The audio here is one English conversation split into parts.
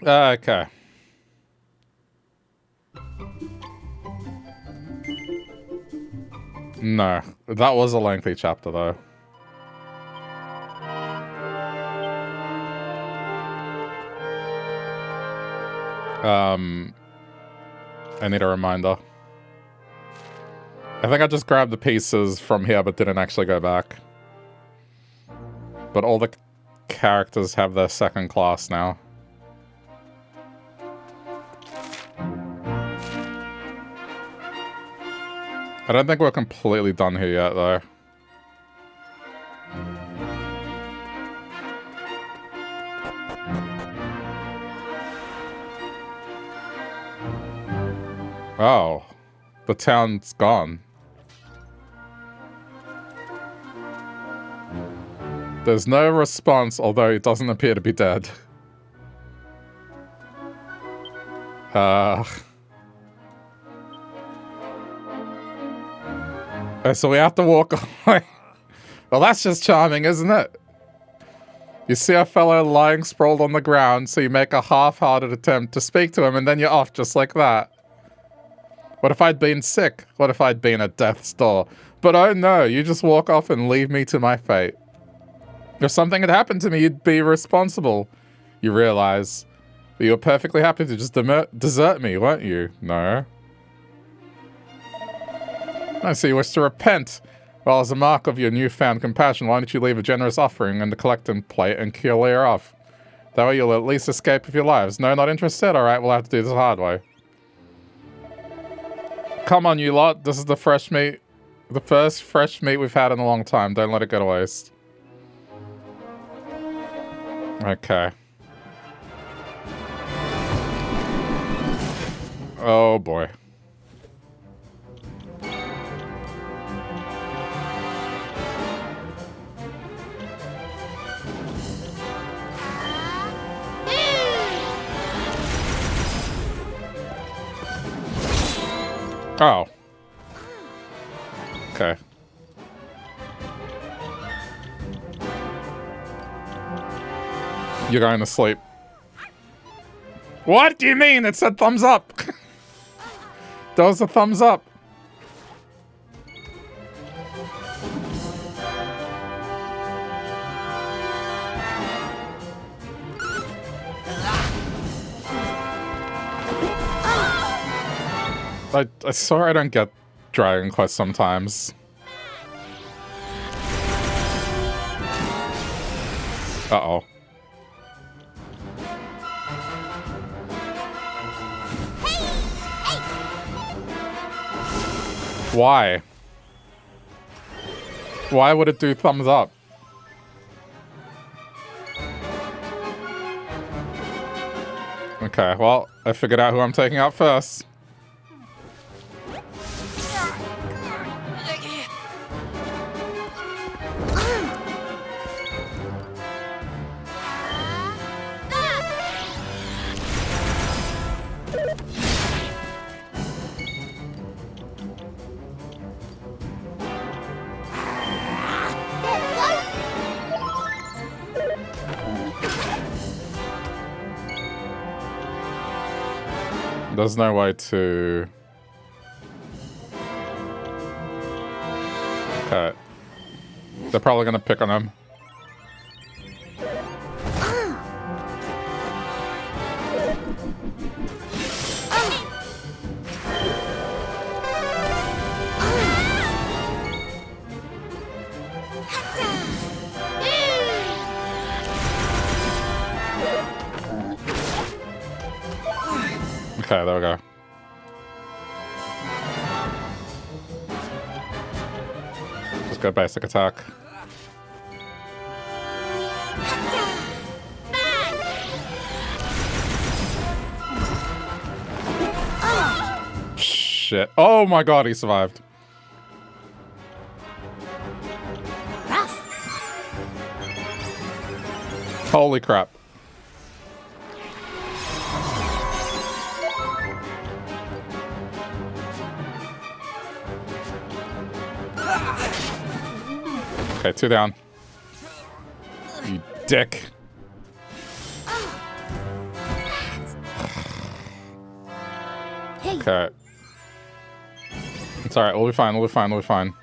Okay. No, that was a lengthy chapter, though. I need a reminder. I think I just grabbed the pieces from here, but didn't actually go back. But all the characters have their second class now. I don't think we're completely done here yet, though. Oh, the town's gone. There's no response, although it doesn't appear to be dead. So we have to walk away. Well, that's just charming, isn't it? You see a fellow lying sprawled on the ground, so you make a half-hearted attempt to speak to him, and then you're off just like that. What if I'd been sick? What if I'd been at death's door? But oh no, you just walk off and leave me to my fate. If something had happened to me, you'd be responsible. You realize. But you were perfectly happy to just desert me, weren't you? No. I see you wish to repent. Well, as a mark of your newfound compassion, why don't you leave a generous offering and the collecting plate and clear off? That way you'll at least escape with your lives. No, not interested? Alright, we'll have to do this the hard way. Come on, you lot. This is the fresh meat. The first fresh meat we've had in a long time. Don't let it go to waste. Okay. Oh, boy. Oh. Okay. You're going to sleep. What do you mean? It said thumbs up. That was a thumbs up. I swear I don't get Dragon Quest sometimes. Uh-oh. Why? Why would it do thumbs up? Okay, well, I figured out who I'm taking out first. There's no way to... Okay. They're probably gonna pick on him. Okay, there we go. Just go basic attack. Shit. Oh my god, he survived. Holy crap. Okay, 2 down. You dick. Okay. It's alright, we'll be fine, we'll be fine, we'll be fine.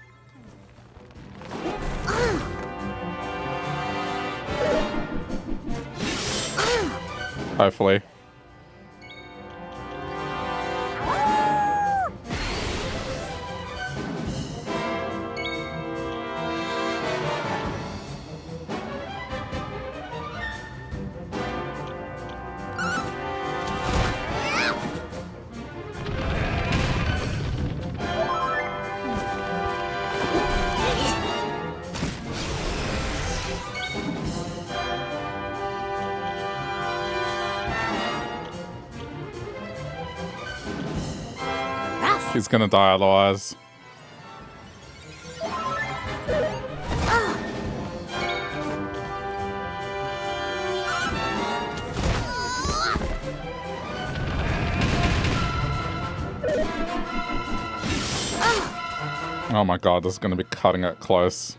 Hopefully. He's gonna die otherwise. Oh my god, this is gonna be cutting it close.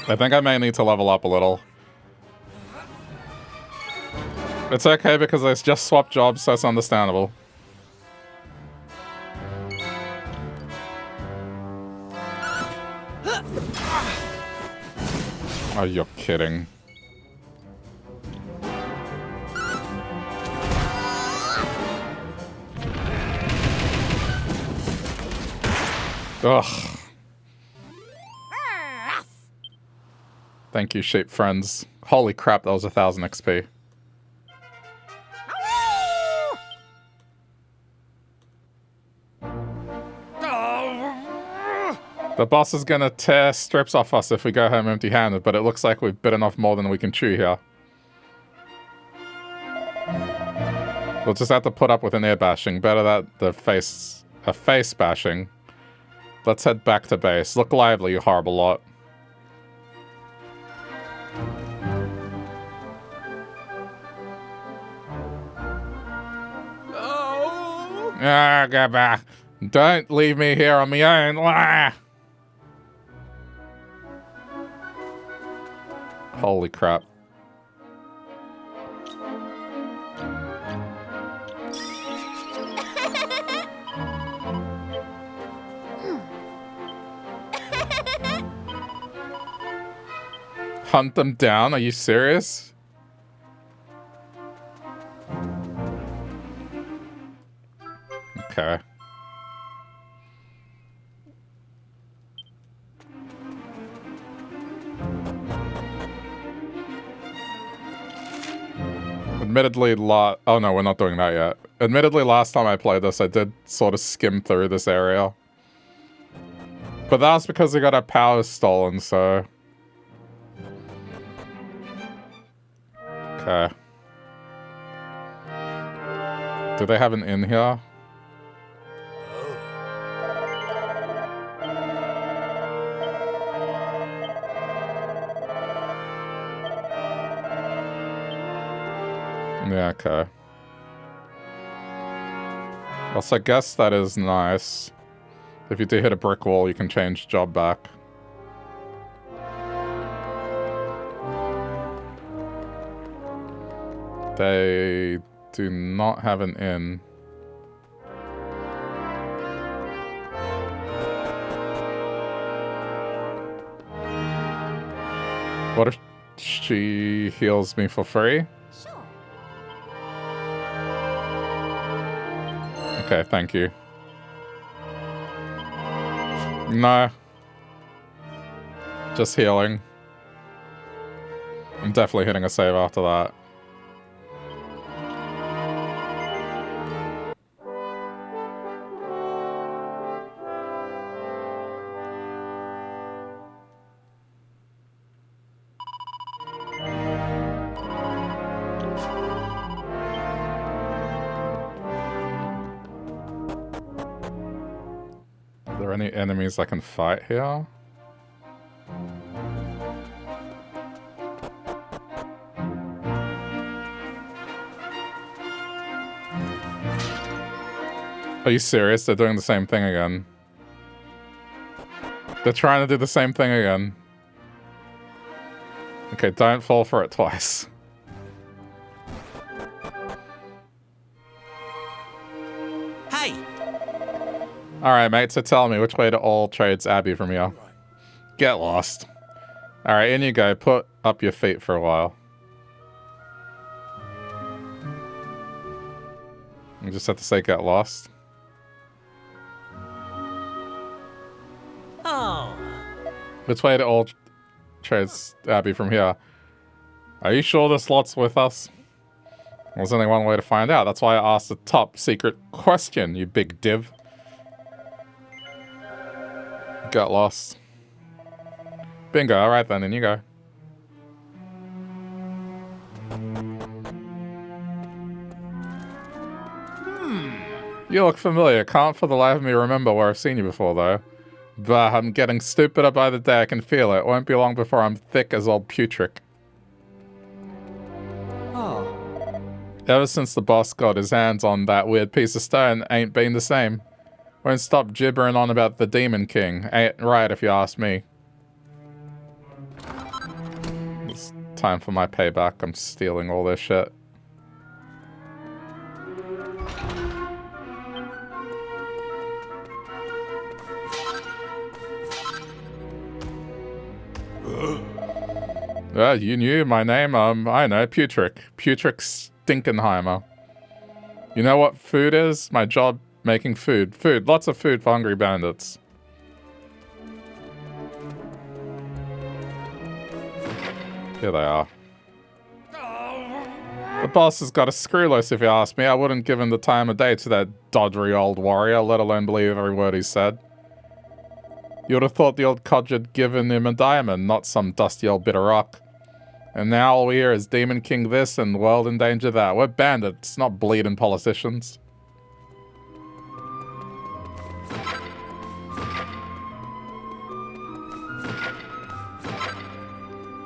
I think I may need to level up a little. It's okay because I just swapped jobs, so it's understandable. Oh, you're kidding. Ugh. Thank you, sheep friends. Holy crap, that was 1000 XP. The boss is gonna tear strips off us if we go home empty-handed, but it looks like we've bitten off more than we can chew here. We'll just have to put up with an ear bashing. Better that a face bashing. Let's head back to base. Look lively, you horrible lot. Ah, get back. Don't leave me here on my own. Ah. Holy crap. Hunt them down? Are you serious? Okay. Admittedly, oh no, we're not doing that yet. Admittedly, last time I played this, I did sort of skim through this area. But that was because we got our powers stolen, so... Okay. Do they have an inn here? Yeah, okay. Also, I guess that is nice. If you do hit a brick wall, you can change job back. They do not have an inn. What if she heals me for free? Sure. Okay, thank you. No. Just healing. I'm definitely hitting a save after that. Any enemies I can fight here? Are you serious? They're doing the same thing again. They're trying to do the same thing again. Okay, don't fall for it twice. Hey! Alright, mate, so tell me, which way to all trades Abby from here? Get lost. Alright, in you go. Put up your feet for a while. You just have to say get lost. Oh. Which way to all trades Abby from here? Are you sure this lot's with us? There's only one way to find out. That's why I asked the top secret question, you big div. Get lost. Bingo, alright then, in you go. You look familiar. Can't for the life of me remember where I've seen you before, though. But I'm getting stupider by the day. I can feel it. Won't be long before I'm thick as old Putrick. Oh. Ever since the boss got his hands on that weird piece of stone, ain't been the same. Won't stop gibbering on about the Demon King. Ain't right if you ask me. It's time for my payback. I'm stealing all this shit. You knew my name. I know, Putrick. Putrick Stinkenheimer. You know what food is? My job making food. Food. Lots of food for hungry bandits. Here they are. The boss has got a screw loose if you ask me. I wouldn't give him the time of day to that doddery old warrior, let alone believe every word he said. You would have thought the old codger'd given him a diamond, not some dusty old bit of rock. And now all we hear is Demon King this and world in danger that. We're bandits, not bleeding politicians.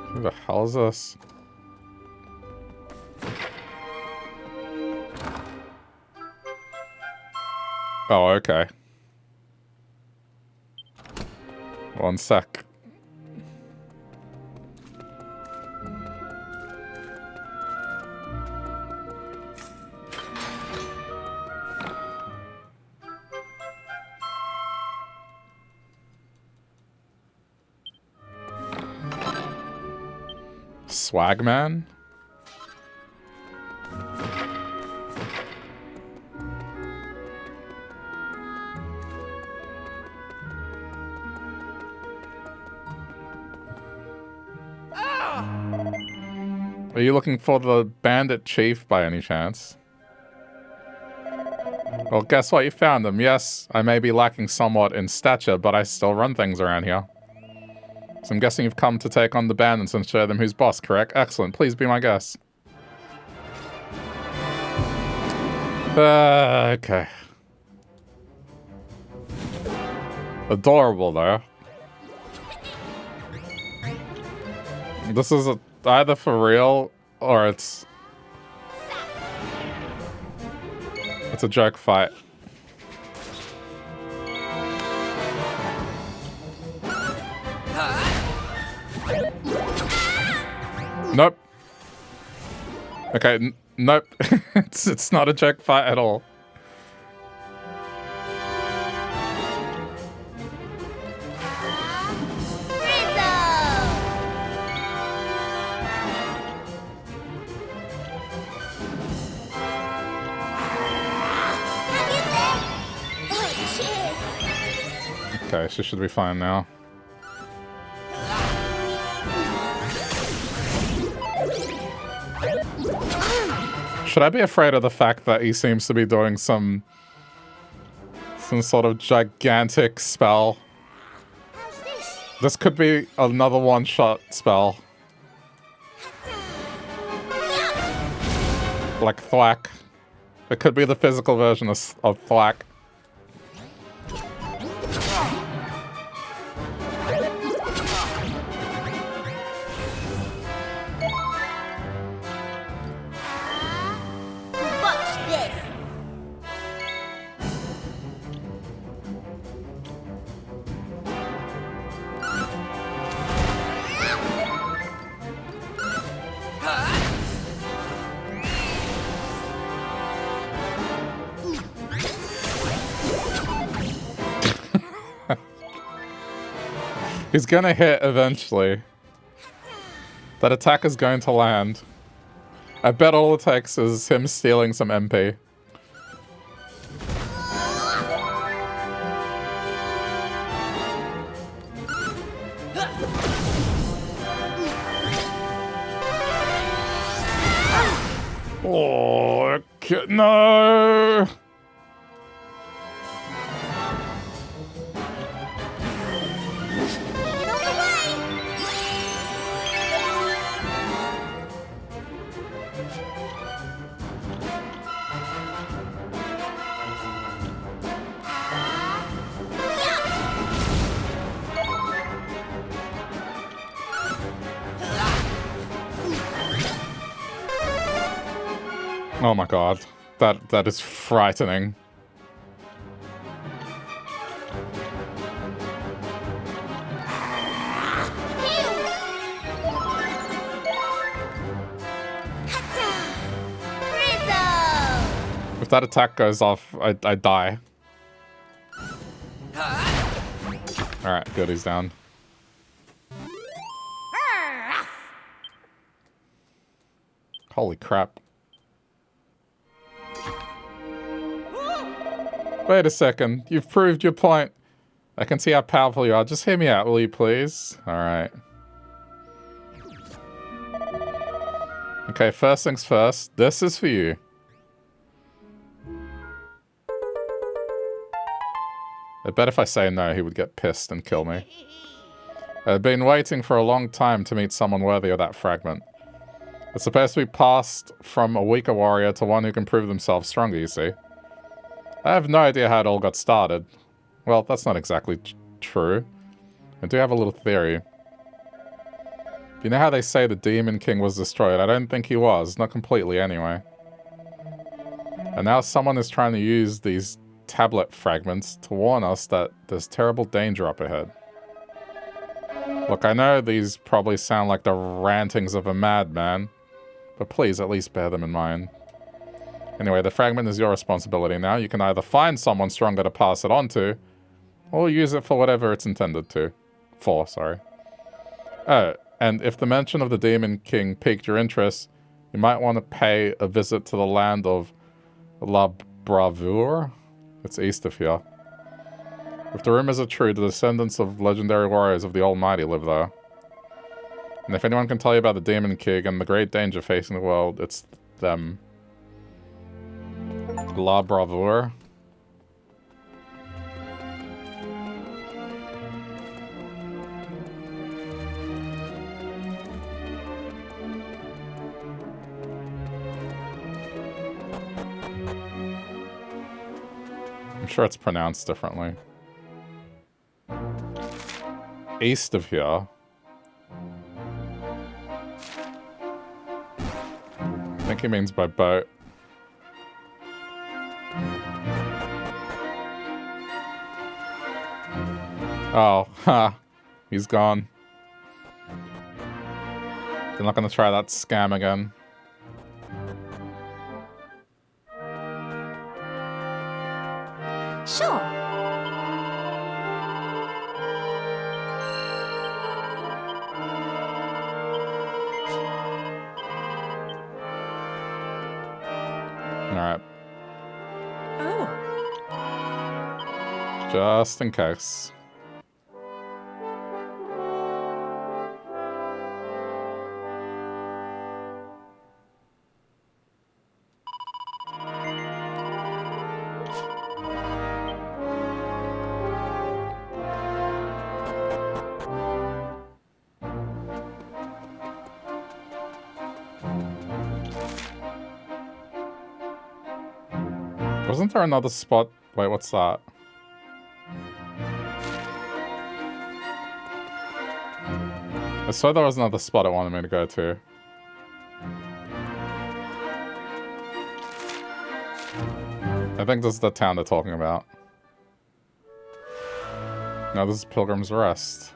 Who the hell is this? Oh, okay. One sec. Swagman? Are you looking for the bandit chief by any chance? Well, guess what? You found him. Yes, I may be lacking somewhat in stature, but I still run things around here. So I'm guessing you've come to take on the bandits and show them who's boss, correct? Excellent. Please be my guest. Okay. Adorable, though. This is either for real or it's a joke fight. Nope. Okay, nope. it's not a joke fight at all. Okay, she should be fine now. Should I be afraid of the fact that he seems to be doing some sort of gigantic spell? This could be another one-shot spell. Like thwack. It could be the physical version of thwack. He's gonna hit eventually. That attack is going to land. I bet all it takes is him stealing some MP. Oh, no! Oh my god, that is frightening. If that attack goes off, I die. Alright, good, he's down. Holy crap. Wait a second, you've proved your point. I can see how powerful you are. Just hear me out, will you please? Alright. Okay, first things first. This is for you. I bet if I say no, he would get pissed and kill me. I've been waiting for a long time to meet someone worthy of that fragment. It's supposed to be passed from a weaker warrior to one who can prove themselves stronger, you see. I have no idea how it all got started. Well, that's not exactly true. I do have a little theory. You know how they say the Demon King was destroyed? I don't think he was. Not completely, anyway. And now someone is trying to use these tablet fragments to warn us that there's terrible danger up ahead. Look, I know these probably sound like the rantings of a madman, but please at least bear them in mind. Anyway, the fragment is your responsibility now. You can either find someone stronger to pass it on to, or use it for whatever it's intended to. For, sorry. Oh, and if the mention of the Demon King piqued your interest, you might want to pay a visit to the land of La Bravure. It's east of here. If the rumors are true, the descendants of legendary warriors of the Almighty live there. And if anyone can tell you about the Demon King and the great danger facing the world, it's them. La Bravure. I'm sure it's pronounced differently. East of here. I think he means by boat. Oh, ha. He's gone. They're not gonna try that scam again. Sure. Alright. Oh. Just in case. Wasn't there another spot? Wait, what's that? I saw there was another spot it wanted me to go to. I think this is the town they're talking about. No, this is Pilgrim's Rest.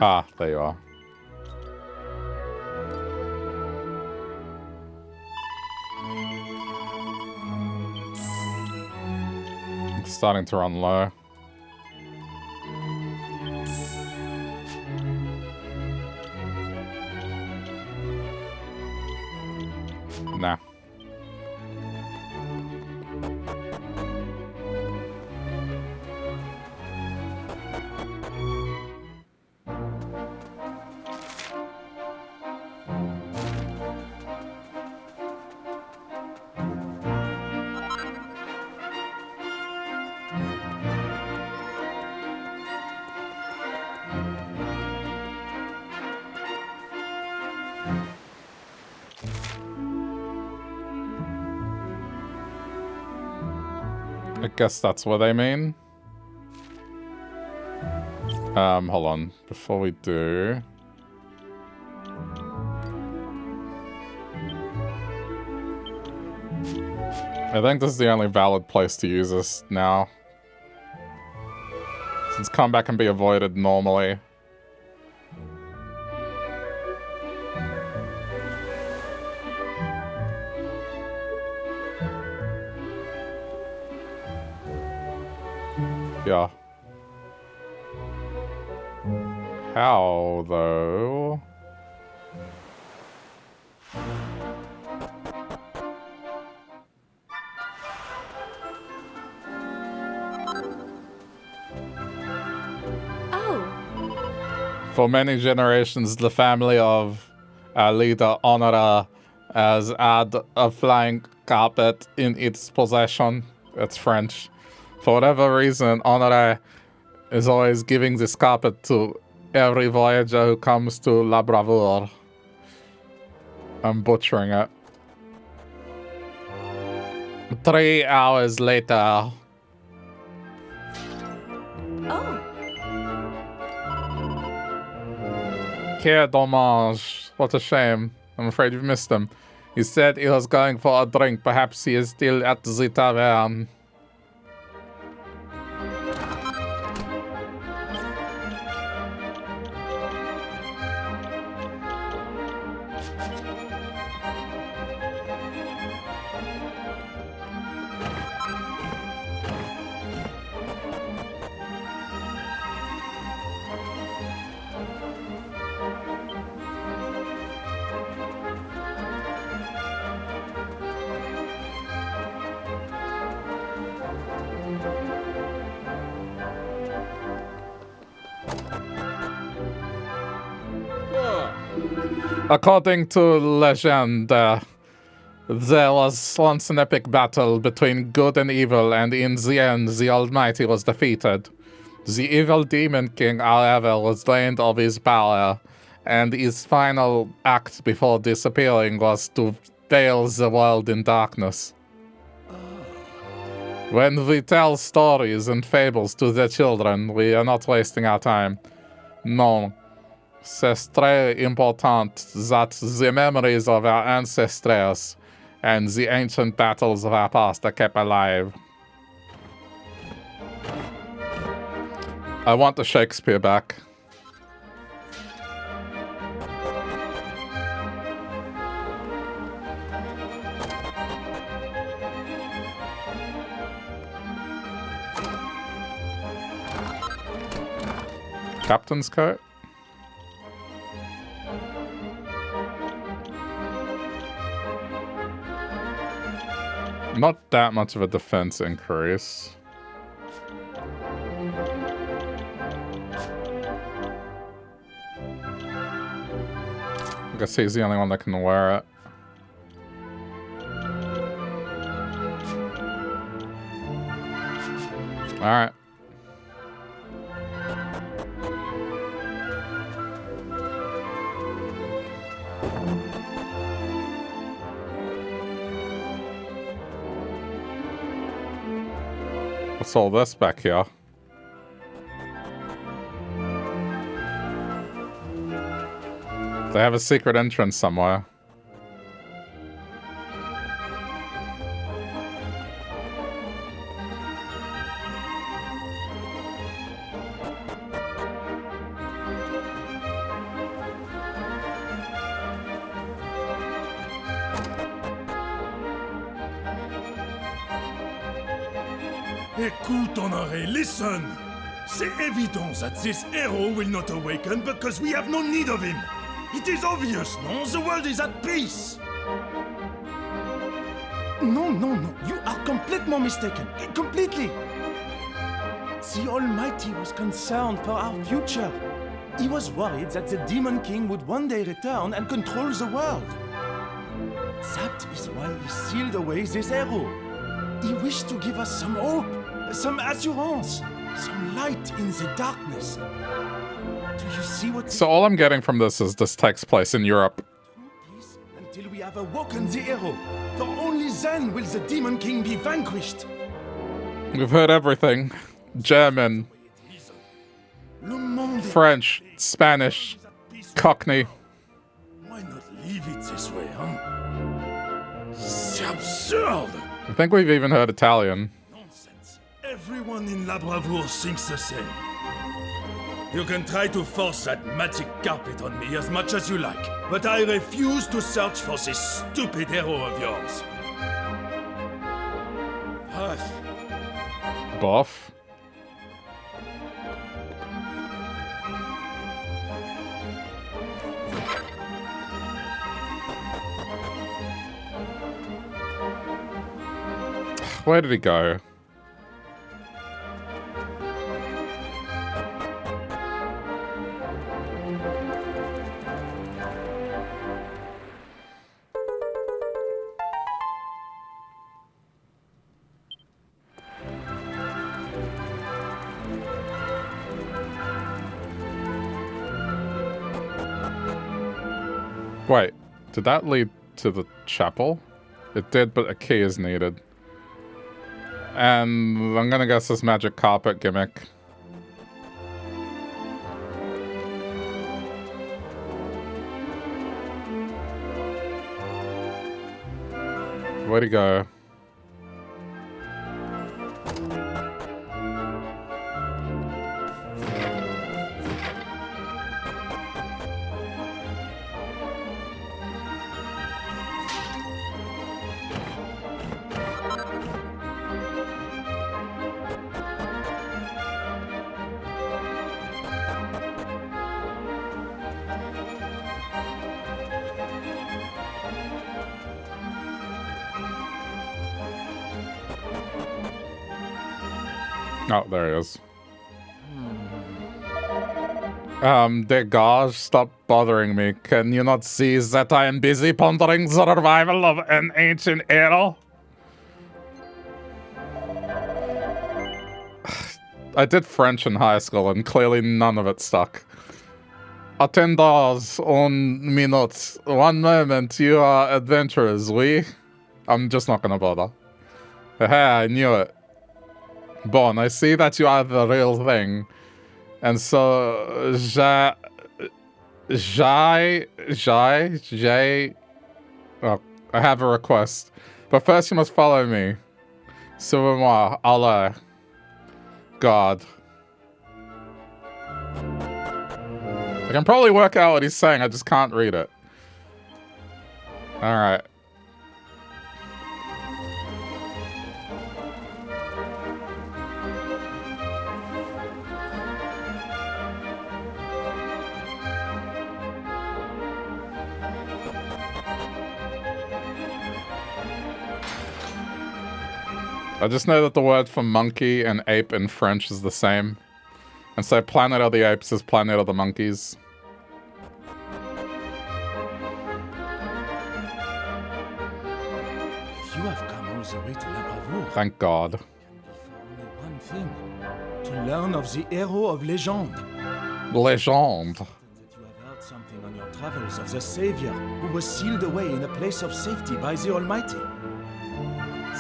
Ah, there you are. It's starting to run low. Nah. I guess that's what they mean. Hold on. Before we do... I think this is the only valid place to use this now. Since combat can be avoided normally. Yeah. How, though? Oh. For many generations, the family of our leader Honora has had a flying carpet in its possession. It's French. For whatever reason, Honora is always giving this carpet to every voyager who comes to La Bravoure. I'm butchering it. 3 hours later. Oh. Quel dommage. What a shame. I'm afraid you've missed him. He said he was going for a drink. Perhaps he is still at the tavern. According to legend, there was once an epic battle between good and evil, and in the end, the Almighty was defeated. The evil Demon King, however, was drained of his power, and his final act before disappearing was to veil the world in darkness. When we tell stories and fables to the children, we are not wasting our time. No. C'est très important that the memories of our ancestors and the ancient battles of our past are kept alive. I want the Shakespeare back. Captain's coat? Not that much of a defense increase. I guess he's the only one that can wear it. Alright. What's all this back here? They have a secret entrance somewhere. Écoute, Honoré, listen! C'est évident that this hero will not awaken because we have no need of him. It is obvious, no? The world is at peace. No. You are completely mistaken. Completely. The Almighty was concerned for our future. He was worried that the Demon King would one day return and control the world. That is why he sealed away this arrow. He wished to give us some hope, some assurance, some light in the darkness. Do you see what? So all I'm getting from this is this takes place in Europe. Peace until we have awoken the arrow. For only then will the Demon King be vanquished. We've heard everything. German, Le monde French, Spanish, Cockney. Why not leave it this way, huh? C'est absurd! I think we've even heard Italian. Nonsense. Everyone in La Bravoure thinks the same. You can try to force that magic carpet on me as much as you like, but I refuse to search for this stupid hero of yours. Huff. Buff. Where did he go? Wait, did that lead to the chapel? It did, but a key is needed. And I'm gonna guess this magic carpet gimmick. Where'd he go? Oh, there he is. Degage, stop bothering me. Can you not see that I am busy pondering the revival of an ancient hero? I did French in high school and clearly none of it stuck. Attendez un minute. 1 moment, you are adventurers, oui? I'm just not gonna bother. Hey, I knew it. Bon, I see that you are the real thing. And so, oh, I have a request. But first you must follow me. Suivez-moi, Allah. God. I can probably work out what he's saying, I just can't read it. Alright. I just know that the word for monkey and ape in French is the same. And so Planet of the Apes is Planet of the Monkeys. If you have come all the way to La Bravoure, Thank God. for only one thing. To learn of the hero of legend. Legend. That you have heard something on your travels of the Savior who was sealed away in a place of safety by the Almighty.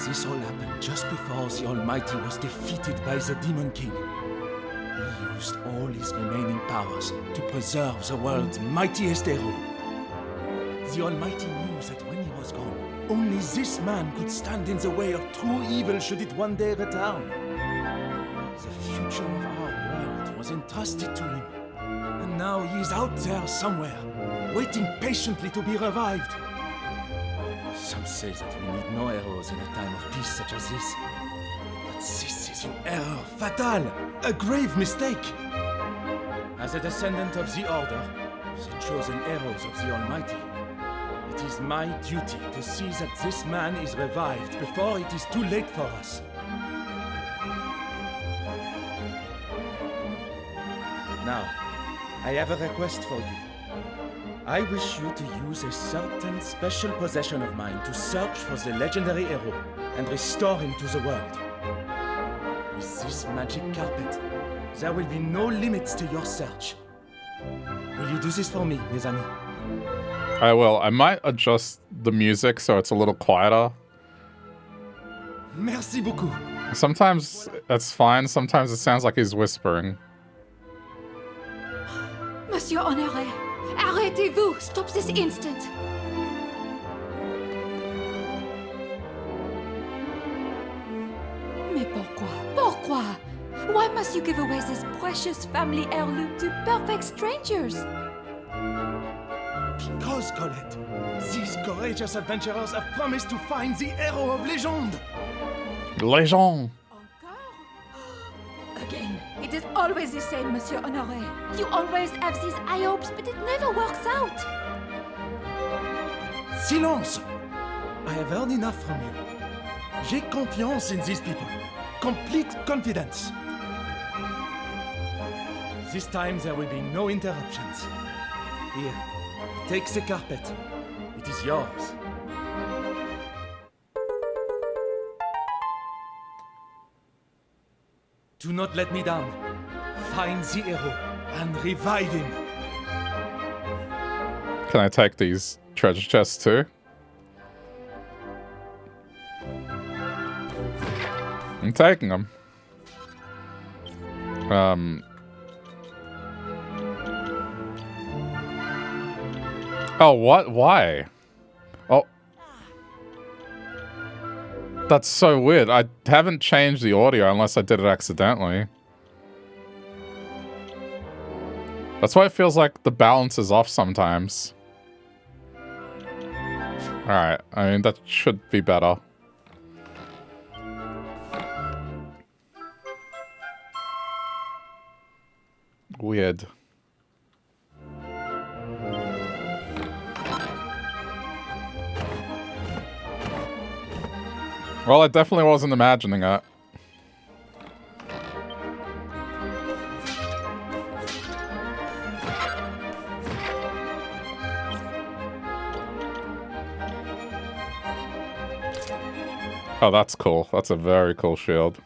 This all happened just before the Almighty was defeated by the Demon King. He used all his remaining powers to preserve the world's mightiest hero. The Almighty knew that when he was gone, only this man could stand in the way of true evil should it one day return. The future of our world was entrusted to him, and now he is out there somewhere, waiting patiently to be revived. Some say that we need no arrows in a time of peace such as this. But this is an error, fatal, a grave mistake. As a descendant of the Order, the chosen arrows of the Almighty, it is my duty to see that this man is revived before it is too late for us. Now, I have a request for you. I wish you to use a certain special possession of mine to search for the legendary hero and restore him to the world. With this magic carpet, there will be no limits to your search. Will you do this for me, mes amis? I will. I might adjust the music so it's a little quieter. Merci beaucoup. Sometimes it's fine, sometimes it sounds like he's whispering. Monsieur Honoré, arrêtez-vous! Stop this instant! Mais pourquoi? Pourquoi? Why must you give away this precious family heirloom to perfect strangers? Because, Colette, these courageous adventurers have promised to find the hero of legend. Legend! Encore? Again, it is always the same, Monsieur Honoré. You always have these high hopes, but it never works out. Silence! I have heard enough from you. J'ai confiance in these people. Complete confidence. This time there will be no interruptions. Here, take the carpet. It is yours. Do not let me down. Find the hero and revive him. Can I take these treasure chests too? I'm taking them. Oh, what? Why? Oh. That's so weird. I haven't changed the audio unless I did it accidentally. That's why it feels like the balance is off sometimes. Alright, I mean, that should be better. Weird. Well, I definitely wasn't imagining it. Oh, that's cool. That's a very cool shield.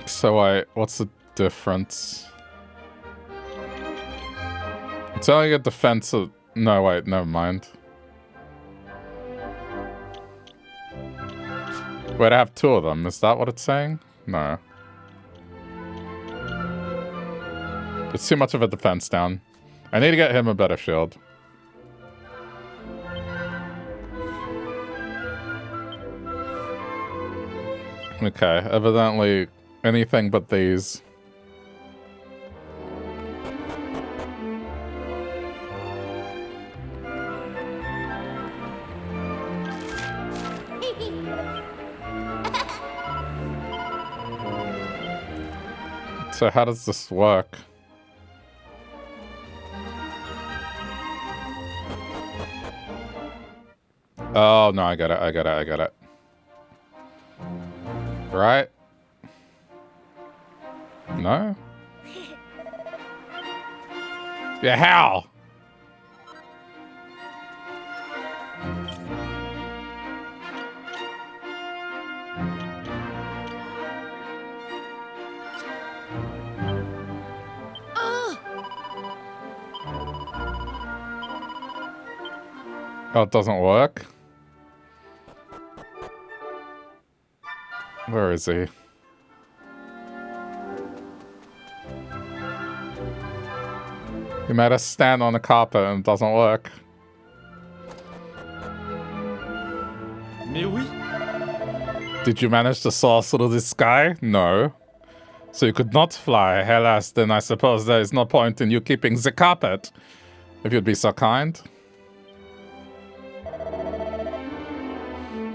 So what's the difference? It's only a defensive... No, wait, never mind. Wait, I have two of them. Is that what it's saying? No. It's too much of a defense down. I need to get him a better shield. Okay, evidently anything but these. So how does this work? Oh, no, I got it. Right? No? Yeah, how? Oh, it doesn't work? Where is he? He made us stand on the carpet and it doesn't work. Mais oui. Did you manage to sorcerer this guy? No. So you could not fly. Alas, then I suppose there is no point in you keeping the carpet, if you'd be so kind.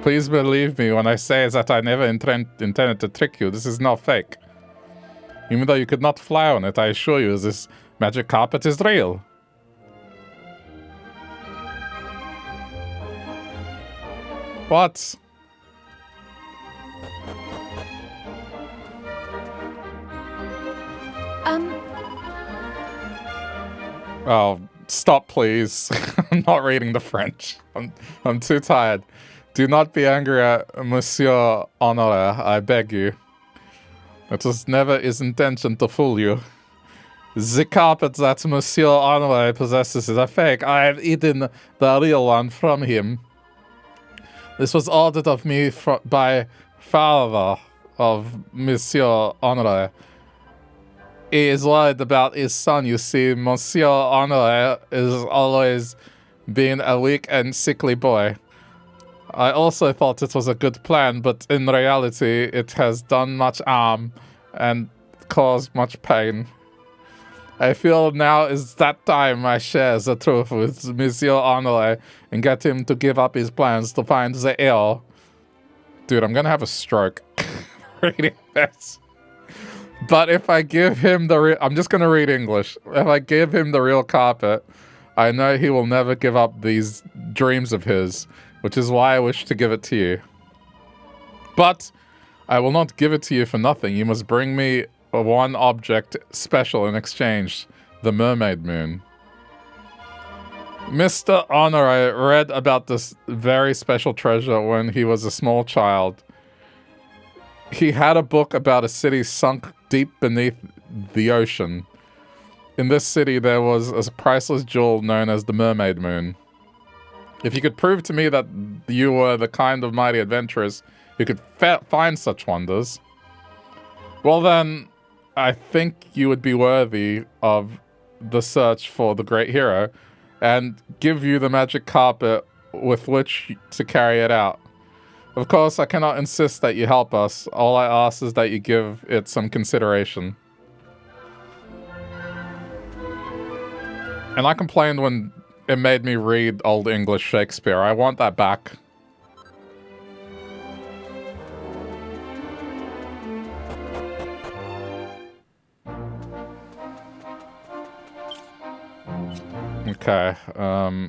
Please believe me when I say that I never intended to trick you. This is no fake. Even though you could not fly on it, I assure you this magic carpet is real. What? Oh, stop, please. I'm not reading the French. I'm too tired. Do not be angry at Monsieur Honore, I beg you. It was never his intention to fool you. The carpet that Monsieur Honore possesses is a fake. I have eaten the real one from him. This was ordered of me by father of Monsieur Honore. He is worried about his son, you see. Monsieur Honore is always being a weak and sickly boy. I also thought it was a good plan, but in reality, it has done much harm and caused much pain. I feel now is that time I share the truth with Monsieur Honore and get him to give up his plans to find the heir. Dude, I'm gonna have a stroke reading this. But if I give him the I'm just gonna read English. If I give him the real carpet, I know he will never give up these dreams of his, which is why I wish to give it to you. But I will not give it to you for nothing. You must bring me one object special in exchange, the mermaid moon. Mr. Honore read about this very special treasure when he was a small child. He had a book about a city sunk deep beneath the ocean. In this city, there was a priceless jewel known as the mermaid moon. If you could prove to me that you were the kind of mighty adventurers who could find such wonders, well then, I think you would be worthy of the search for the great hero and give you the magic carpet with which to carry it out. Of course, I cannot insist that you help us. All I ask is that you give it some consideration. And I complained when it made me read Old English Shakespeare. I want that back. Okay, it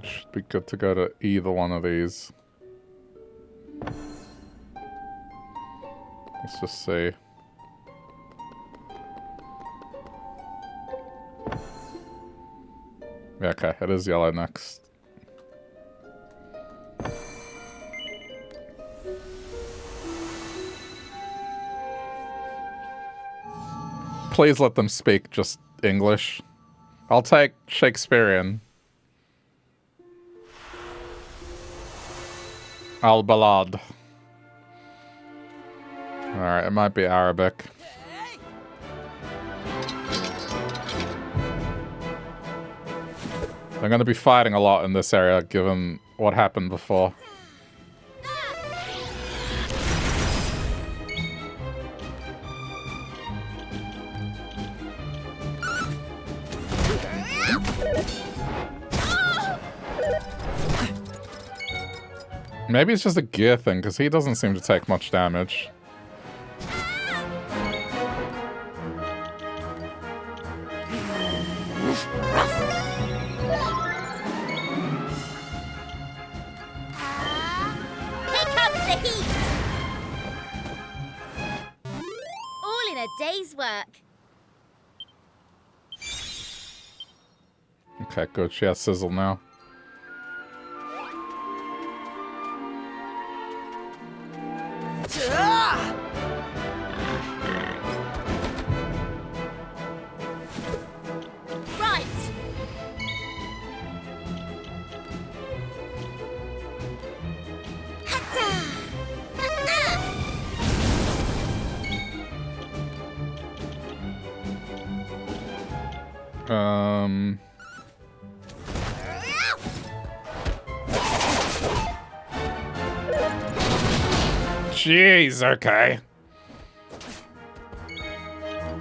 should be good to go to either one of these. Let's just see. Yeah, okay, it is yellow next. Please let them speak just English. I'll take Shakespearean. Al-Balad. Alright, it might be Arabic. I'm going to be fighting a lot in this area, given what happened before. Maybe it's just a gear thing, because he doesn't seem to take much damage. Day's work. Okay, good. She has sizzle now. Right. Hatta. Jeez, okay.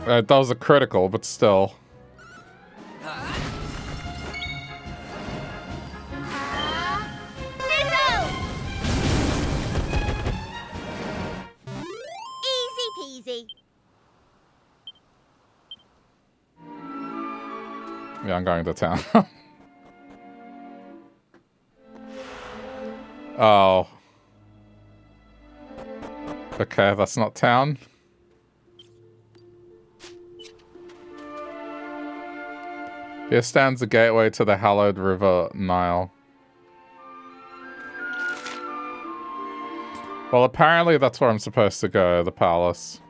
That was a critical, but still. Easy peasy. Yeah, I'm going to town. Oh. Okay, that's not town. Here stands the gateway to the hallowed river Nile. Well, apparently that's where I'm supposed to go, the palace.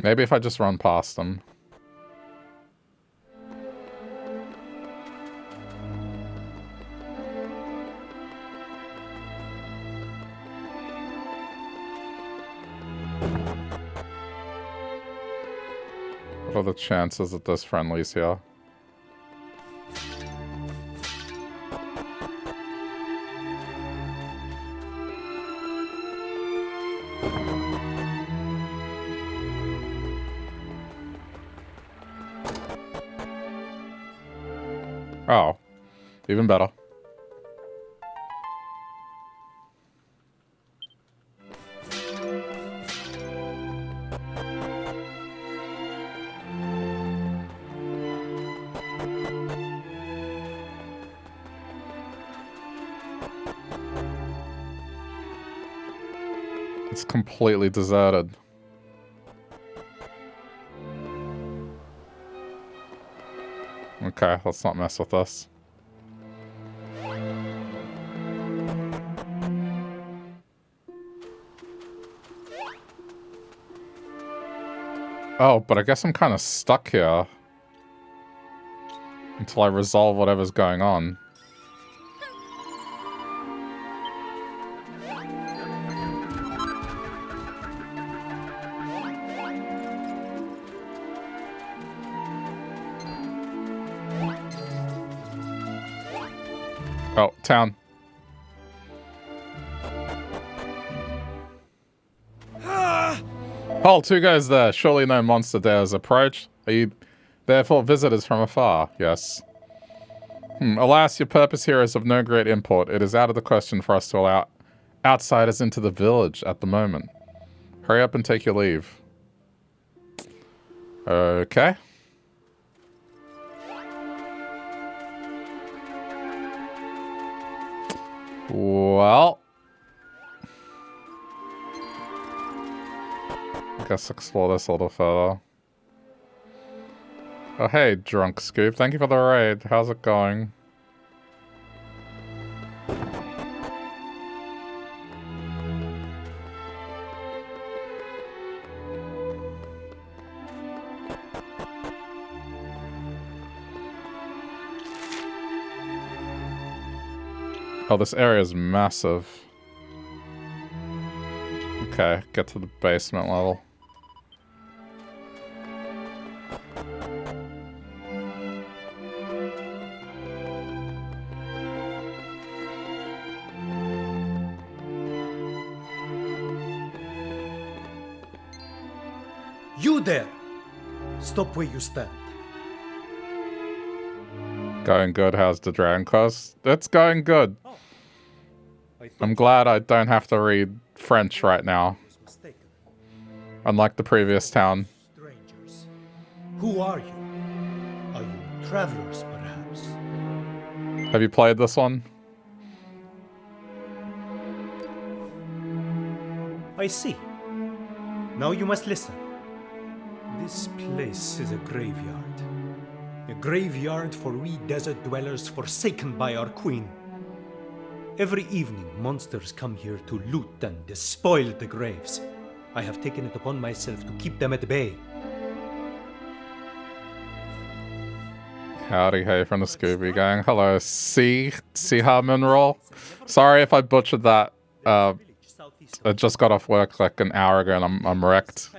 Maybe if I just run past them. What are the chances that there's friendlies here? Oh, even better. It's completely deserted. Okay, let's not mess with this. Oh, but I guess I'm kind of stuck here until I resolve whatever's going on. Oh, town. Halt, two guys there. Surely no monster dares approach. Are you therefore visitors from afar? Yes. Alas, your purpose here is of no great import. It is out of the question for us to allow outsiders into the village at the moment. Hurry up and take your leave. Okay. Well, I guess explore this a little further. Oh, hey, Drunk Scoop. Thank you for the raid. How's it going? Oh, this area is massive. Okay, get to the basement level. You there! Stop where you stand. Going good, how's the Dragon Quest? It's going good. I'm glad I don't have to read French right now. Unlike the previous town. Strangers. Who are you? Are you travelers, perhaps? Have you played this one? I see. Now you must listen. This place is a graveyard. A graveyard for we desert dwellers forsaken by our queen. Every evening, monsters come here to loot and despoil the graves. I have taken it upon myself to keep them at bay. Howdy, hey from the Scooby Gang. Hello, Siha Mineral. Sorry if I butchered that. I just got off work like an hour ago and I'm wrecked.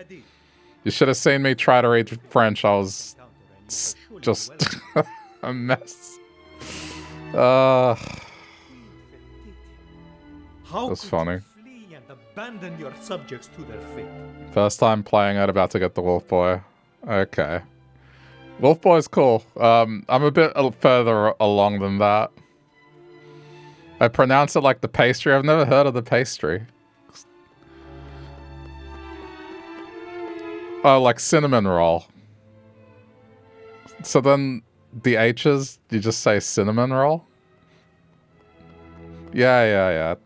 You should have seen me try to read French. I was just a mess. That's funny. Flee and abandon your subjects to their fate. First time playing it, about to get the Wolf Boy. Okay. Wolf Boy's cool. I'm a bit further along than that. I pronounce it like the pastry. I've never heard of the pastry. Oh, like cinnamon roll. So then the H's, you just say cinnamon roll? Yeah.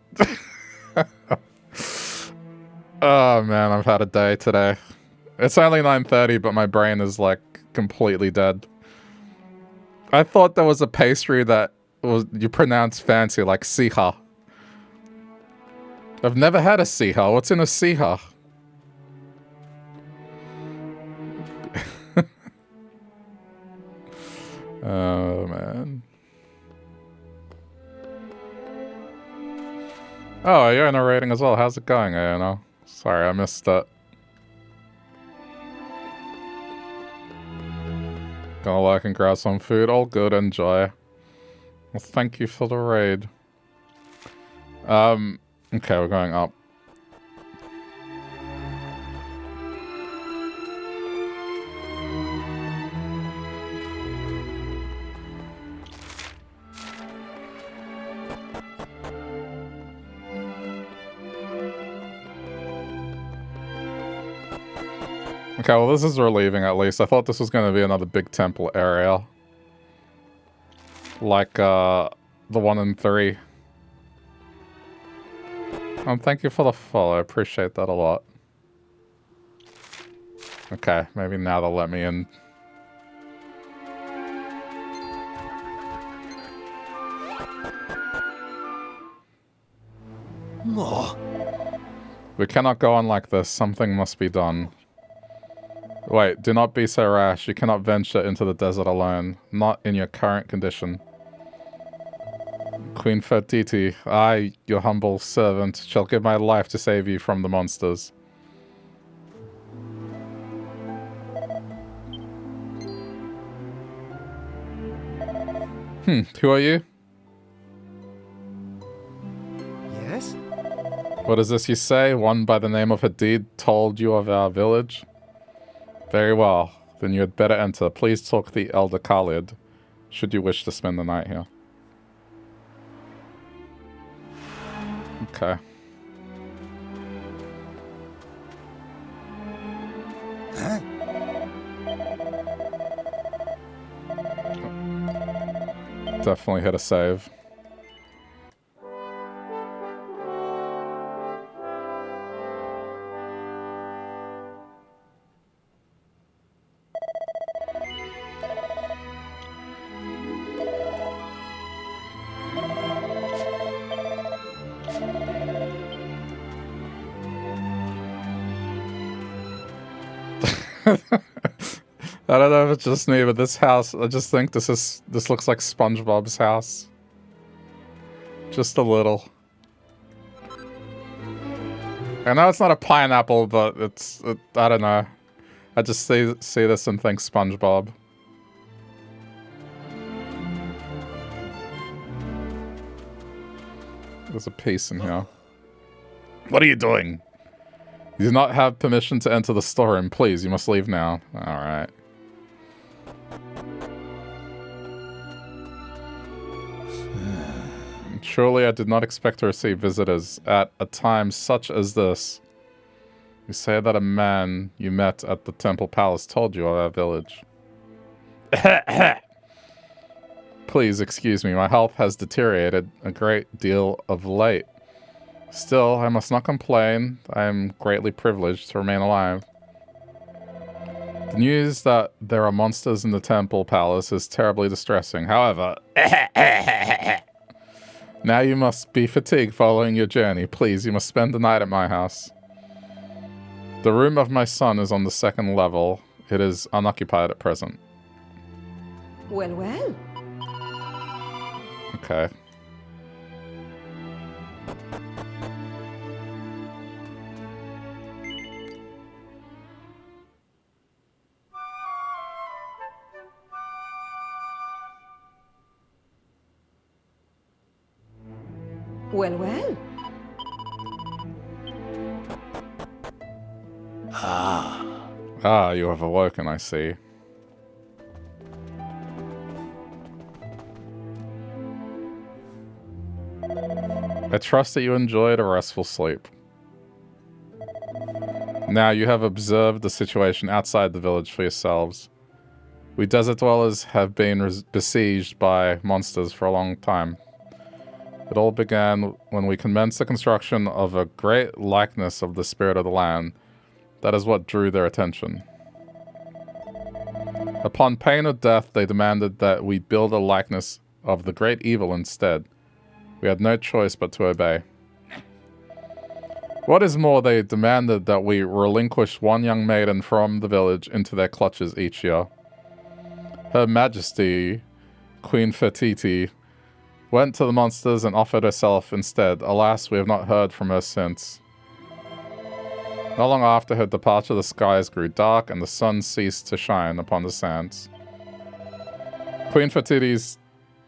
Oh man, I've had a day today. It's only 9:30, but my brain is like completely dead. I thought there was a pastry that was you pronounce fancy like siha. I've never had a siha. What's in a siha? Oh man. Oh, you're narrating as well. How's it going, Aono? Sorry, I missed it. Gonna like and grab some food. All good, enjoy. Well, thank you for the raid. Okay, we're going up. Okay, well this is relieving at least. I thought this was going to be another big temple area. Like, the 1 in 3. Thank you for the follow. I appreciate that a lot. Okay, maybe now they'll let me in. No. We cannot go on like this. Something must be done. Wait, do not be so rash. You cannot venture into the desert alone. Not in your current condition. Queen Fertiti, I, your humble servant, shall give my life to save you from the monsters. Who are you? Yes? What is this you say? One by the name of Hadid told you of our village? Very well. Then you had better enter. Please talk to the Elder Khalid, should you wish to spend the night here. Okay. Huh? Definitely hit a save. I don't know if it's just me, but this house, I just think this looks like SpongeBob's house. Just a little. I know it's not a pineapple, but I don't know. I just see this and think SpongeBob. There's a piece in here. What are you doing? You do not have permission to enter the storeroom. Please, you must leave now. Alright. Surely I did not expect to receive visitors at a time such as this. You say that a man you met at the Temple Palace told you of our village. Please excuse me, my health has deteriorated a great deal of late. Still, I must not complain. I am greatly privileged to remain alive. The news that there are monsters in the Temple Palace is terribly distressing. However, now you must be fatigued following your journey. Please, you must spend the night at my house. The room of my son is on the 2nd level. It is unoccupied at present. Well, well. Okay. Well, well. Ah, you have awoken, I see. I trust that you enjoyed a restful sleep. Now you have observed the situation outside the village for yourselves. We desert dwellers have been besieged by monsters for a long time. It all began when we commenced the construction of a great likeness of the spirit of the land. That is what drew their attention. Upon pain of death, they demanded that we build a likeness of the great evil instead. We had no choice but to obey. What is more, they demanded that we relinquish one young maiden from the village into their clutches each year. Her Majesty, Queen Fertiti, went to the monsters and offered herself instead. Alas, we have not heard from her since. Not long after her departure, the skies grew dark and the sun ceased to shine upon the sands. Queen Fertiti's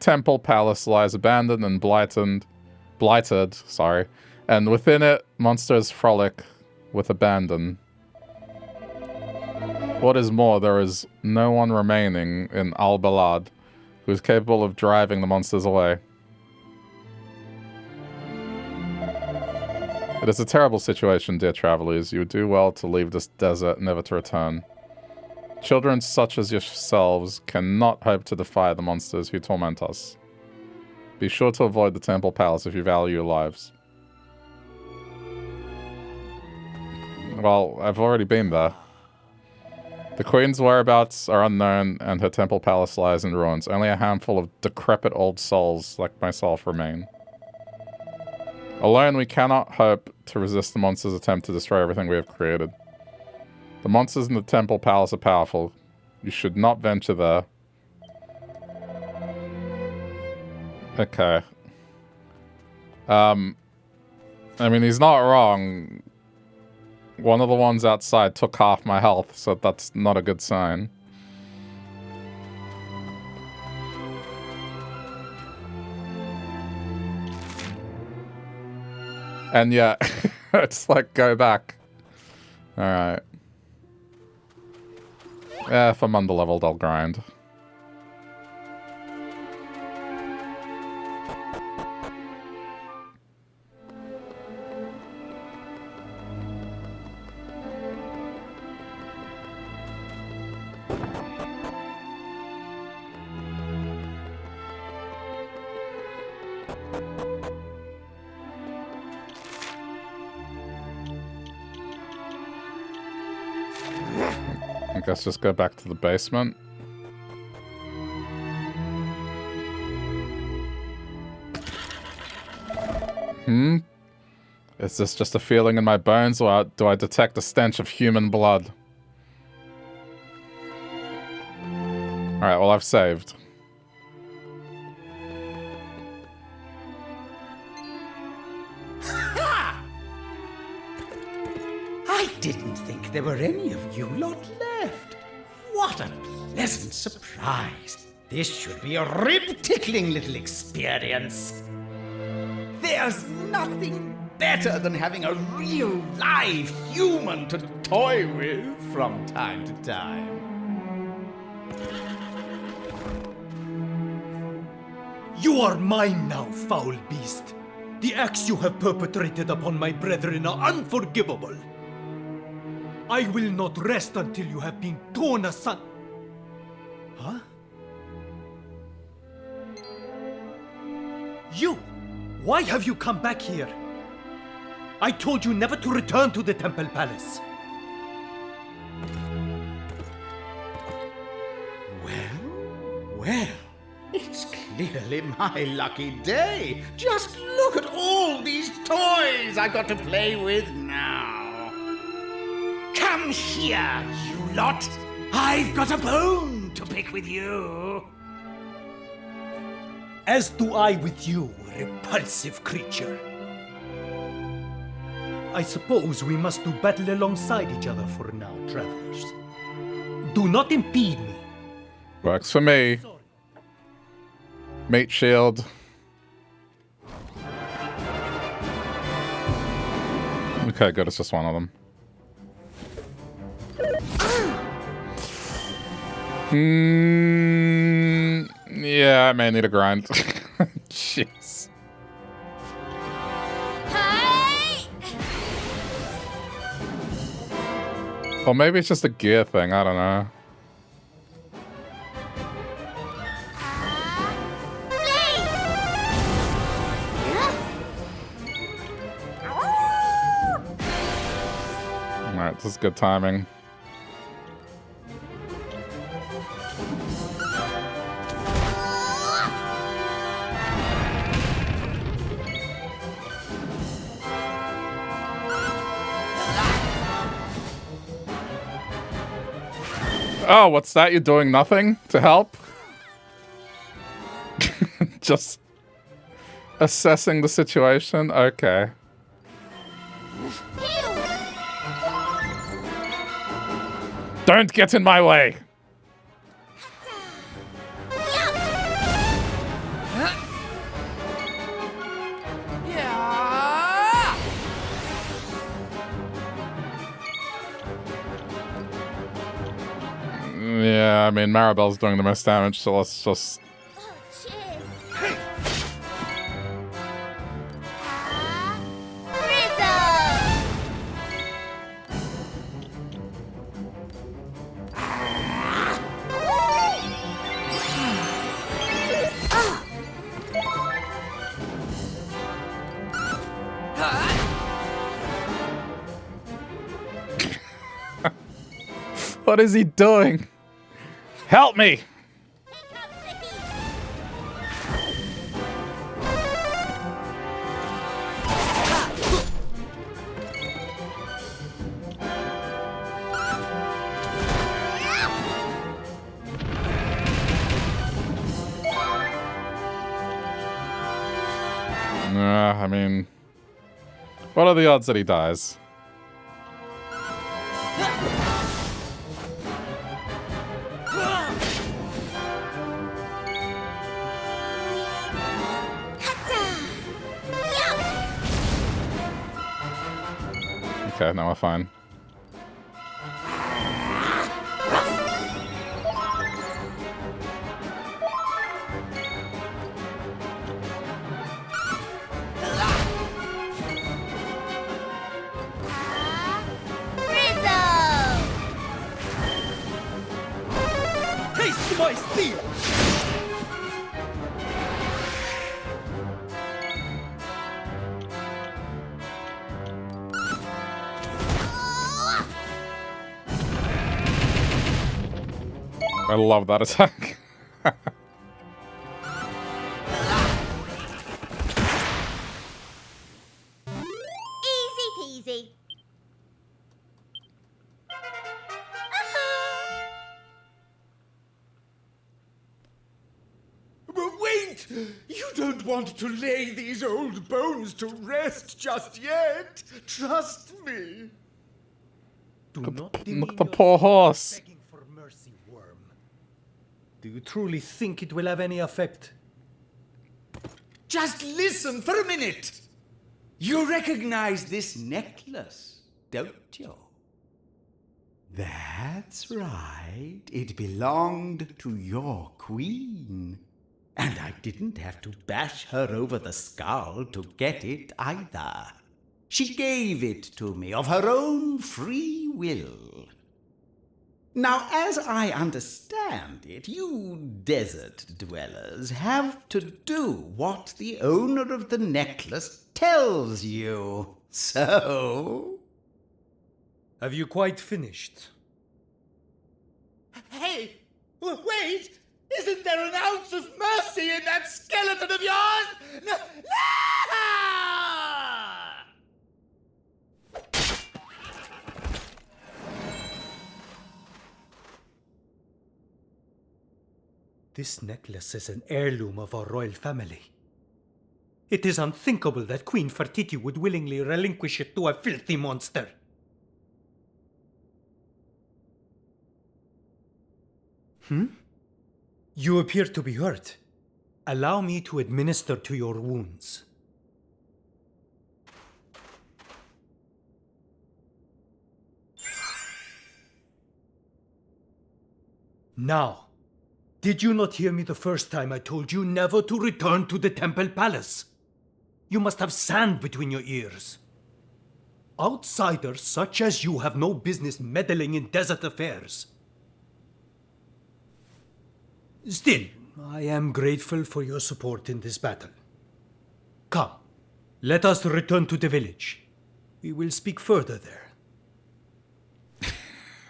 temple palace lies abandoned and blighted, and within it, monsters frolic with abandon. What is more, there is no one remaining in Al-Balad who is capable of driving the monsters away. It is a terrible situation, dear travelers. You would do well to leave this desert, never to return. Children such as yourselves cannot hope to defy the monsters who torment us. Be sure to avoid the temple palace if you value your lives. Well, I've already been there. The queen's whereabouts are unknown, and her temple palace lies in ruins. Only a handful of decrepit old souls like myself remain. Alone, we cannot hope to resist the monsters' attempt to destroy everything we have created. The monsters in the temple palace are powerful. You should not venture there. Okay. I mean, he's not wrong. One of the ones outside took half my health, so that's not a good sign. And yeah, it's like, go back. Alright. Yeah, if I'm under-leveled, I'll grind. I guess just go back to the basement. Is this just a feeling in my bones, or do I detect a stench of human blood? Alright, well, I've saved. I didn't think there were any of you lot left. What a pleasant surprise. This should be a rib-tickling little experience. There's nothing better than having a real live human to toy with from time to time. You are mine now, foul beast. The acts you have perpetrated upon my brethren are unforgivable. I will not rest until you have been torn asunder. Huh? You! Why have you come back here? I told you never to return to the Temple Palace. Well, it's clearly my lucky day. Just look at all these toys I've got to play with now. Come here, you lot. I've got a bone to pick with you. As do I with you, repulsive creature. I suppose we must do battle alongside each other for now, travelers. Do not impede me. Works for me. Mate shield. Okay, good. It's just one of them. Yeah, I may need a grind. Jeez. Hey! Or maybe it's just a gear thing. I don't know. Alright, this is good timing. Oh, what's that? You're doing nothing to help? Just assessing the situation? Okay. Don't get in my way! Yeah, I mean, Maribel's doing the most damage, so let's just... Oh, cheers. What is he doing? Help me! I mean, what are the odds that he dies? Okay, now we're fine. Taste my steel! I love that attack. Easy peasy. But wait! You don't want to lay these old bones to rest just yet. Trust me. Do not Look demean at the yourself poor horse. begging for mercy, worm. Do you truly think it will have any effect? Just listen for a minute. You recognize this necklace, don't you? That's right. It belonged to your queen. And I didn't have to bash her over the skull to get it either. She gave it to me of her own free will. Now, as I understand it, you desert dwellers have to do what the owner of the necklace tells you. So... Have you quite finished? Hey! Wait! Isn't there an ounce of mercy in that skeleton of yours? No! This necklace is an heirloom of our royal family. It is unthinkable that Queen Fertiti would willingly relinquish it to a filthy monster. You appear to be hurt. Allow me to administer to your wounds. Now, did you not hear me the first time I told you never to return to the Temple Palace? You must have sand between your ears. Outsiders such as you have no business meddling in desert affairs. Still, I am grateful for your support in this battle. Come, let us return to the village. We will speak further there.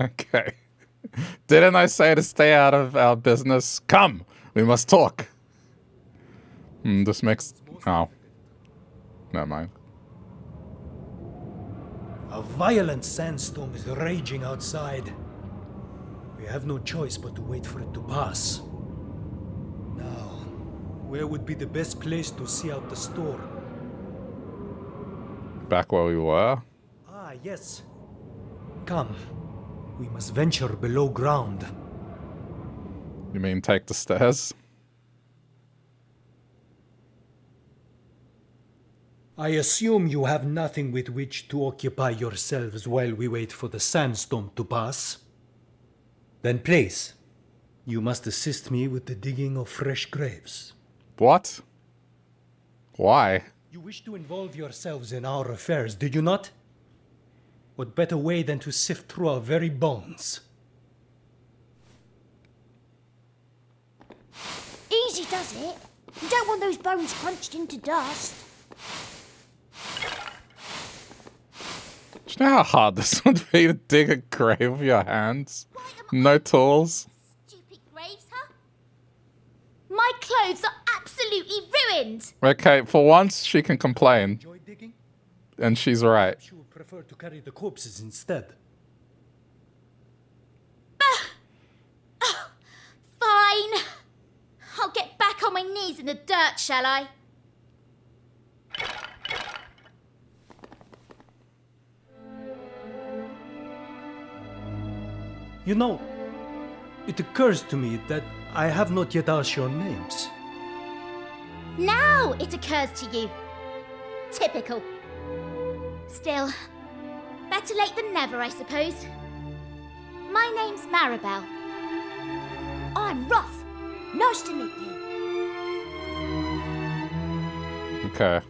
Okay. Didn't I say to stay out of our business? Come, we must talk. This makes... Oh. Never mind. A violent sandstorm is raging outside. We have no choice but to wait for it to pass. Now, where would be the best place to see out the storm? Back where we were? Ah, yes. Come. We must venture below ground. You mean take the stairs? I assume you have nothing with which to occupy yourselves while we wait for the sandstorm to pass. Then please, you must assist me with the digging of fresh graves. What? Why? You wish to involve yourselves in our affairs, did you not? What better way than to sift through our very bones? Easy does it. You don't want those bones crunched into dust. Do you know how hard this would be to dig a grave with your hands? No tools? Stupid graves, huh? My clothes are absolutely ruined. Okay, for once she can complain. Enjoy digging? And she's right. She would prefer to carry the corpses instead. Fine. I'll get back on my knees in the dirt, shall I? You know, it occurs to me that I have not yet asked your names. Now it occurs to you. Typical. Still, better late than never, I suppose. My name's Maribel. I'm Ruff. Nice to meet you. Okay.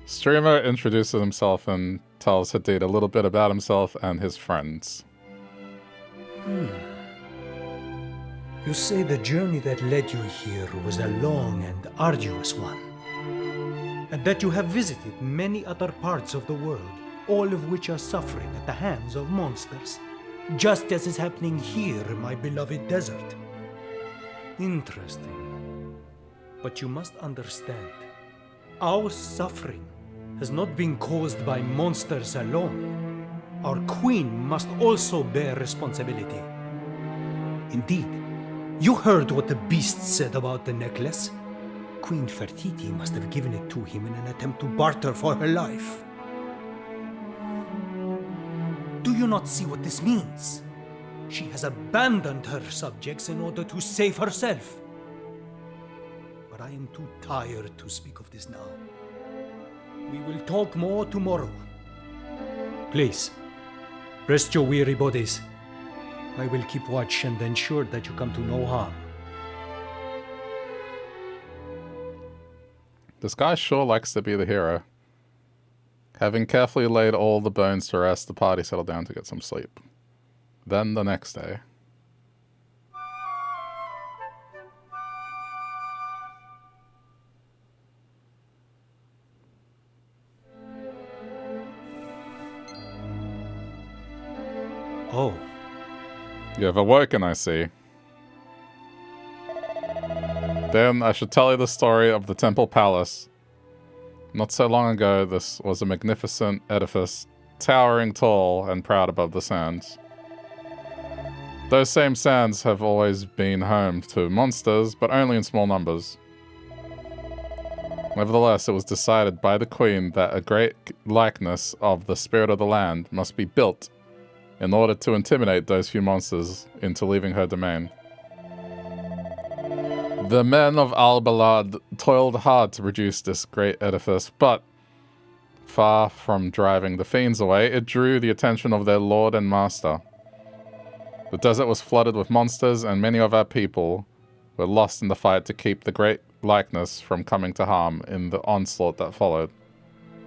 Streamer introduces himself and tells Hadid a little bit about himself and his friends. You say the journey that led you here was a long and arduous one, and that you have visited many other parts of the world, all of which are suffering at the hands of monsters, just as is happening here in my beloved desert. Interesting. But you must understand, our suffering has not been caused by monsters alone. Our queen must also bear responsibility. Indeed, you heard what the beast said about the necklace. Queen Fertiti must have given it to him in an attempt to barter for her life. Do you not see what this means? She has abandoned her subjects in order to save herself. But I am too tired to speak of this now. We will talk more tomorrow. Please, rest your weary bodies. I will keep watch and ensure that you come to no harm. This guy sure likes to be the hero. Having carefully laid all the bones to rest, the party settled down to get some sleep. Then the next day. Oh, You have awoken, I see. Then I should tell you the story of the Temple Palace. Not so long ago, this was a magnificent edifice, towering tall and proud above the sands. Those same sands have always been home to monsters, but only in small numbers. Nevertheless, it was decided by the Queen that a great likeness of the spirit of the land must be built in order to intimidate those few monsters into leaving her domain. The men of Al-Balad toiled hard to produce this great edifice, but far from driving the fiends away, it drew the attention of their lord and master. The desert was flooded with monsters, and many of our people were lost in the fight to keep the great likeness from coming to harm in the onslaught that followed.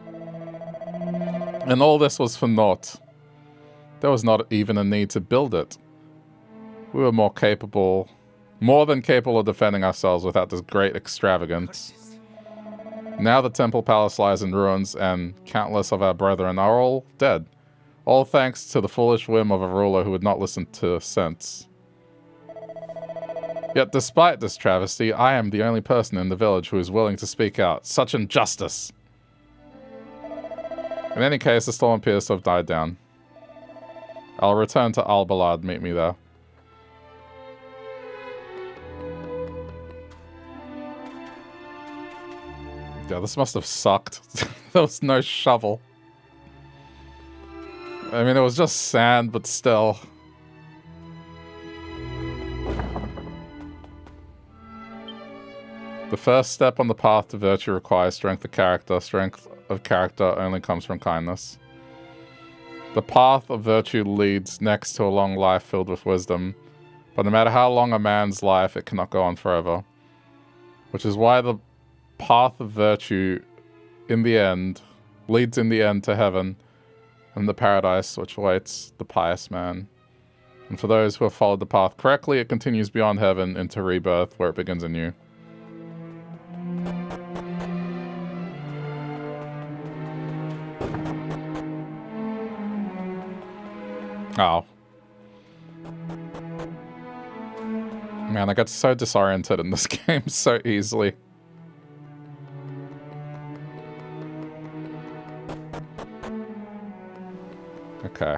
And all this was for naught. There was not even a need to build it. We were more than capable of defending ourselves without this great extravagance. Now the temple palace lies in ruins, and countless of our brethren are all dead. All thanks to the foolish whim of a ruler who would not listen to sense. Yet despite this travesty, I am the only person in the village who is willing to speak out. Such injustice! In any case, the storm appears to have died down. I'll return to Al-Balad. Meet me there. Yeah, this must have sucked. There was no shovel. I mean, it was just sand, but still. The first step on the path to virtue requires strength of character. Strength of character only comes from kindness. The path of virtue leads next to a long life filled with wisdom, but no matter how long a man's life, it cannot go on forever. Which is why the path of virtue in the end leads in the end to heaven and the paradise which awaits the pious man. And for those who have followed the path correctly, it continues beyond heaven into rebirth, where it begins anew. Oh. Man, I get so disoriented in this game so easily. Okay.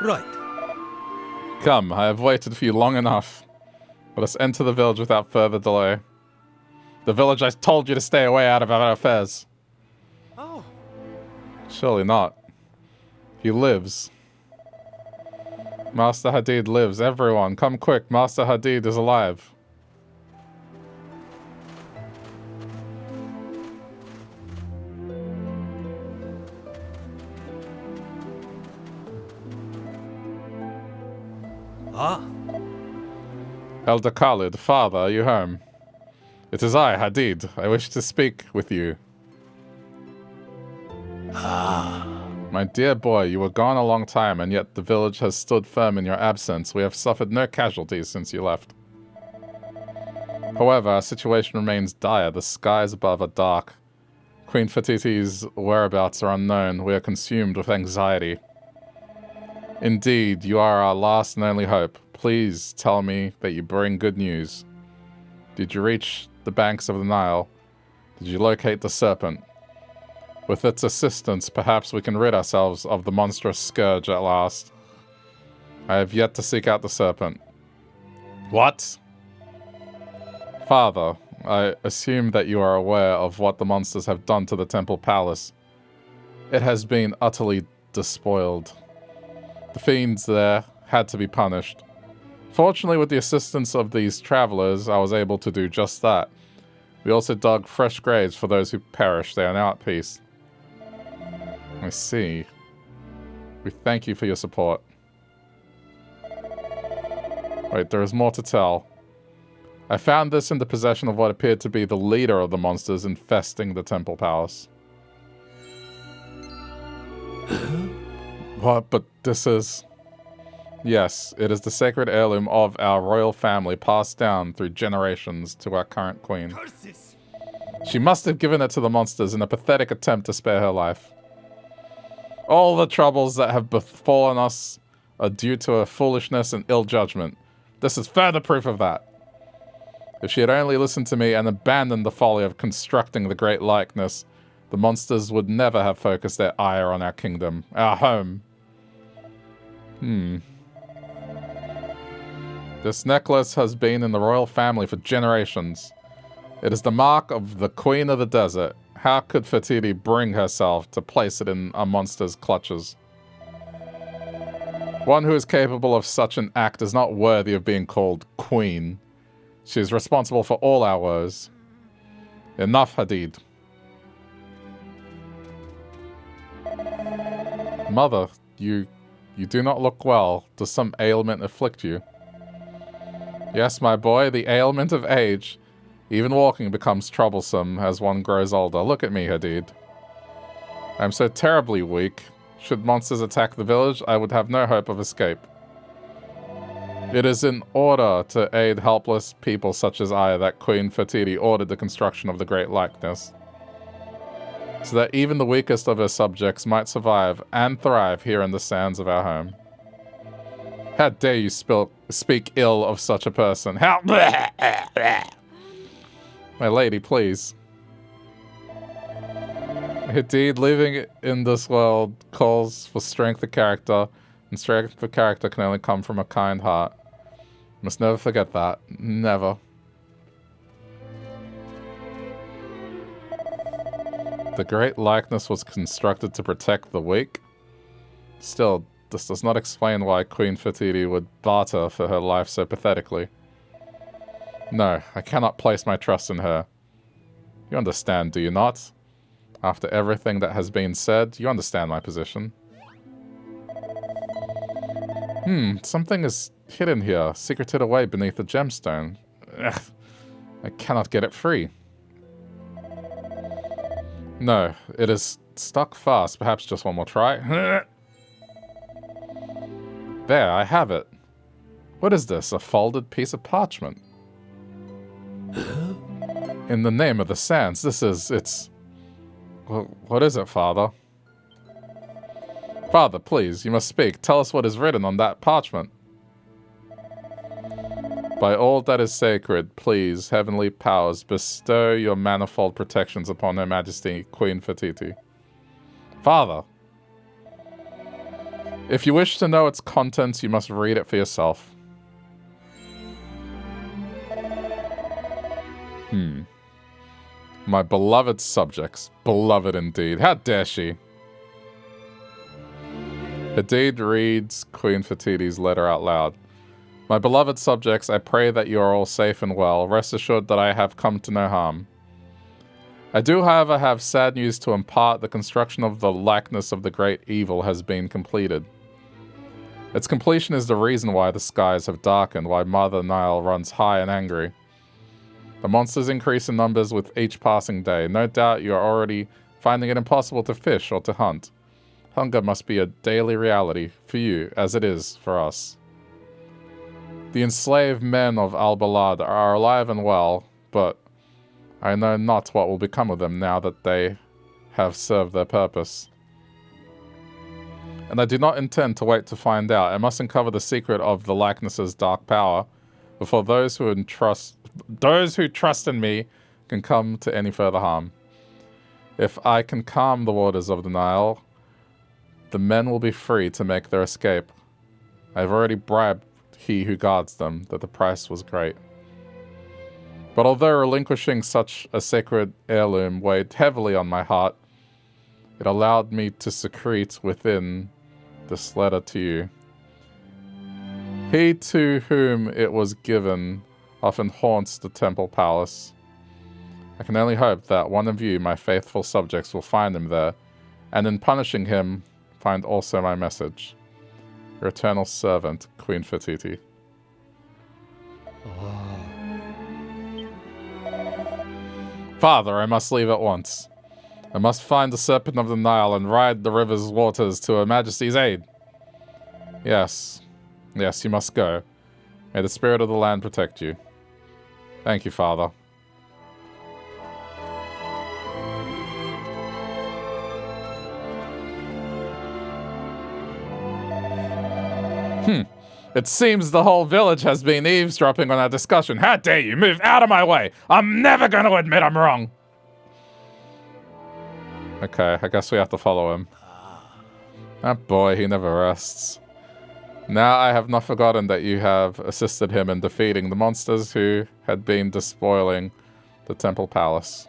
Right. Come, I have waited for you long enough. Let us enter the village without further delay. The village I told you to stay away out of our affairs. Oh. Surely not. He lives. Master Hadid lives. Everyone, come quick. Master Hadid is alive. Ah. Elder Khalid, father, are you home? It is I, Hadid. I wish to speak with you. My dear boy, you were gone a long time, and yet the village has stood firm in your absence. We have suffered no casualties since you left. However, our situation remains dire. The skies above are dark. Queen Fatiti's whereabouts are unknown. We are consumed with anxiety. Indeed, you are our last and only hope. Please tell me that you bring good news. Did you reach the banks of the Nile? Did you locate the serpent? With its assistance, perhaps we can rid ourselves of the monstrous scourge at last. I have yet to seek out the serpent. What? Father, I assume that you are aware of what the monsters have done to the temple palace. It has been utterly despoiled. The fiends there had to be punished. Fortunately, with the assistance of these travelers, I was able to do just that. We also dug fresh graves for those who perished. They are now at peace. I see. We thank you for your support. Wait, there is more to tell. I found this in the possession of what appeared to be the leader of the monsters infesting the temple palace. What? But this is... Yes, it is the sacred heirloom of our royal family, passed down through generations to our current queen. She must have given it to the monsters in a pathetic attempt to spare her life. All the troubles that have befallen us are due to her foolishness and ill judgment. This is further proof of that. If she had only listened to me and abandoned the folly of constructing the great likeness, the monsters would never have focused their ire on our kingdom, our home. This necklace has been in the royal family for generations. It is the mark of the Queen of the Desert. How could Fatidi bring herself to place it in a monster's clutches? One who is capable of such an act is not worthy of being called Queen. She is responsible for all our woes. Enough, Hadid. Mother, you do not look well. Does some ailment afflict you? Yes, my boy, the ailment of age. Even walking becomes troublesome as one grows older. Look at me, Hadid. I am so terribly weak. Should monsters attack the village, I would have no hope of escape. It is in order to aid helpless people such as I that Queen Fatidi ordered the construction of the Great Likeness, so that even the weakest of her subjects might survive and thrive here in the sands of our home. How dare you speak ill of such a person? How... My lady, please. Indeed, living in this world calls for strength of character, and strength of character can only come from a kind heart. Must never forget that. Never. The Great Likeness was constructed to protect the weak. Still, this does not explain why Queen Fatidi would barter for her life so pathetically. No, I cannot place my trust in her. You understand, do you not? After everything that has been said, you understand my position. Something is hidden here, secreted away beneath the gemstone. Ugh, I cannot get it free. No, it is stuck fast. Perhaps just one more try. There, I have it. What is this? A folded piece of parchment. In the name of the sands, it's... Well, what is it, Father? Father, please, you must speak. Tell us what is written on that parchment. By all that is sacred, please, heavenly powers, bestow your manifold protections upon Her Majesty, Queen Fatiti. Father, if you wish to know its contents, you must read it for yourself. My beloved subjects. Beloved indeed. How dare she? Hadid reads Queen Fatiti's letter out loud. My beloved subjects, I pray that you are all safe and well. Rest assured that I have come to no harm. I do, however, have sad news to impart. The construction of the likeness of the great evil has been completed. Its completion is the reason why the skies have darkened, why Mother Nile runs high and angry. The monsters increase in numbers with each passing day. No doubt you are already finding it impossible to fish or to hunt. Hunger must be a daily reality for you, as it is for us. The enslaved men of Al-Balad are alive and well, but I know not what will become of them now that they have served their purpose. And I do not intend to wait to find out. I must uncover the secret of the likeness's dark power before those who trust in me can come to any further harm. If I can calm the waters of the Nile, the men will be free to make their escape. I have already bribed he who guards them that the price was great. But although relinquishing such a sacred heirloom weighed heavily on my heart, it allowed me to secrete within this letter to you. He to whom it was given often haunts the temple palace. I can only hope that one of you, my faithful subjects, will find him there, and in punishing him, find also my message. Your eternal servant, Queen Fatiti. Father, I must leave at once. I must find the Serpent of the Nile and ride the river's waters to Her Majesty's aid. Yes, you must go. May the spirit of the land protect you. Thank you, Father. It seems the whole village has been eavesdropping on our discussion. How dare you? Move out of my way! I'm never going to admit I'm wrong! Okay, I guess we have to follow him. That boy, he never rests. Now I have not forgotten that you have assisted him in defeating the monsters who had been despoiling the temple palace.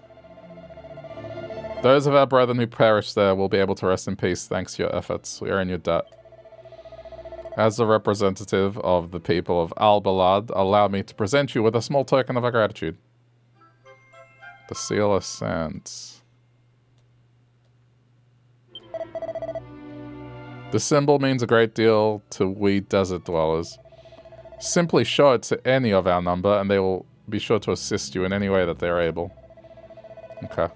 Those of our brethren who perished there will be able to rest in peace thanks to your efforts. We are in your debt. As a representative of the people of Al-Balad, allow me to present you with a small token of our gratitude. The Seal of Sands. The symbol means a great deal to we desert dwellers. Simply show it to any of our number and they will be sure to assist you in any way that they are able. Okay.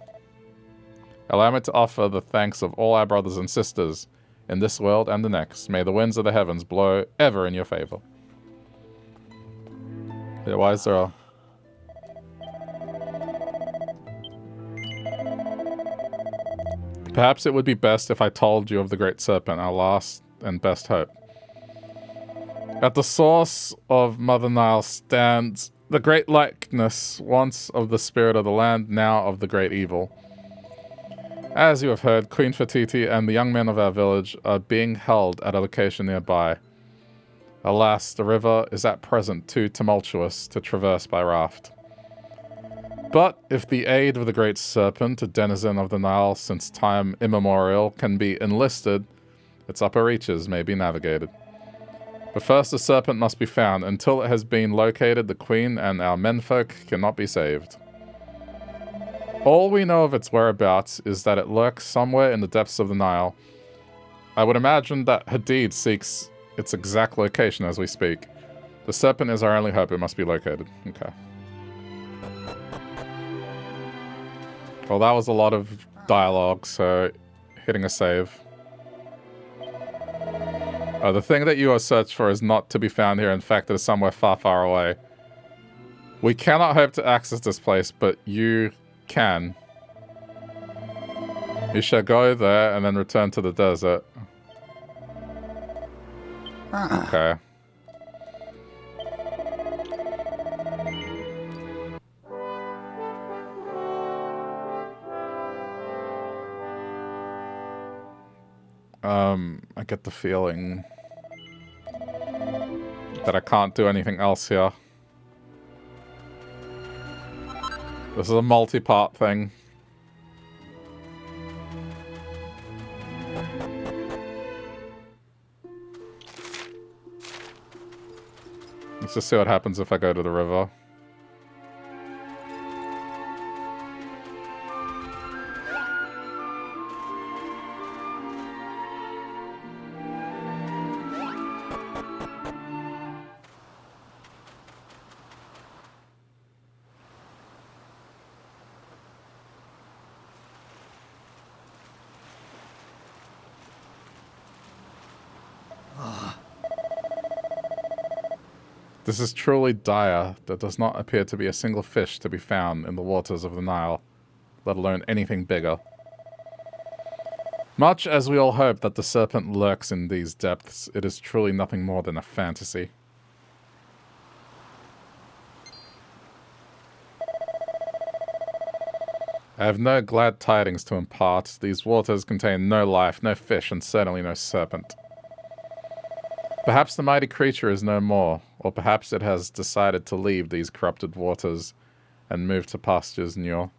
Allow me to offer the thanks of all our brothers and sisters in this world and the next. May the winds of the heavens blow ever in your favor. Yeah, why is there a... Perhaps it would be best if I told you of the Great Serpent, our last and best hope. At the source of Mother Nile stands the great likeness, once of the spirit of the land, now of the great evil. As you have heard, Queen Fatiti and the young men of our village are being held at a location nearby. Alas, the river is at present too tumultuous to traverse by raft. But if the aid of the Great Serpent, a denizen of the Nile since time immemorial, can be enlisted, its upper reaches may be navigated. But first the serpent must be found. Until it has been located, the Queen and our menfolk cannot be saved. All we know of its whereabouts is that it lurks somewhere in the depths of the Nile. I would imagine that Hadid seeks its exact location as we speak. The serpent is our only hope. It must be located. Okay. Well, that was a lot of dialogue, so hitting a save. The thing that you are searched for is not to be found here. In fact, it is somewhere far, far away. We cannot hope to access this place, but you can. You shall go there and then return to the desert. Okay. I get the feeling that I can't do anything else here. This is a multi-part thing. Let's just see what happens if I go to the river. This is truly dire. There does not appear to be a single fish to be found in the waters of the Nile, let alone anything bigger. Much as we all hope that the serpent lurks in these depths, it is truly nothing more than a fantasy. I have no glad tidings to impart. These waters contain no life, no fish, and certainly no serpent. Perhaps the mighty creature is no more, or perhaps it has decided to leave these corrupted waters and move to pastures near.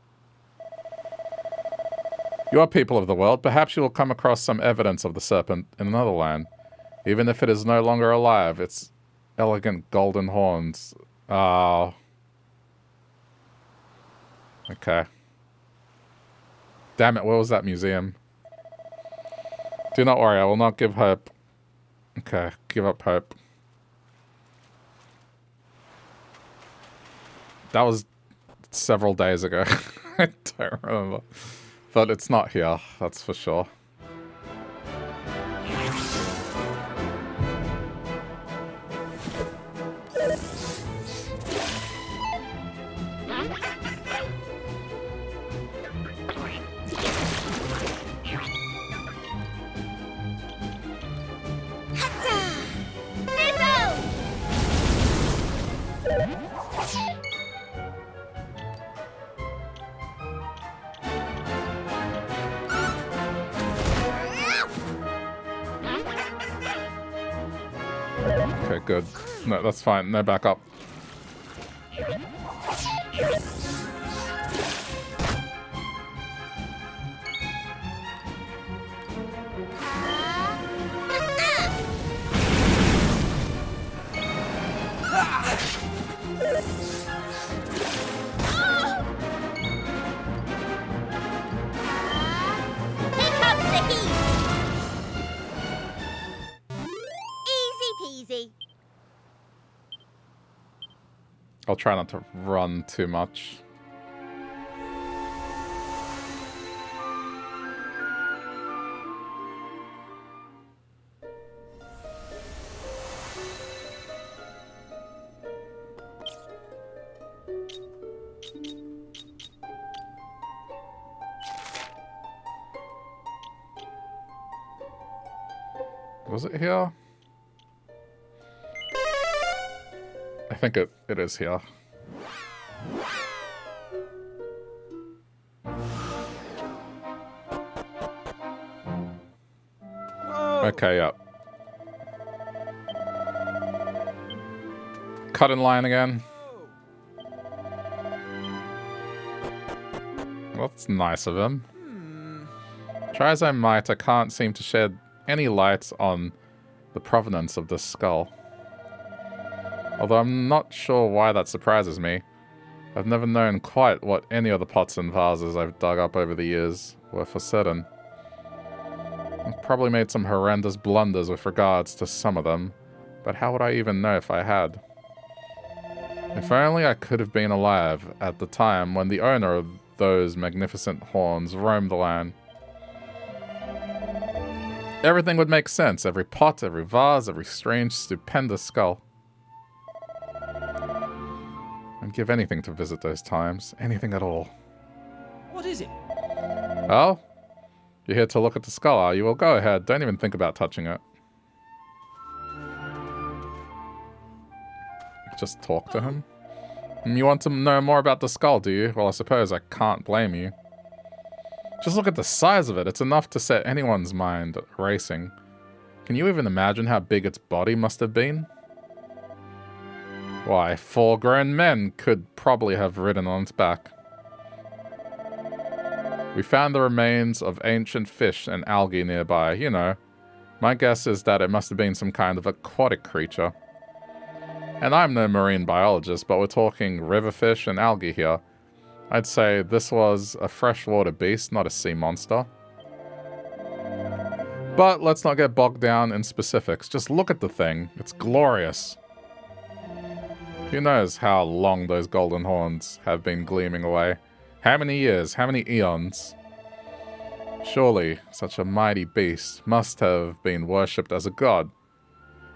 You are people of the world. Perhaps you will come across some evidence of the serpent in another land, even if it is no longer alive. Its elegant golden horns. Ah. Okay. Damn it, where was that museum? Do not worry, I will not give hope. Okay, give up hope. That was several days ago. I don't remember. But it's not here, that's for sure. good. No, that's fine. No backup. Here comes the heat! Easy peasy. I'll try not to run too much. Was it here? I think it is here. Okay, yep. Cut in line again. Well, that's nice of him. Try as I might, I can't seem to shed any light on the provenance of this skull. Although I'm not sure why that surprises me. I've never known quite what any of the pots and vases I've dug up over the years were for certain. I've probably made some horrendous blunders with regards to some of them, but how would I even know if I had? If only I could have been alive at the time when the owner of those magnificent horns roamed the land. Everything would make sense. Every pot, every vase, every strange, stupendous skull. I'd give anything to visit those times. Anything at all. What is it? Oh? You're here to look at the skull, are you? Well, go ahead. Don't even think about touching it. Just talk to him? You want to know more about the skull, do you? Well, I suppose I can't blame you. Just look at the size of it. It's enough to set anyone's mind racing. Can you even imagine how big its body must have been? Why, 4 grown men could probably have ridden on its back. We found the remains of ancient fish and algae nearby, you know. My guess is that it must have been some kind of aquatic creature. And I'm no marine biologist, but we're talking river fish and algae here. I'd say this was a freshwater beast, not a sea monster. But let's not get bogged down in specifics. Just look at the thing. It's glorious. Who knows how long those golden horns have been gleaming away? How many years? How many eons? Surely, such a mighty beast must have been worshipped as a god.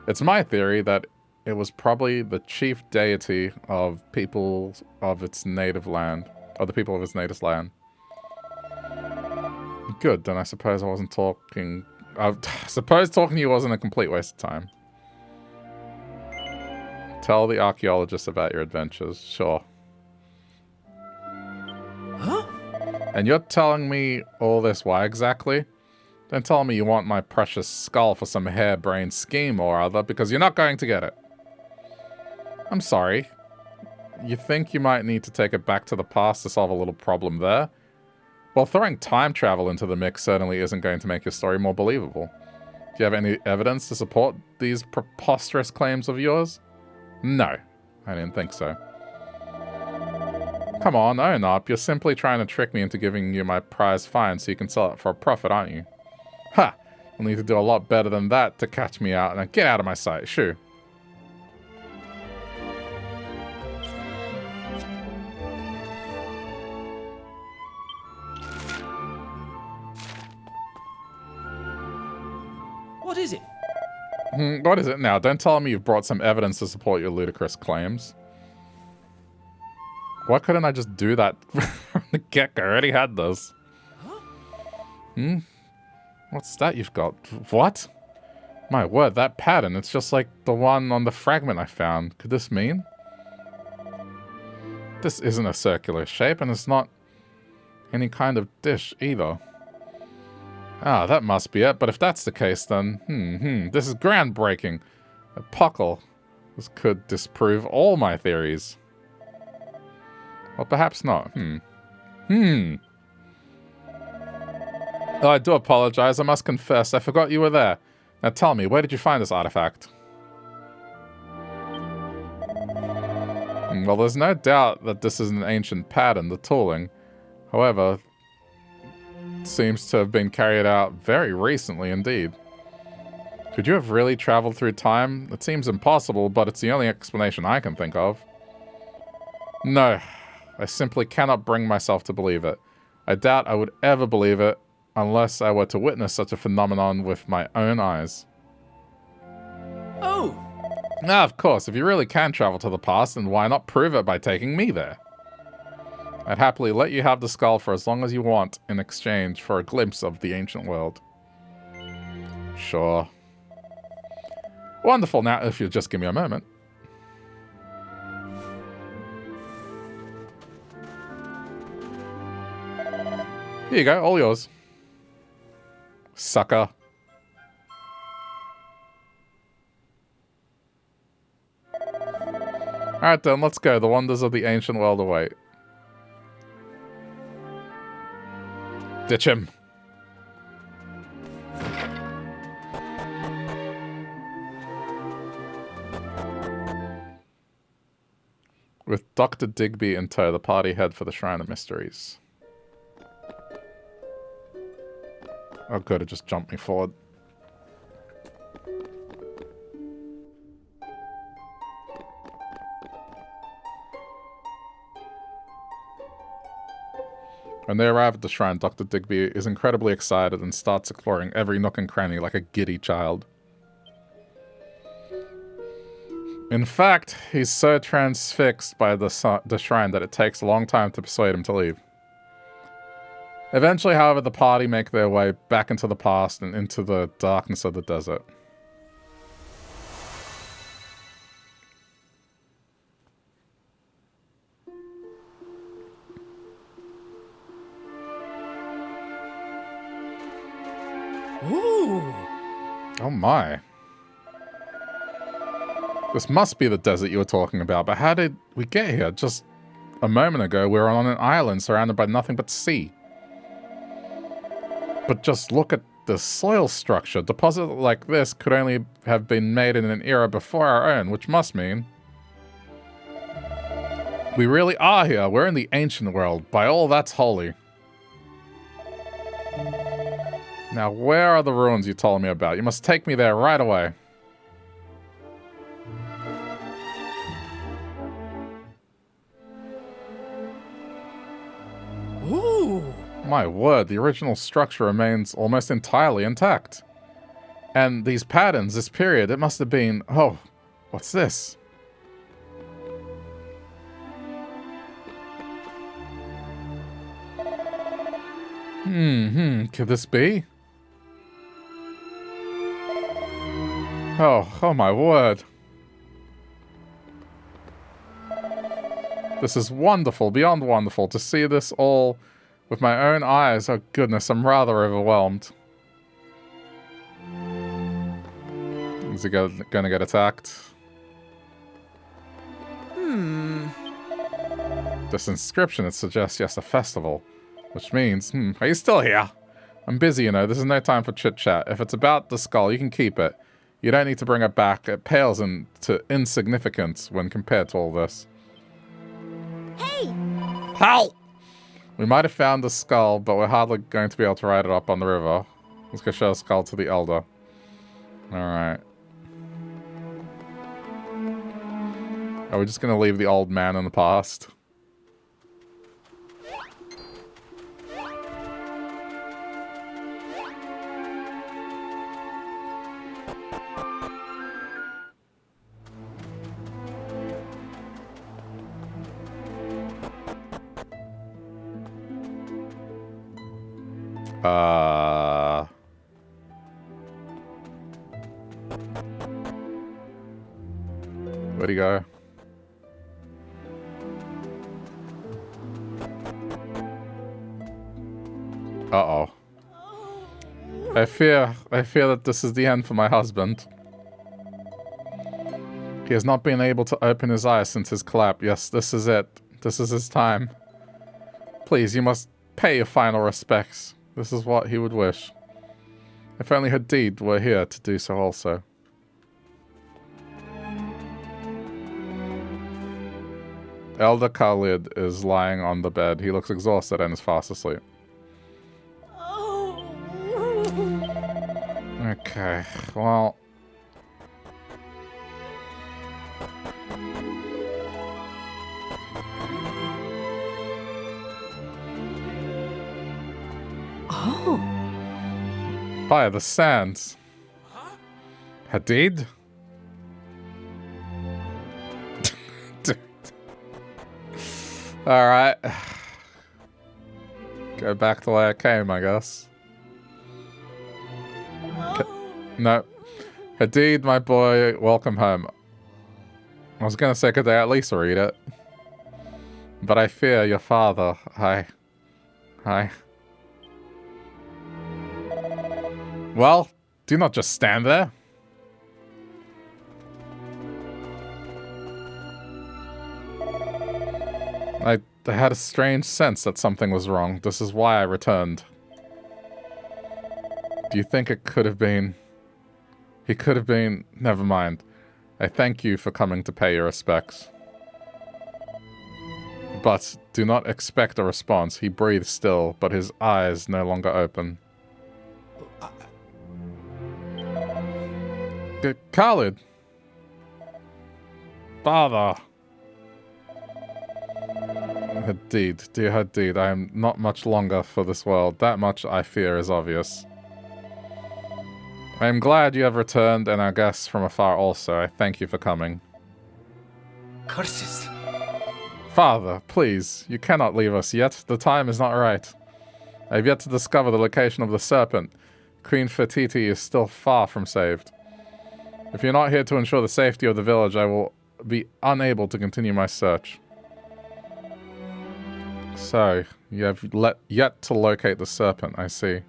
It's my theory that it was probably the chief deity of people of its native land. Or the people of its native land. Good, then I suppose I wasn't talking... I suppose talking to you wasn't a complete waste of time. Tell the archaeologist about your adventures. Sure. Huh? And you're telling me all this why exactly? Don't tell me you want my precious skull for some harebrained scheme or other, because you're not going to get it. I'm sorry. You think you might need to take it back to the past to solve a little problem there? Well, throwing time travel into the mix certainly isn't going to make your story more believable. Do you have any evidence to support these preposterous claims of yours? No, I didn't think so. Come on, own up. You're simply trying to trick me into giving you my prize find so you can sell it for a profit, aren't you? Ha! You'll need to do a lot better than that to catch me out. Now get out of my sight, shoo. What is it? What is it now? Don't tell me you've brought some evidence to support your ludicrous claims. Why couldn't I just do that from the get-go? I already had this. What's that you've got? What? My word, that pattern. It's just like the one on the fragment I found. Could this mean? This isn't a circular shape, and it's not any kind of dish either. Ah, that must be it. But if that's the case, then, this is groundbreaking. A puckle. This could disprove all my theories. Or perhaps not. Oh, I do apologize. I must confess, I forgot you were there. Now tell me, where did you find this artifact? Well, there's no doubt that this is an ancient pattern, the tooling. However, it seems to have been carried out very recently indeed. Could you have really traveled through time? It seems impossible, but it's the only explanation I can think of. No, I simply cannot bring myself to believe it. I doubt I would ever believe it unless I were to witness such a phenomenon with my own eyes. Oh! Now, of course, if you really can travel to the past, then why not prove it by taking me there? I'd happily let you have the skull for as long as you want in exchange for a glimpse of the ancient world. Sure. Wonderful. Now, if you'll just give me a moment. Here you go, all yours. Sucker. Alright then, let's go. The wonders of the ancient world await. Ditch him. With Dr. Digby in tow, the party head for the Shrine of Mysteries. Oh good, it just jumped me forward. When they arrive at the shrine, Dr. Digby is incredibly excited and starts exploring every nook and cranny like a giddy child. In fact, he's so transfixed by the shrine that it takes a long time to persuade him to leave. Eventually, however, the party make their way back into the past and into the darkness of the desert. Ooh! Oh my. This must be the desert you were talking about, but how did we get here? Just a moment ago, we were on an island surrounded by nothing but sea. But just look at the soil structure. Deposit like this could only have been made in an era before our own, which must mean we really are here. We're in the ancient world, by all that's holy. Now, where are the ruins you told me about? You must take me there right away. Ooh! My word, the original structure remains almost entirely intact. And these patterns, this period, it must have been... Oh, what's this? Could this be? Oh my word. This is wonderful, beyond wonderful, to see this all with my own eyes. Oh goodness, I'm rather overwhelmed. Is he gonna get attacked? This inscription, it suggests, yes, a festival. Which means, are you still here? I'm busy, you know, this is no time for chit-chat. If it's about the skull, you can keep it. You don't need to bring it back. It pales into insignificance when compared to all this. Hey! How? We might have found the skull, but we're hardly going to be able to ride it up on the river. Let's go show the skull to the elder. Alright. Are we just going to leave the old man in the past? Where'd he go? Uh-oh. I fear that this is the end for my husband. He has not been able to open his eyes since his collapse. Yes, this is it. This is his time. Please, you must pay your final respects. This is what he would wish. If only Hadid were here to do so also. Elder Khalid is lying on the bed. He looks exhausted and is fast asleep. Okay, well... Oh. By the sands. Hadid? Alright. Go back to where I came, I guess. No. Hadid, my boy, welcome home. I was gonna say, could they at least read it? But I fear your father. Hi. Well, do not just stand there. I had a strange sense that something was wrong. This is why I returned. Do you think it could have been... He could have been... Never mind. I thank you for coming to pay your respects. But do not expect a response. He breathes still, but his eyes no longer open. Khalid! Father! Hadid, dear Hadid, I am not much longer for this world. That much, I fear, is obvious. I am glad you have returned, and our guests from afar also. I thank you for coming. Curses. Father, please, you cannot leave us yet. The time is not right. I have yet to discover the location of the serpent. Queen Fatiti is still far from saved. If you're not here to ensure the safety of the village, I will be unable to continue my search. So, you have yet to locate the serpent, I see.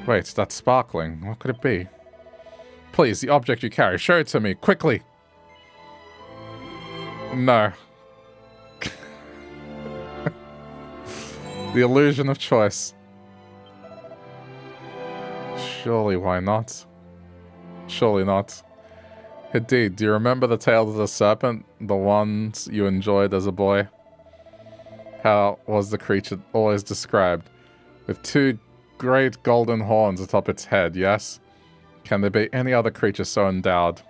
Wait, that's sparkling. What could it be? Please, the object you carry, show it to me, quickly! No. The illusion of choice. Surely, why not? Surely not. Hadid, do you remember the tales of the serpent? The ones you enjoyed as a boy? How was the creature always described? With two great golden horns atop its head, yes? Can there be any other creature so endowed?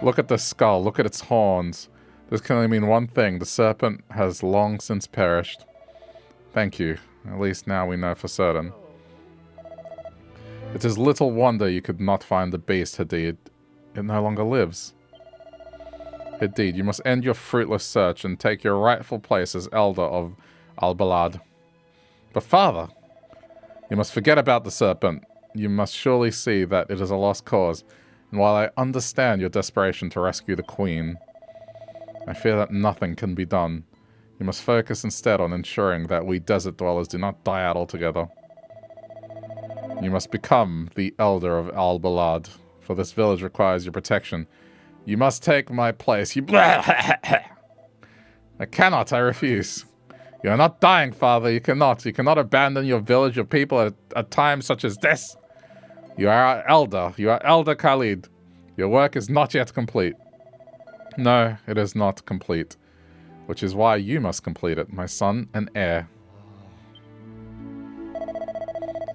Look at the skull, look at its horns. This can only mean one thing. The serpent has long since perished. Thank you. At least now we know for certain. It is little wonder you could not find the beast, Hadid. It no longer lives. Hadid, you must end your fruitless search and take your rightful place as elder of Al-Balad. But father, you must forget about the serpent. You must surely see that it is a lost cause. And while I understand your desperation to rescue the queen, I fear that nothing can be done. You must focus instead on ensuring that we desert dwellers do not die out altogether. You must become the elder of Al-Balad, for this village requires your protection. You must take my place. I cannot, I refuse. You are not dying, father. You cannot. You cannot abandon your village, your people at a time such as this. You are our elder. You are Elder Khalid. Your work is not yet complete. No, it is not complete. Which is why you must complete it, my son and heir.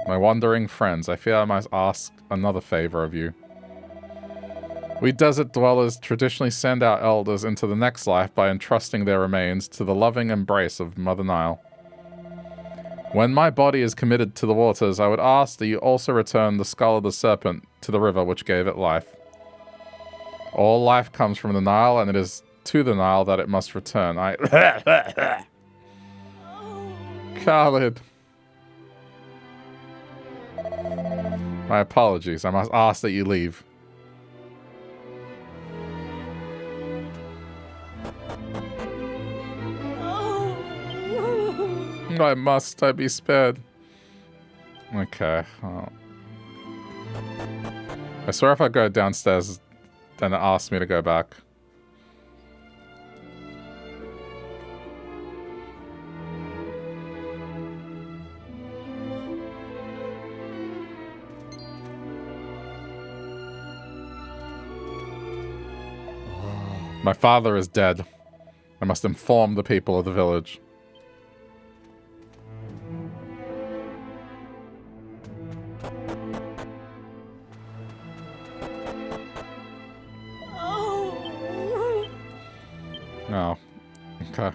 My wandering friends, I fear I must ask another favor of you. We desert dwellers traditionally send our elders into the next life by entrusting their remains to the loving embrace of Mother Nile. When my body is committed to the waters, I would ask that you also return the skull of the serpent to the river which gave it life. All life comes from the Nile, and it is to the Nile that it must return. Khalid. My apologies. I must ask that you leave. Why must I be spared? Okay. Oh. I swear if I go downstairs, then it asks me to go back. My father is dead. I must inform the people of the village. Oh. Okay.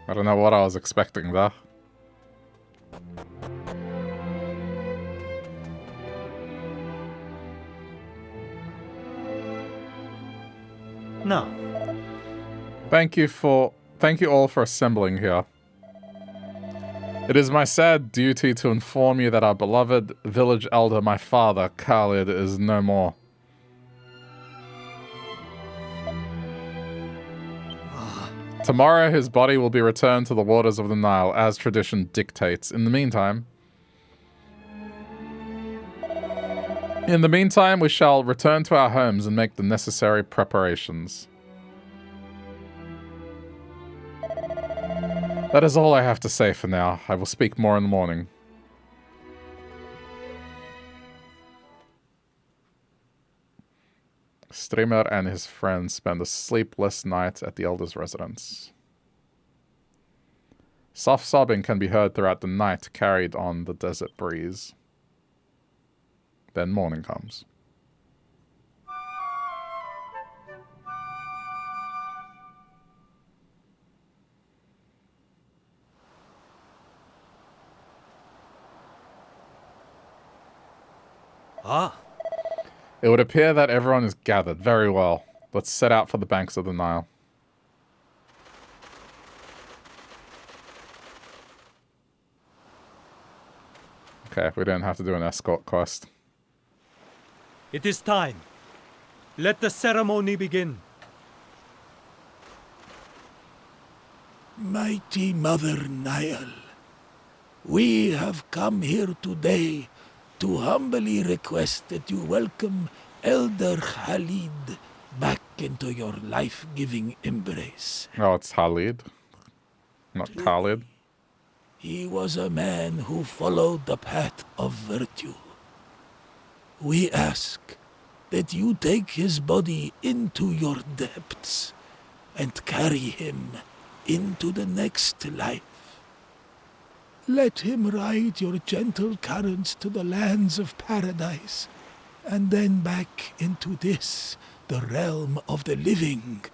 I don't know what I was expecting there. Now, Thank you all for assembling here. It is my sad duty to inform you that our beloved village elder, my father, Khalid, is no more. Tomorrow his body will be returned to the waters of the Nile, as tradition dictates. In the meantime, we shall return to our homes and make the necessary preparations. That is all I have to say for now. I will speak more in the morning. Streamer and his friends spend a sleepless night at the elder's residence. Soft sobbing can be heard throughout the night, carried on the desert breeze. Then morning comes. Ah, It would appear that everyone is gathered. Very well. Let's set out for the banks of the Nile. Okay, we don't have to do an escort quest. it is time. Let the ceremony begin. Mighty Mother Nile, we have come here today to humbly request that you welcome Elder Khalid back into your life-giving embrace. Oh, it's Khalid, not Khalid. He was a man who followed the path of virtue. We ask that you take his body into your depths and carry him into the next life. Let him ride your gentle currents to the lands of paradise, and then back into this, the realm of the living,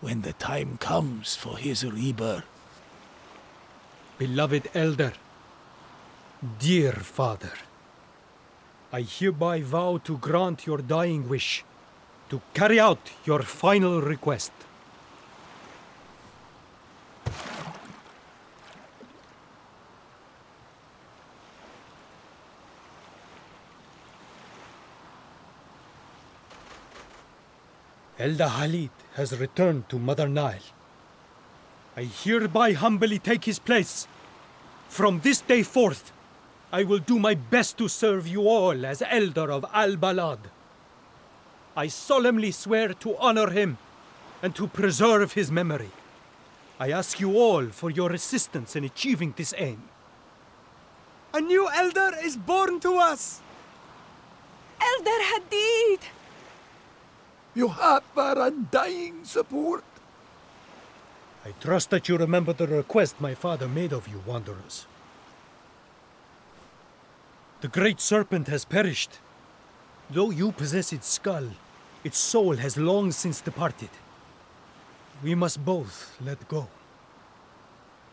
when the time comes for his rebirth. Beloved Elder, dear Father, I hereby vow to grant your dying wish, to carry out your final request. Elder Khalid has returned to Mother Nile. I hereby humbly take his place. From this day forth, I will do my best to serve you all as Elder of Al-Balad. I solemnly swear to honor him and to preserve his memory. I ask you all for your assistance in achieving this aim. A new elder is born to us! Elder Hadid! You have our undying support. I trust that you remember the request my father made of you, wanderers. The great serpent has perished. Though you possess its skull, its soul has long since departed. We must both let go.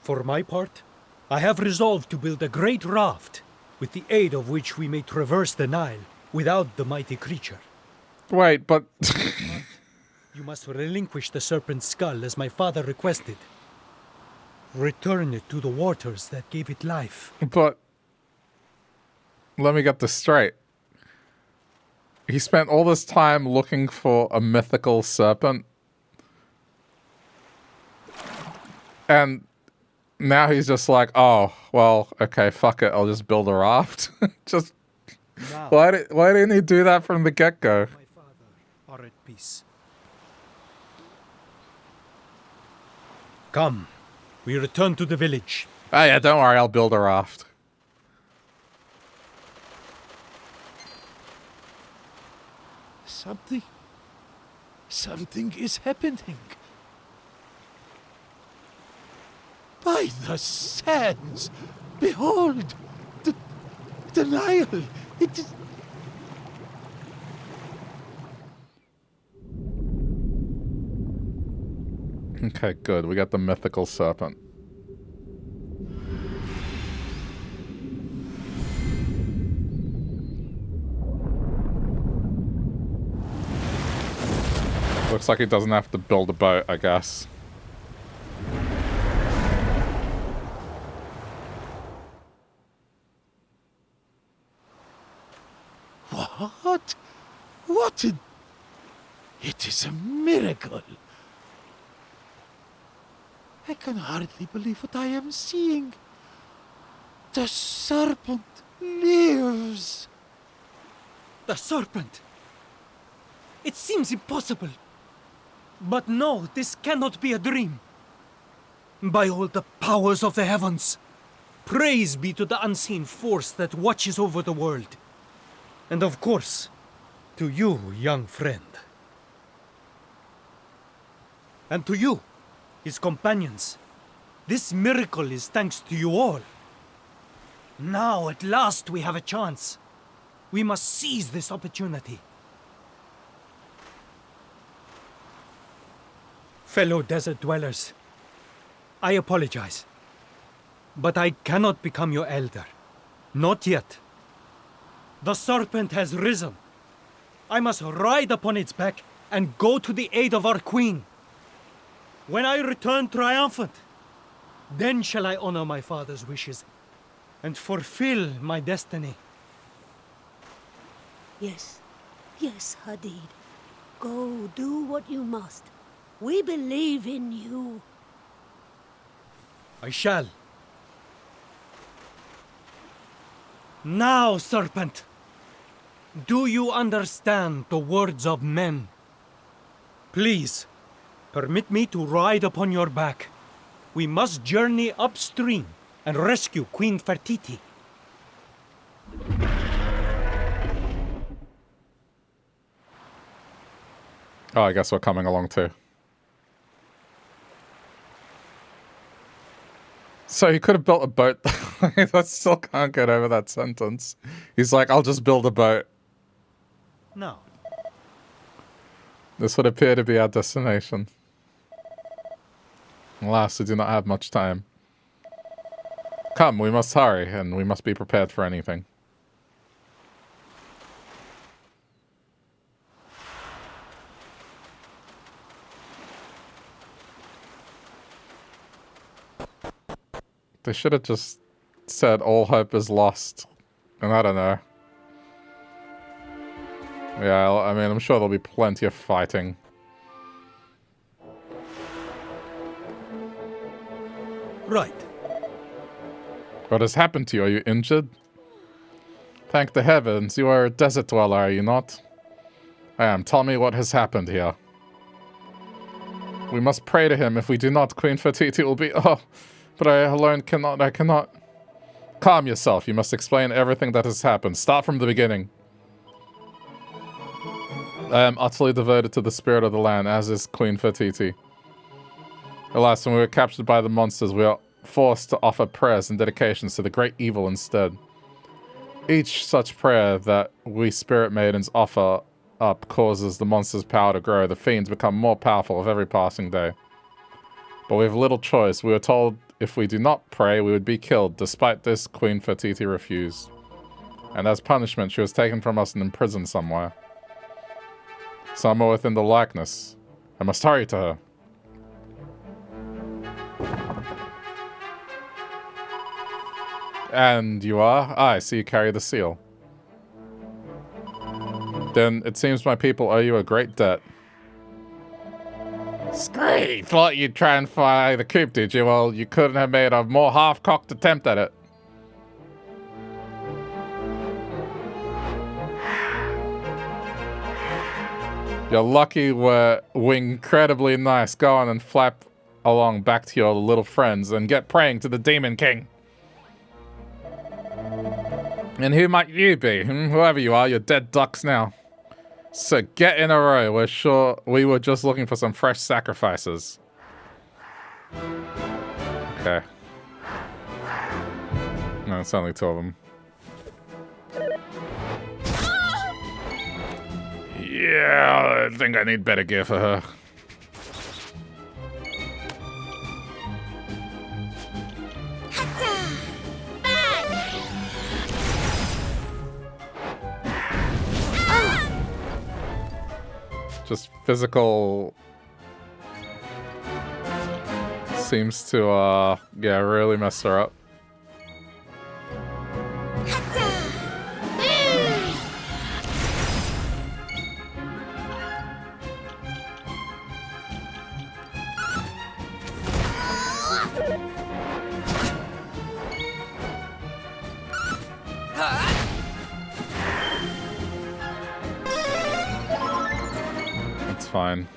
For my part, I have resolved to build a great raft, with the aid of which we may traverse the Nile without the mighty creature. Wait, but... You must relinquish the serpent's skull as my father requested. Return it to the waters that gave it life. But... Let me get this straight. He spent all this time looking for a mythical serpent. And now he's just like, oh, well, okay, fuck it, I'll just build a raft. Now, Why didn't he do that from the get-go? my father are at peace. Come, we return to the village. Oh yeah, don't worry, I'll build a raft. Something is happening. By the sands! Behold! The Nile! It is... Okay, good. We got the mythical serpent. Looks like he doesn't have to build a boat, I guess. What? What? It is a miracle. I can hardly believe what I am seeing. The serpent lives. The serpent! It seems impossible. But no, this cannot be a dream. By all the powers of the heavens, praise be to the unseen force that watches over the world. And of course, to you, young friend. And to you, his companions. This miracle is thanks to you all. Now, at last, we have a chance. We must seize this opportunity. Fellow desert dwellers, I apologize. But I cannot become your elder. Not yet. The serpent has risen. I must ride upon its back and go to the aid of our queen. When I return triumphant, then shall I honor my father's wishes and fulfill my destiny. Yes, yes, Hadid. Go do what you must. We believe in you. I shall. Now, serpent, do you understand the words of men? Please, permit me to ride upon your back. We must journey upstream and rescue Queen Fertiti. Oh, I guess we're coming along too. So he could have built a boat. I still can't get over that sentence. He's like, I'll just build a boat. No. This would appear to be our destination. Alas, we do not have much time. Come, we must hurry, and we must be prepared for anything. They should have just said all hope is lost. And I don't know. Yeah, I mean, I'm sure there'll be plenty of fighting. Right. What has happened to you? Are you injured? Thank the heavens, you are a desert dweller, are you not? I am. Tell me what has happened here. We must pray to him. If we do not, Queen Fertiti will be... Oh, but I alone cannot. I cannot. Calm yourself. You must explain everything that has happened. Start from the beginning. I am utterly devoted to the spirit of the land, as is Queen Fertiti. Alas, when we were captured by the monsters, we are forced to offer prayers and dedications to the great evil instead. Each such prayer that we spirit maidens offer up causes the monster's power to grow. The fiends become more powerful with every passing day. But we have little choice. We were told if we do not pray, we would be killed. Despite this, Queen Fertiti refused. And as punishment, she was taken from us and imprisoned somewhere. Somewhere within the likeness. I must hurry to her. And you are? Ah, I see you carry the seal. Then it seems my people owe you a great debt. Scream! Thought you'd try and fly the coop, did you? Well, you couldn't have made a more half-cocked attempt at it. You're lucky we're incredibly nice. Go on and flap along back to your little friends and get praying to the Demon King. And who might you be? Whoever you are, you're dead ducks now. So get in a row. We're sure we were just looking for some fresh sacrifices. Okay. No, it's only two of them. Yeah, I think I need better gear for her. Just physical seems to yeah, really mess her up. It's fine.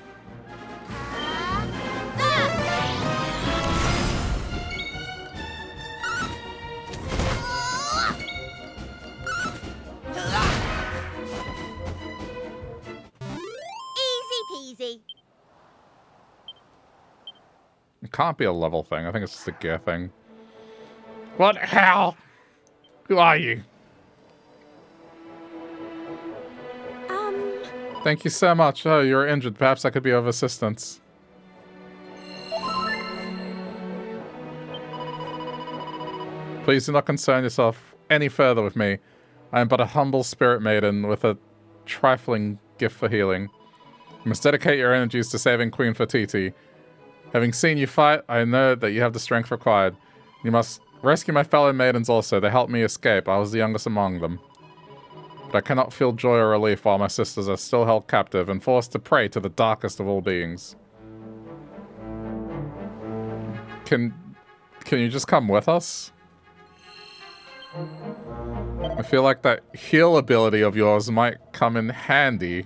Easy peasy. It can't be a level thing. I think it's just a gear thing. What hell? Who are you? Thank you so much. Oh, you're injured. Perhaps I could be of assistance. Please do not concern yourself any further with me. I am but a humble spirit maiden with a trifling gift for healing. You must dedicate your energies to saving Queen Fatiti. Having seen you fight, I know that you have the strength required. You must rescue my fellow maidens also. They helped me escape. I was the youngest among them. But I cannot feel joy or relief while my sisters are still held captive and forced to pray to the darkest of all beings. Can you just come with us? I feel like that heal ability of yours might come in handy.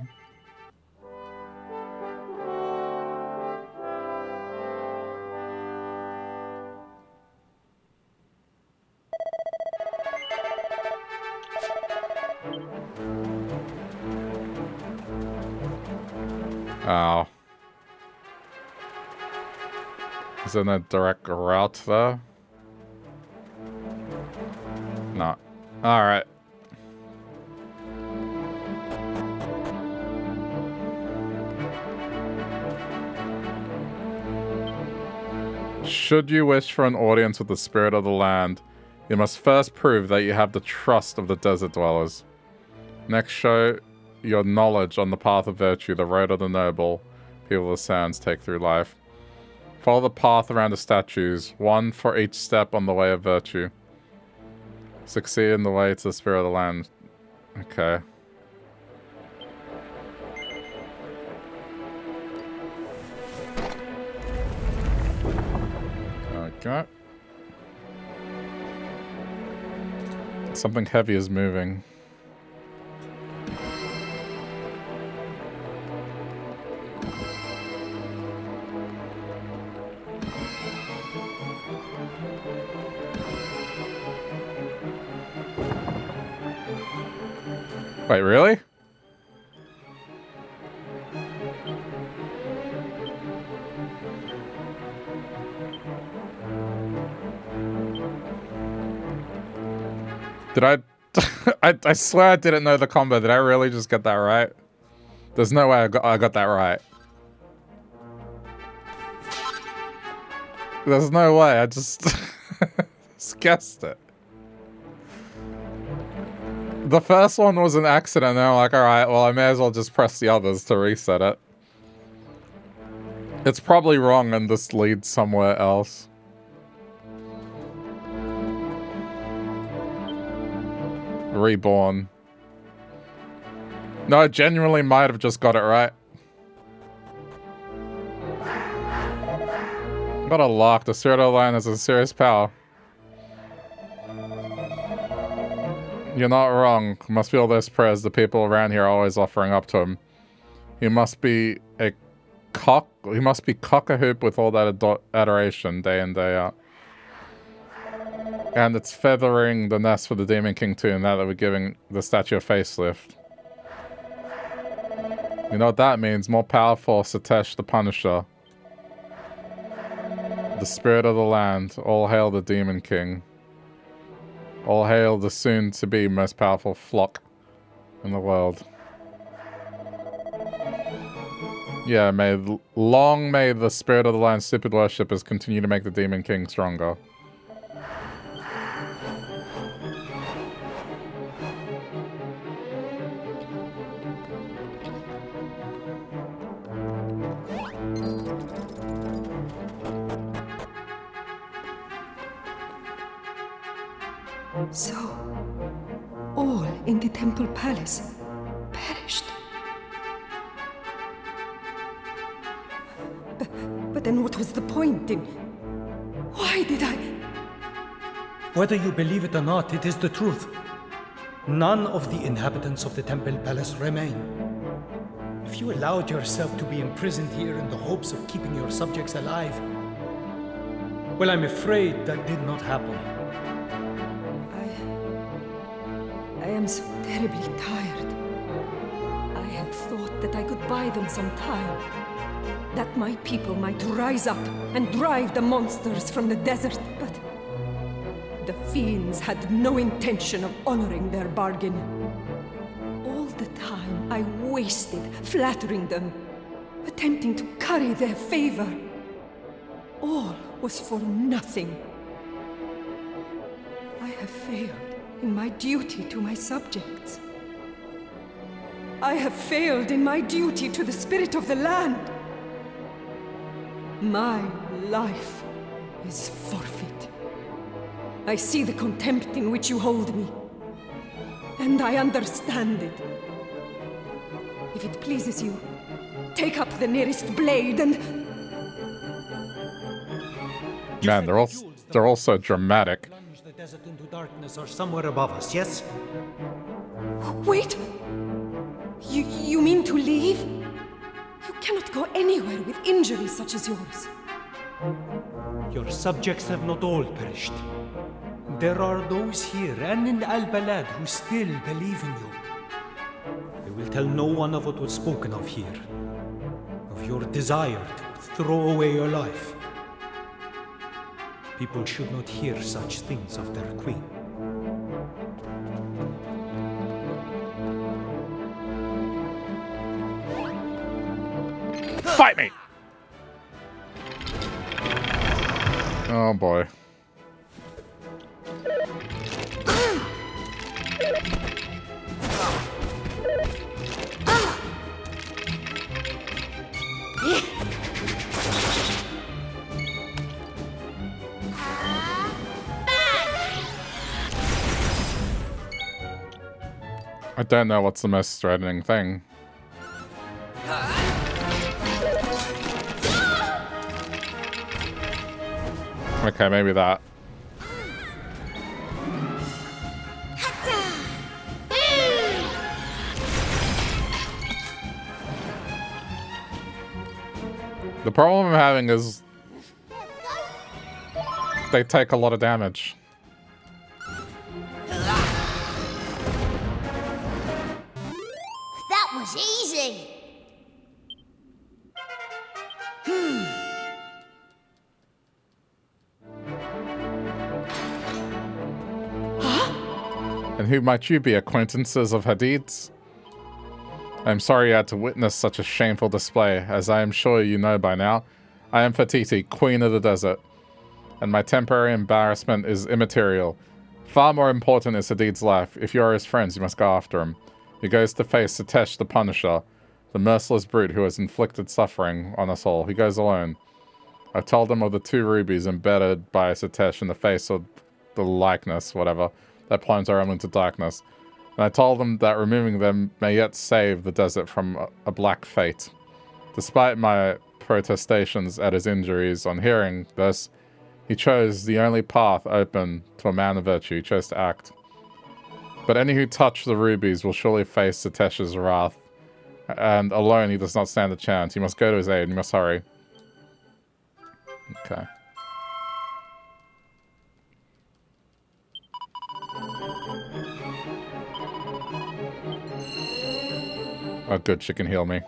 Oh. Is there no direct route there? No. Alright. Should you wish for an audience with the spirit of the land, you must first prove that you have the trust of the desert dwellers. Next, show your knowledge on the path of virtue, the road of the noble people of the sands take through life. Follow the path around the statues, one for each step on the way of virtue. Succeed in the way to the spirit of the land. Okay. Okay. Something heavy is moving. Wait, really? Did I... I swear I didn't know the combo. Did I really just get that right? There's no way I got that right. There's no way. I just... just guessed it. The first one was an accident, and I'm like, alright, well, I may as well just press the others to reset it. It's probably wrong and this leads somewhere else. Reborn. No, I genuinely might have just got it right. Got a lock. The spirit of the land has a serious power. You're not wrong. You must feel those prayers the people around here are always offering up to him. You must be a cock-a-hoop with all that adoration day in, day out. And it's feathering the nest for the Demon King too, now that we're giving the statue a facelift. You know what that means? More powerful Satesh the Punisher. The spirit of the land. All hail the Demon King. All hail the soon-to-be most powerful flock in the world. Yeah, long may the spirit of the land's stupid worshippers continue to make the Demon King stronger. So, all in the temple palace perished. But then what was the point in... Why did I... Whether you believe it or not, it is the truth. None of the inhabitants of the temple palace remain. If you allowed yourself to be imprisoned here in the hopes of keeping your subjects alive, well, I'm afraid that did not happen. I am so terribly tired. I had thought that I could buy them some time. That my people might rise up and drive the monsters from the desert, but the fiends had no intention of honoring their bargain. All the time I wasted flattering them, attempting to curry their favor. All was for nothing. I have failed in my duty to my subjects. I have failed in my duty to the spirit of the land. My life is forfeit. I see the contempt in which you hold me, and I understand it. If it pleases you, take up the nearest blade and... Man, they're all so dramatic. Plunge the desert into darkness or somewhere above us, yes? Wait! You mean to leave? You cannot go anywhere with injuries such as yours. Your subjects have not all perished. There are those here and in Al-Balad who still believe in you. I will tell no one of what was spoken of here, of your desire to throw away your life. People should not hear such things of their queen. Fight me! Oh boy. I don't know what's the most threatening thing. Okay, maybe that. The problem I'm having is they take a lot of damage. That was easy. And who might you be, acquaintances of Hadid's? I am sorry you had to witness such a shameful display. As I am sure you know by now, I am Fatiti, Queen of the Desert, and my temporary embarrassment is immaterial. Far more important is Hadid's life. If you are his friends, you must go after him. He goes to face Satesh the Punisher, the merciless brute who has inflicted suffering on us all. He goes alone. I told him of the 2 rubies embedded by Satesh in the face of the likeness, whatever, that plunge our realm into darkness. And I told him that removing them may yet save the desert from a black fate. Despite my protestations at his injuries on hearing this, he chose the only path open to a man of virtue. He chose to act. But any who touch the rubies will surely face Satesh's wrath. And alone, he does not stand a chance. You must go to his aid. You must hurry. Okay. Oh, good. She can heal me.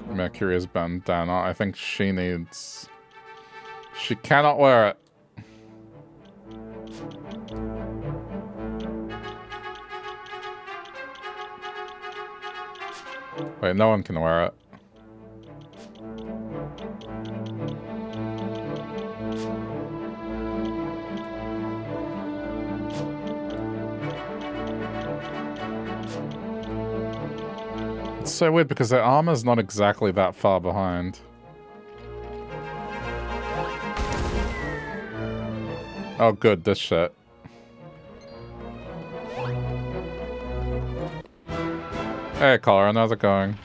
Mercury's bandana. I think she needs... She cannot wear it. Wait, no one can wear it. It's so weird because their armor's not exactly that far behind. Oh good, this shit. Hey Colin, how's it going?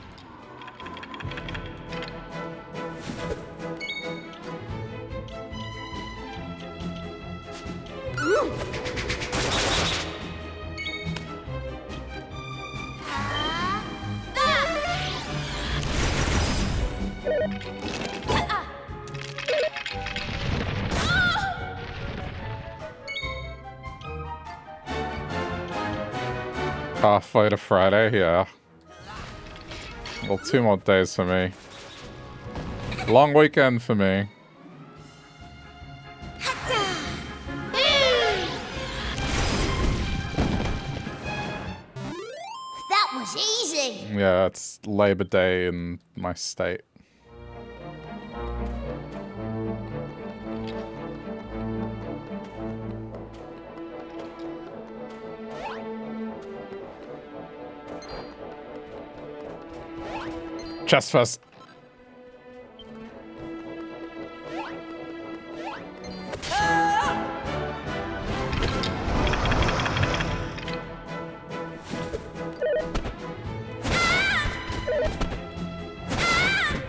Halfway to Friday, yeah. Well, 2 more days for me. Long weekend for me. That was easy. Yeah, it's Labor Day in my state. Chest first.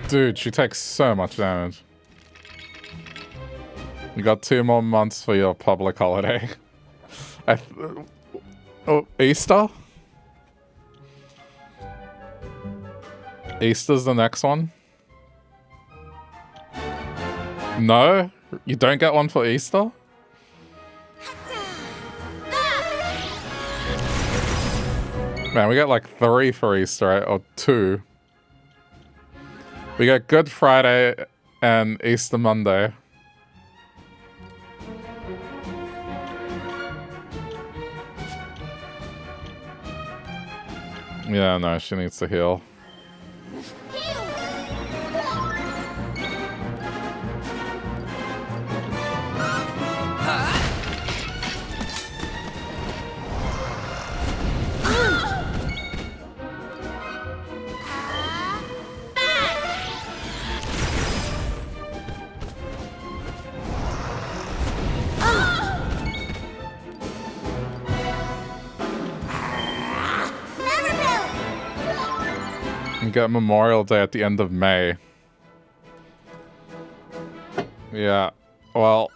Dude, she takes so much damage. You got 2 more months for your public holiday. Oh, Easter? Easter's the next one? No? You don't get one for Easter? Man, we get like 3 for Easter, right? Or 2. We get Good Friday and Easter Monday. Yeah, no, she needs to heal. Get Memorial Day at the end of May. Yeah, well,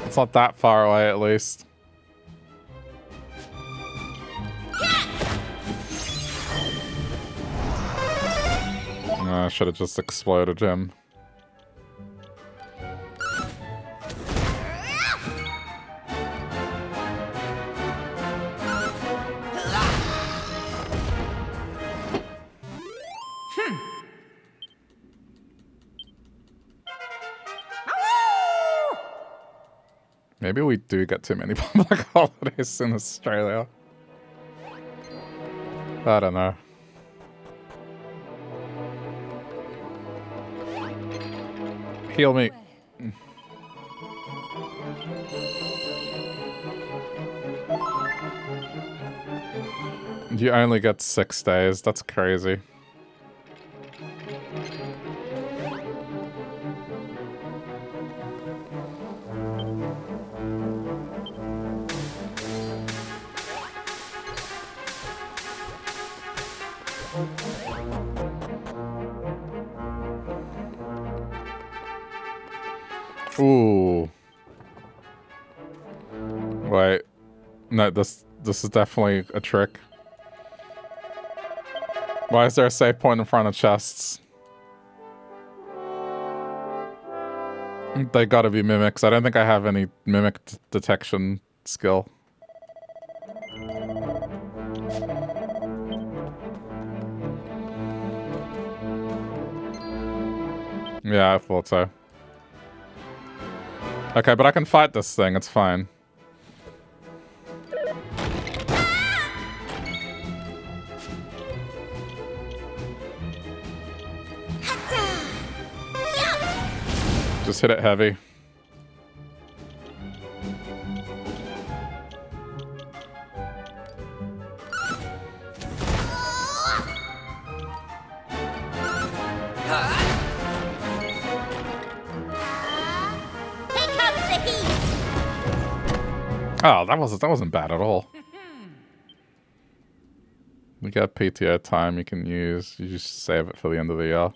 it's not that far away at least. I should have just exploded him. Maybe we do get too many public holidays in Australia. I don't know. Heal me. You only get 6 days. That's crazy. Ooh. Wait. No, this is definitely a trick. Why is there a save point in front of chests? They gotta be mimics. I don't think I have any mimic detection skill. Yeah, I thought so. Okay, but I can fight this thing. It's fine. Just hit it heavy. Oh, that wasn't bad at all. We got PTO time you can use. You just save it for the end of the year.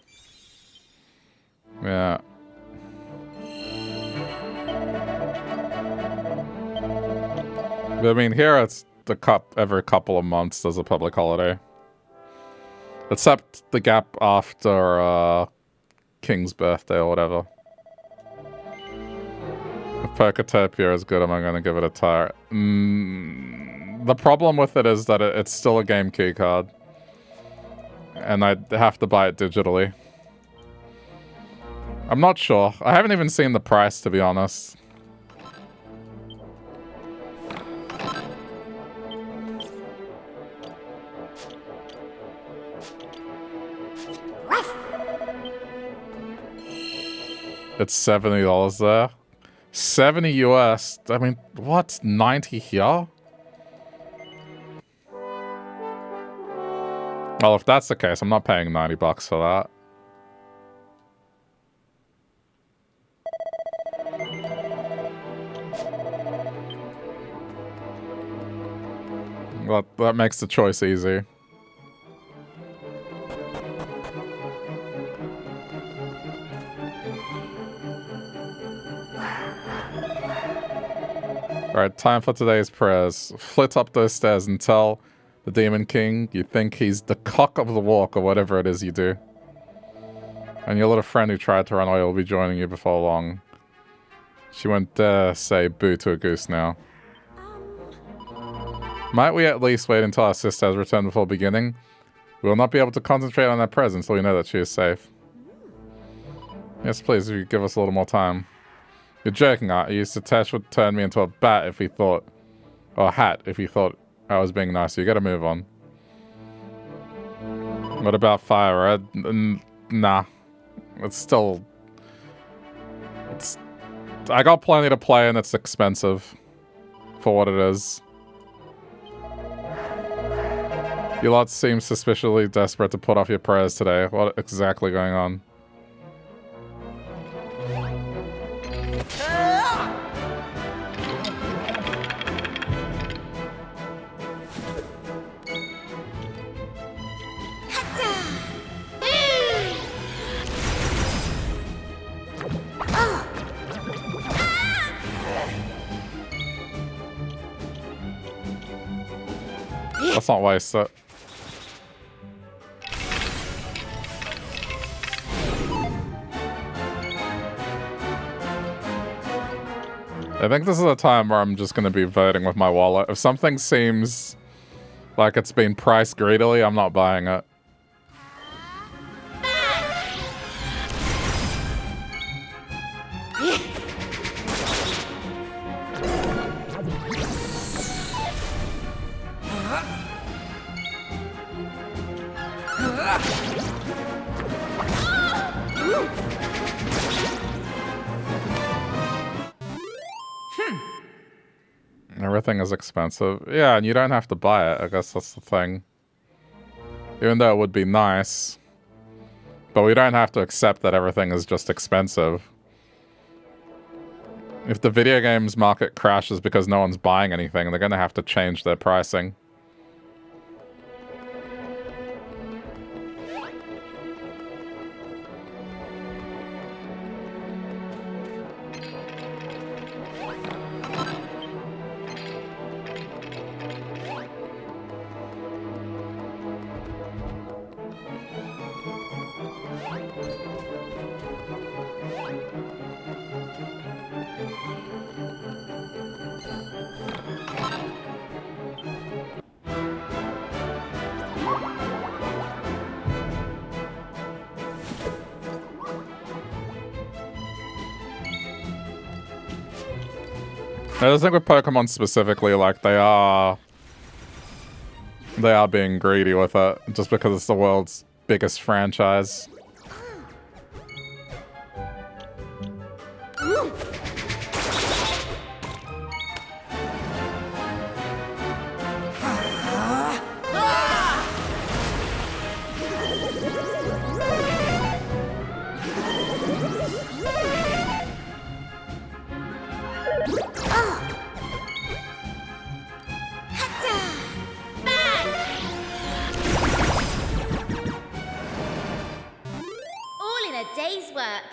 Yeah. But I mean, here it's every couple of months there's a public holiday. Except the gap after King's birthday or whatever. If Poketopia is good, am I going to give it a try? The problem with it is that it's still a game key card. And I have to buy it digitally. I'm not sure. I haven't even seen the price, to be honest. It's $70 there. 70 US. I mean, what? 90 here? Well, if that's the case, I'm not paying $90 for that. Well, that makes the choice easy. Alright, time for today's prayers. Flit up those stairs and tell the Demon King you think he's the cock of the walk or whatever it is you do. And your little friend who tried to run away will be joining you before long. She won't dare say boo to a goose now. Might we at least wait until our sister has returned before beginning? We will not be able to concentrate on her presence until we know that she is safe. Yes, please, if you give us a little more time. You're joking, aren't you? Satesh would turn me into a bat if he thought... Or a hat if he thought I was being nice. You gotta move on. What about Fire Red? Nah. It's still... I got plenty to play and it's expensive. For what it is. You lot seem suspiciously desperate to put off your prayers today. What exactly going on? Let's not waste it. I think this is a time where I'm just going to be voting with my wallet. If something seems like it's been priced greedily, I'm not buying it. Everything is expensive. Yeah, and you don't have to buy it. I guess that's the thing. Even though it would be nice. But we don't have to accept that everything is just expensive. If the video games market crashes because no one's buying anything, they're going to have to change their pricing. I just think with Pokemon specifically, like, they are being greedy with it, just because it's the world's biggest franchise. All in a day's work.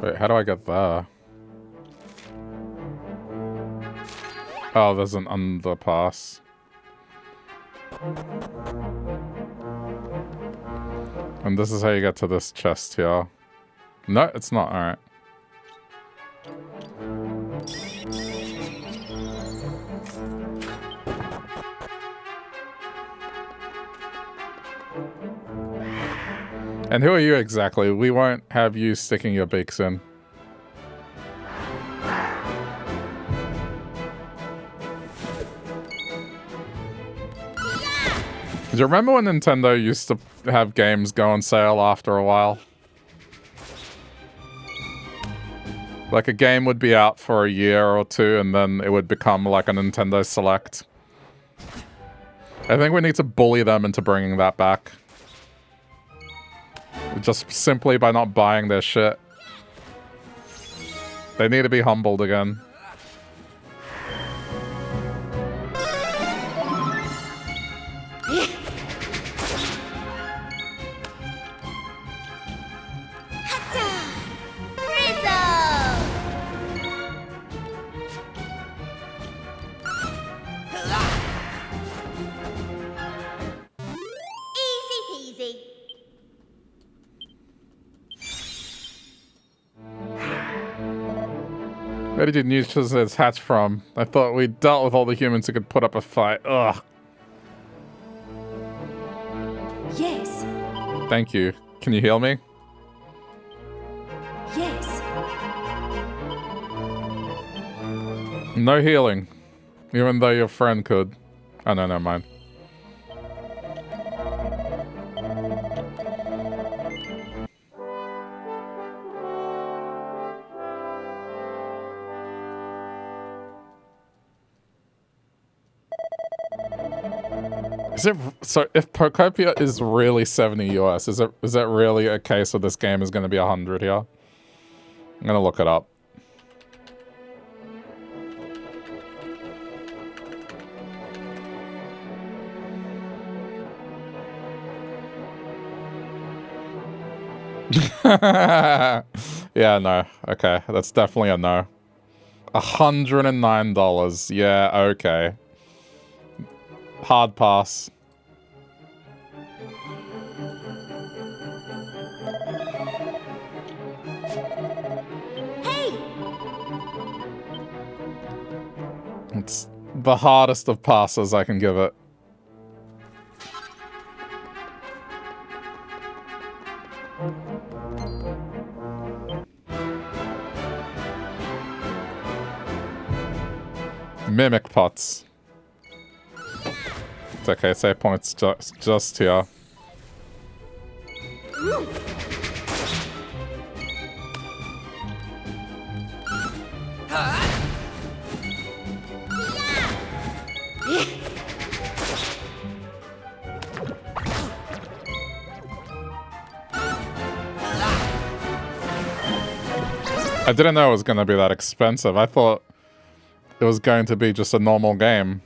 Wait, how do I get there? Oh, there's an underpass. And this is how you get to this chest here. No, it's not. Alright. And who are you exactly? We won't have you sticking your beaks in. Do you remember when Nintendo used to have games go on sale after a while? Like a game would be out for a year or two and then it would become like a Nintendo Select. I think we need to bully them into bringing that back. Just simply by not buying their shit. They need to be humbled again. Where did you neutralize this hatch from? I thought we dealt with all the humans who could put up a fight. Ugh. Yes. Thank you. Can you heal me? Yes. No healing. Even though your friend could. Oh, no, never mind. Is it, so if Procopia is really 70 US, is that really a case of this game is going to be 100 here? I'm going to look it up. Yeah, no. Okay, that's definitely a no. $109. Yeah, okay. Hard pass. Hey! It's the hardest of passes I can give it. Mimic pots. It's okay, save points just here. I didn't know it was going to be that expensive. I thought it was going to be just a normal game.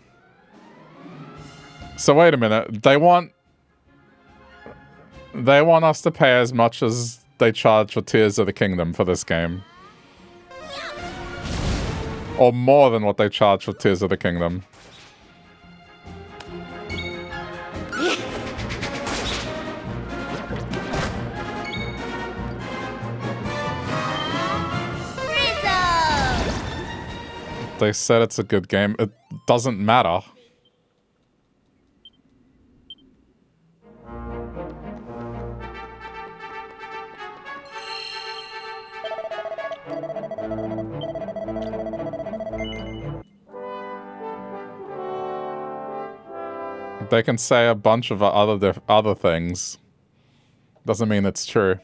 So wait a minute. They want us to pay as much as they charge for Tears of the Kingdom for this game. Or more than what they charge for Tears of the Kingdom. They said it's a good game. It doesn't matter. They can say a bunch of other things. Doesn't mean it's true.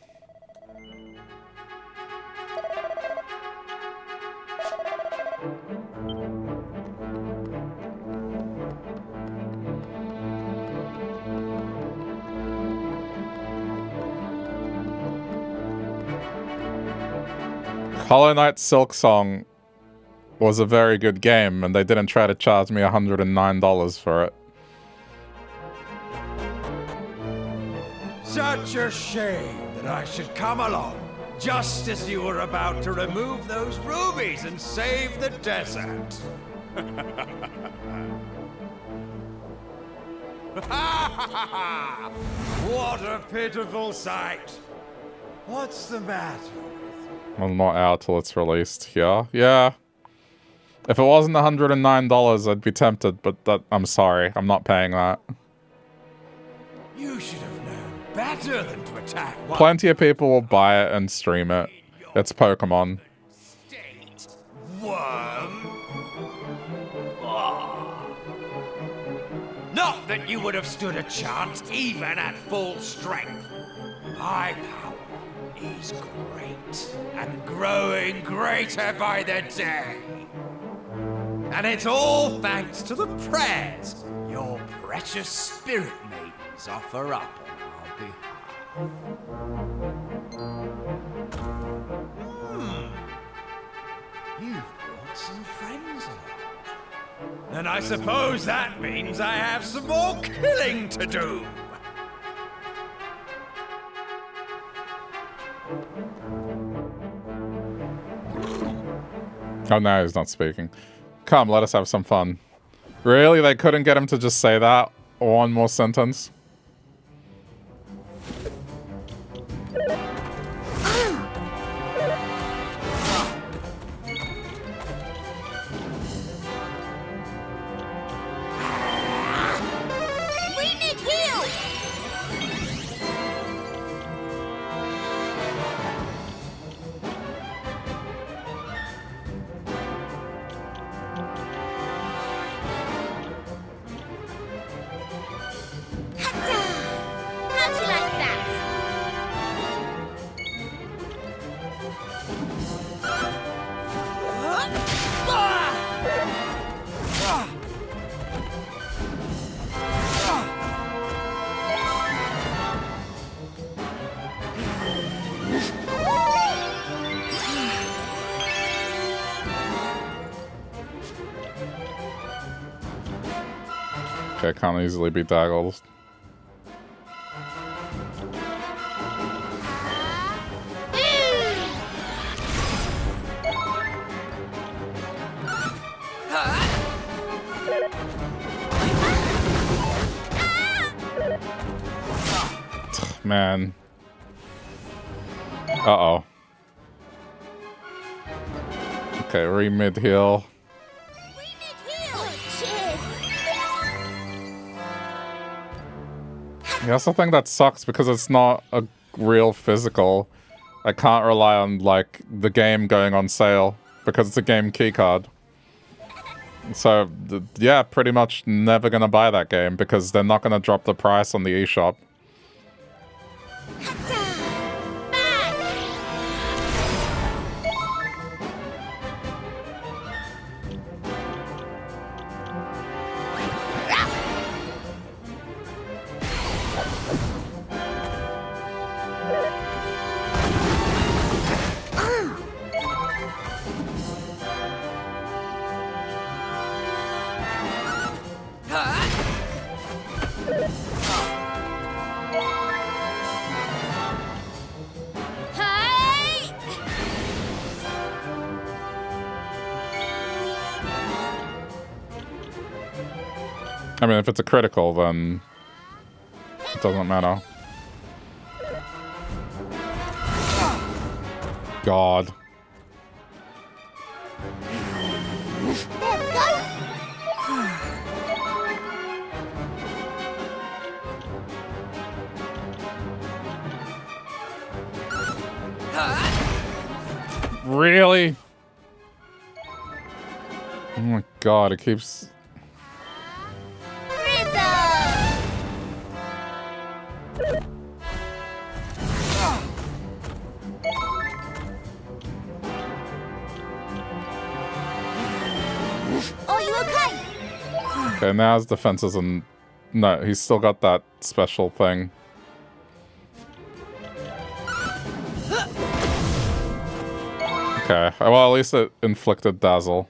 Hollow Knight Silksong was a very good game, and they didn't try to charge me $109 for it. Such a shame that I should come along just as you were about to remove those rubies and save the desert. What a pitiful sight. What's the matter? Well, not out till it's released. Yeah. If it wasn't $109, I'd be tempted, but I'm sorry. I'm not paying that. You should have known better than to attack one. Plenty of people will buy it and stream it. It's Pokemon. State worm. Oh. Not that you would have stood a chance even at full strength. My power is great and growing greater by the day. And it's all thanks to the prayers your precious spirit maidens offer up on our behalf. You've brought some friends along. And I suppose that means I have some more killing to do. Oh, no, he's not speaking. Come, let us have some fun. Really? They couldn't get him to just say that? One more sentence? We need heal! How'd you like that? Okay, can't easily be daggled. Man. Uh-oh. Okay, re-mid heal. That's the thing that sucks because it's not a real physical. I can't rely on, like, the game going on sale because it's a game keycard. So, yeah, pretty much never gonna buy that game because they're not gonna drop the price on the eShop. I mean, if it's a critical, then it doesn't matter. God. Really? Oh my God, it keeps... Okay, now his defense isn't... No, he's still got that special thing. Okay, well, at least it inflicted Dazzle.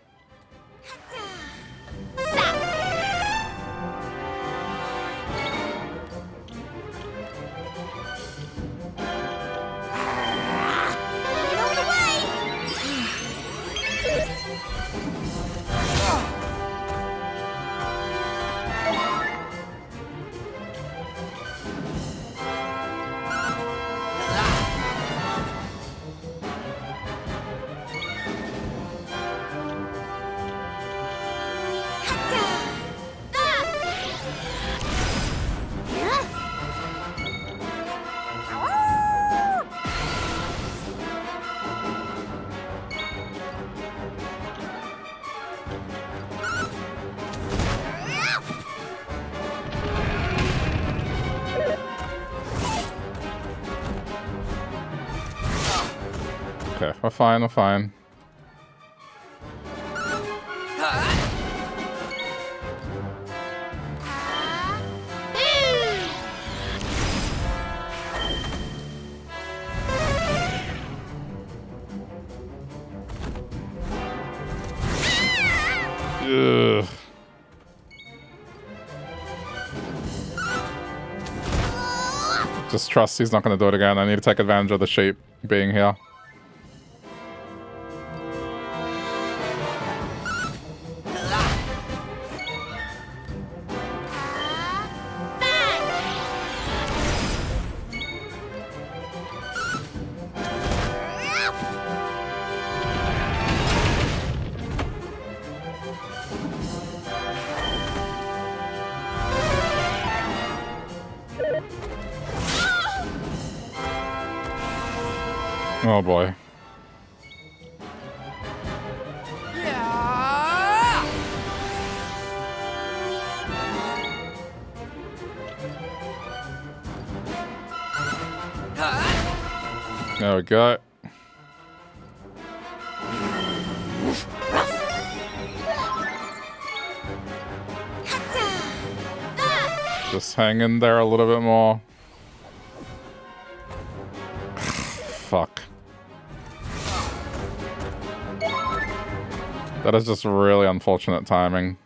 Okay, we're fine, we're fine. Ugh. Just trust he's not going to do it again. I need to take advantage of the sheep being here. Oh boy. There we go. Just hang in there a little bit more. Fuck. That is just really unfortunate timing.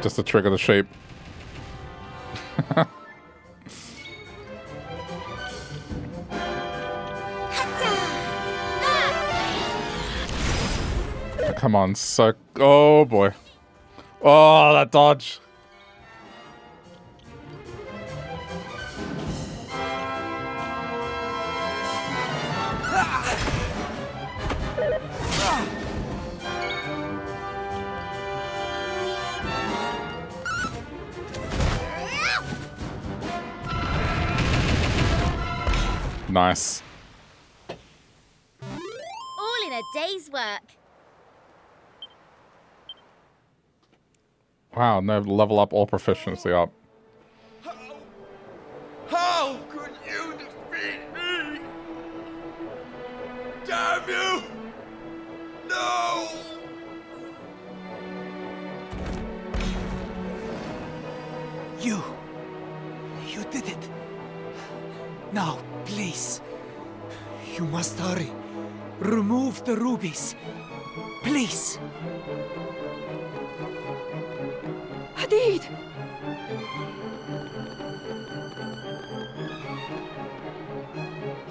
Just to trigger the shape. Come on, so... Oh boy. Oh, that dodge. Nice. All in a day's work. Wow, no level up or proficiency up. How could you defeat me? Damn you! No! You did it. Now, please. You must hurry. Remove the rubies. Please. Hadid!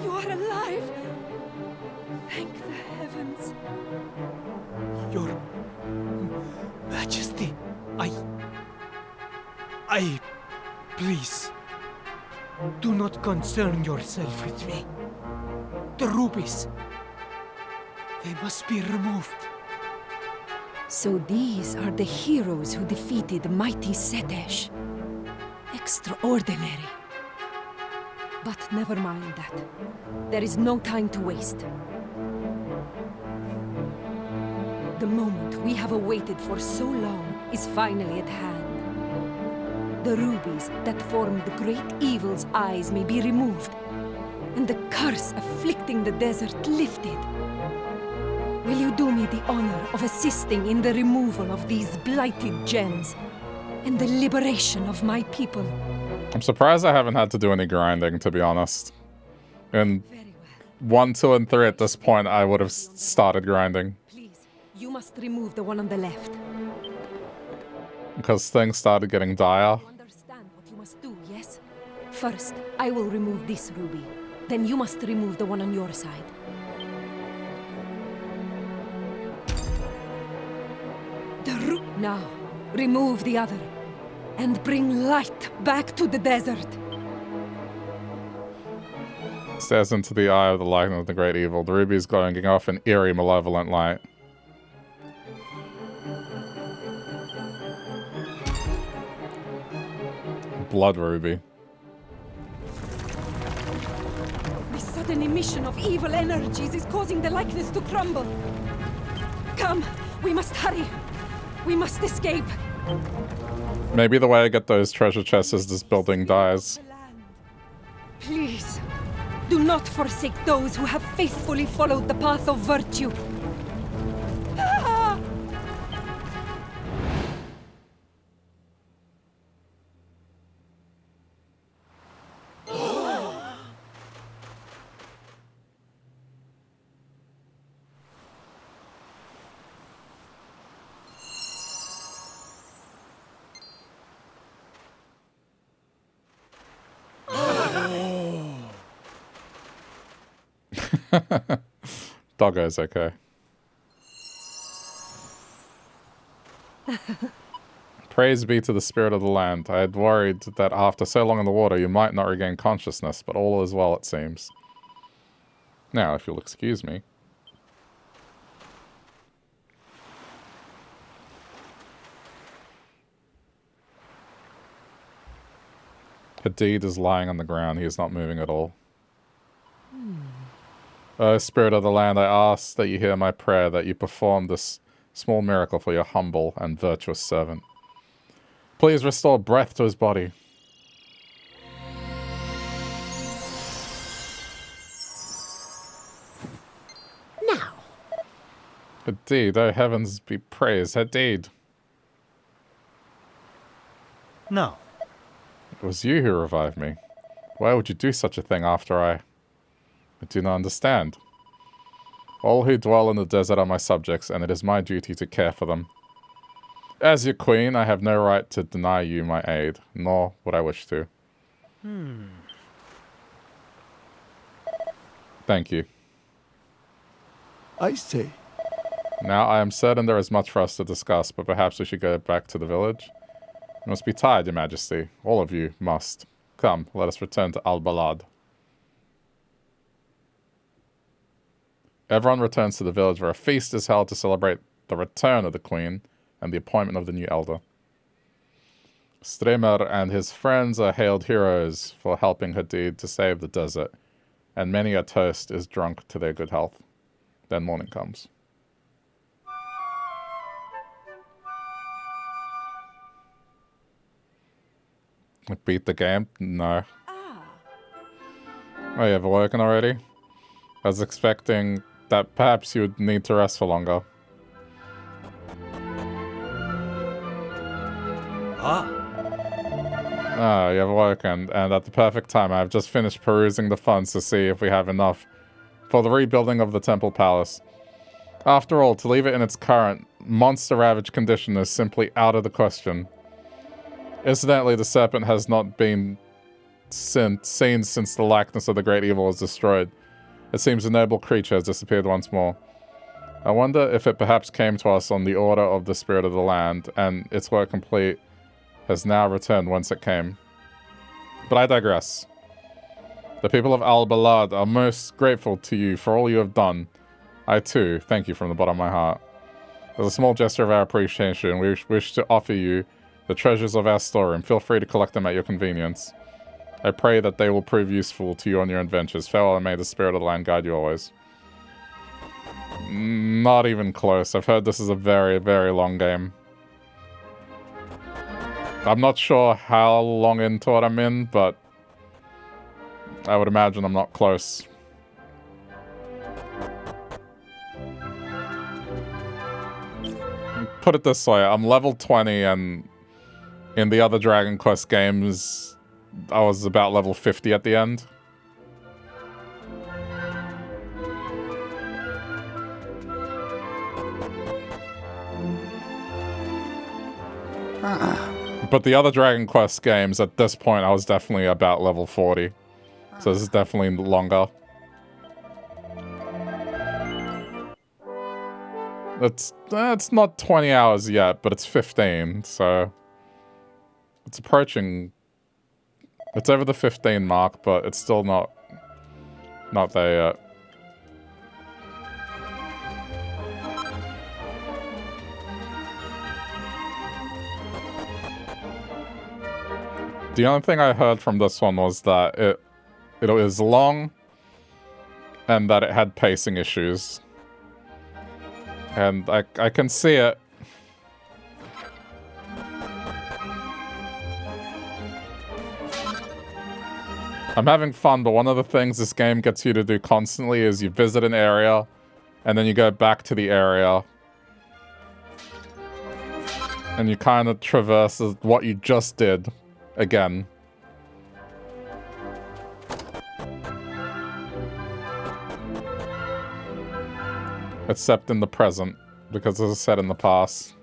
You are alive! Thank the heavens. Your Majesty, please, do not concern yourself with me. The rubies, they must be removed. So these are the heroes who defeated mighty Setesh. Extraordinary. But never mind that. There is no time to waste. The moment we have awaited for so long is finally at hand. The rubies that form the great evil's eyes may be removed, and the curse afflicting the desert lifted. Will you do me the honor of assisting in the removal of these blighted gems and the liberation of my people? I'm surprised I haven't had to do any grinding, to be honest. In 1, 2, and 3 at this point, I would have started grinding. Please, you must remove the one on the left. Because things started getting dire. You understand what you must do, yes? First, I will remove this ruby. Then you must remove the one on your side. Now, remove the other, and bring light back to the desert. Stares into the eye of the likeness of the great evil. The ruby is glowing off an eerie, malevolent light. Blood ruby. The sudden emission of evil energies is causing the likeness to crumble. Come, we must hurry. We must escape. Maybe the way I get those treasure chests is this building dies. Please, do not forsake those who have faithfully followed the path of virtue. Doggo's okay. Praise be to the spirit of the land. I had worried that after so long in the water you might not regain consciousness, but all is well, it seems. Now, if you'll excuse me. Hadid is lying on the ground. He is not moving at all. O spirit of the land, I ask that you hear my prayer, that you perform this small miracle for your humble and virtuous servant. Please restore breath to his body. Now. Hadid, oh heavens be praised. Hadid. No. It was you who revived me. Why would you do such a thing after I do not understand. All who dwell in the desert are my subjects, and it is my duty to care for them. As your queen, I have no right to deny you my aid, nor would I wish to. Thank you. I say. Now, I am certain there is much for us to discuss, but perhaps we should go back to the village. You must be tired, your majesty. All of you must. Come, let us return to Al-Balad. Everyone returns to the village where a feast is held to celebrate the return of the queen and the appointment of the new elder. Stremer and his friends are hailed heroes for helping Hadid to save the desert, and many a toast is drunk to their good health. Then morning comes. Beat the game? No. Oh, you have awoken already? I was expecting that perhaps you would need to rest for longer. Ah, you have awoken, and at the perfect time I have just finished perusing the funds to see if we have enough for the rebuilding of the temple palace. After all, to leave it in its current, monster-ravaged condition is simply out of the question. Incidentally, the serpent has not been seen since the likeness of the great evil was destroyed. It seems the noble creature has disappeared once more. I wonder if it perhaps came to us on the order of the spirit of the land, and its work complete has now returned whence it came. But I digress. The people of Al-Balad are most grateful to you for all you have done. I too thank you from the bottom of my heart. As a small gesture of our appreciation, we wish to offer you the treasures of our storeroom. Feel free to collect them at your convenience. I pray that they will prove useful to you on your adventures. Farewell, and may the spirit of the land guide you always. Not even close. I've heard this is a very, very long game. I'm not sure how long into it I'm in, but I would imagine I'm not close. Put it this way, I'm level 20, and in the other Dragon Quest games, I was about level 50 at the end. But the other Dragon Quest games, at this point, I was definitely about level 40. So this is definitely longer. It's not 20 hours yet, but it's 15, so... It's approaching... It's over the 15 mark, but it's still not there yet. The only thing I heard from this one was that it was long and that it had pacing issues. And I can see it. I'm having fun, but one of the things this game gets you to do constantly is you visit an area, and then you go back to the area. And you kind of traverse what you just did again. Except in the present, because as I said in the past.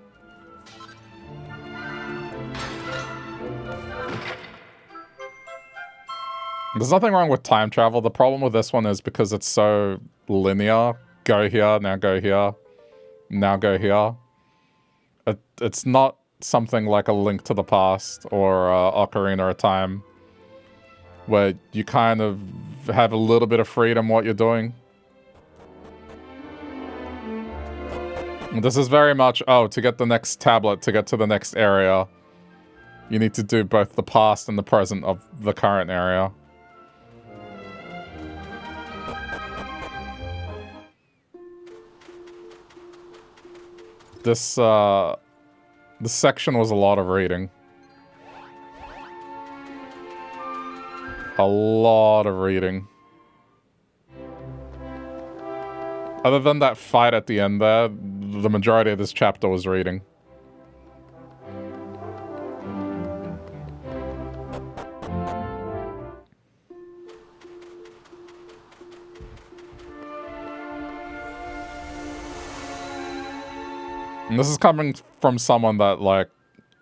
There's nothing wrong with time travel. The problem with this one is because it's so linear. Go here, now go here, now go here. It's not something like a Link to the Past or Ocarina of Time, where you kind of have a little bit of freedom what you're doing. This is very much, oh, to get the next tablet, to get to the next area, you need to do both the past and the present of the current area. This section was a lot of reading. A lot of reading. Other than that fight at the end there, the majority of this chapter was reading. And this is coming from someone that, like,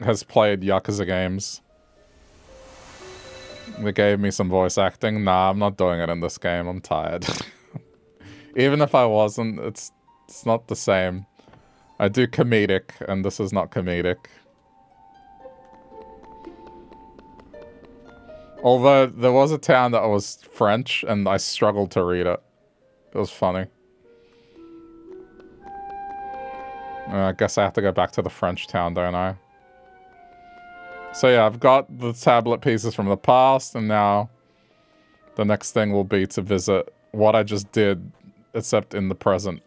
has played Yakuza games. They gave me some voice acting. Nah, I'm not doing it in this game. I'm tired. Even if I wasn't, it's not the same. I do comedic, and this is not comedic. Although, there was a town that was French, and I struggled to read it. It was funny. I guess I have to go back to the French town, don't I? So yeah, I've got the tablet pieces from the past, and now the next thing will be to visit what I just did, except in the present.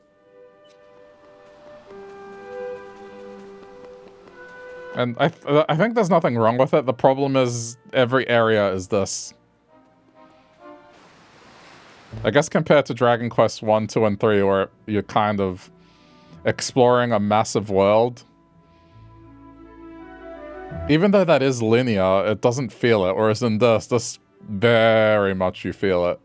And I think there's nothing wrong with it. The problem is every area is this. I guess compared to Dragon Quest 1, 2, and 3, where you're kind of exploring a massive world. Even though that is linear, it doesn't feel it. Whereas in this very much you feel it.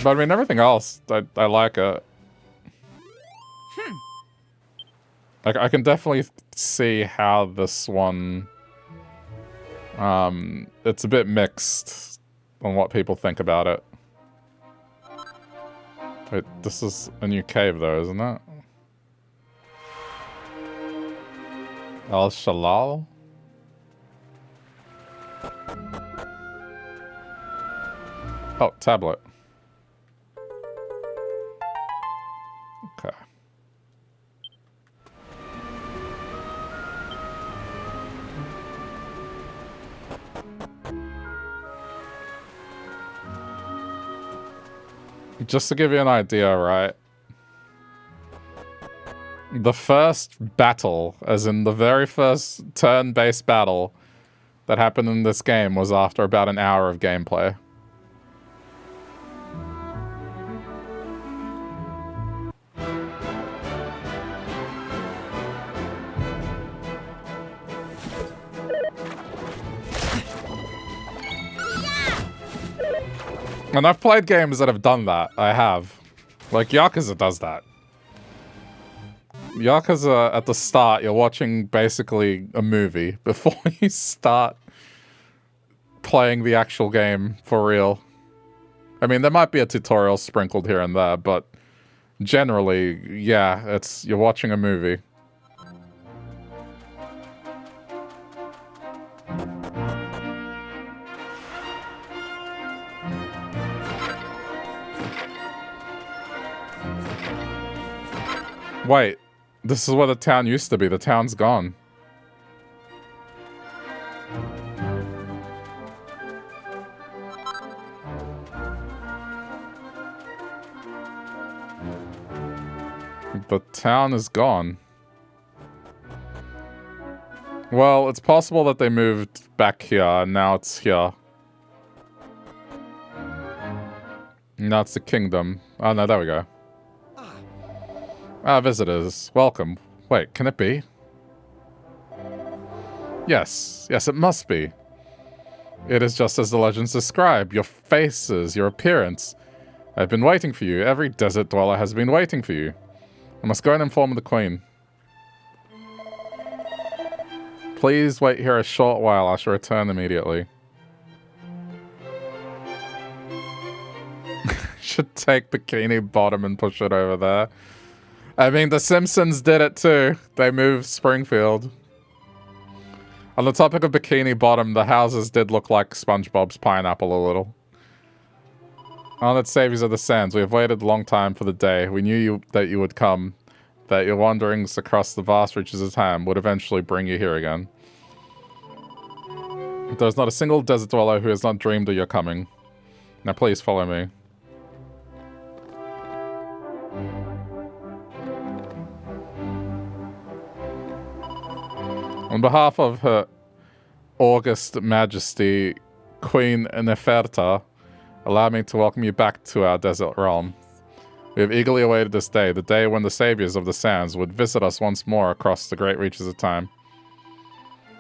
But I mean, everything else, I like it. I can definitely see how this one It's a bit mixed on what people think about it. Wait, this is a new cave though, isn't it? Al Shalal? Oh, tablet. Okay. Just to give you an idea, right? The first battle, as in the very first turn-based battle that happened in this game was after about an hour of gameplay. And I've played games that have done that. I have. Like, Yakuza does that. Yakuza, at the start, you're watching basically a movie before you start playing the actual game for real. I mean, there might be a tutorial sprinkled here and there, but generally, yeah, you're watching a movie. Wait, this is where the town used to be. The town's gone. The town is gone. Well, it's possible that they moved back here, and now it's here. Now it's the kingdom. Oh, no, there we go. Ah, visitors. Welcome. Wait, can it be? Yes. Yes, it must be. It is just as the legends describe. Your faces, your appearance. I've been waiting for you. Every desert dweller has been waiting for you. I must go and inform the queen. Please wait here a short while. I shall return immediately. Should take Bikini Bottom and push it over there. I mean, The Simpsons did it too. They moved Springfield. On the topic of Bikini Bottom, the houses did look like SpongeBob's pineapple a little. Oh, that's Saviors of the Sands. We have waited a long time for the day. We knew that you would come, that your wanderings across the vast reaches of time would eventually bring you here again. There's not a single desert dweller who has not dreamed of your coming. Now please follow me. On behalf of Her August Majesty, Queen Neferta, allow me to welcome you back to our desert realm. We have eagerly awaited this day, the day when the saviors of the sands would visit us once more across the great reaches of time.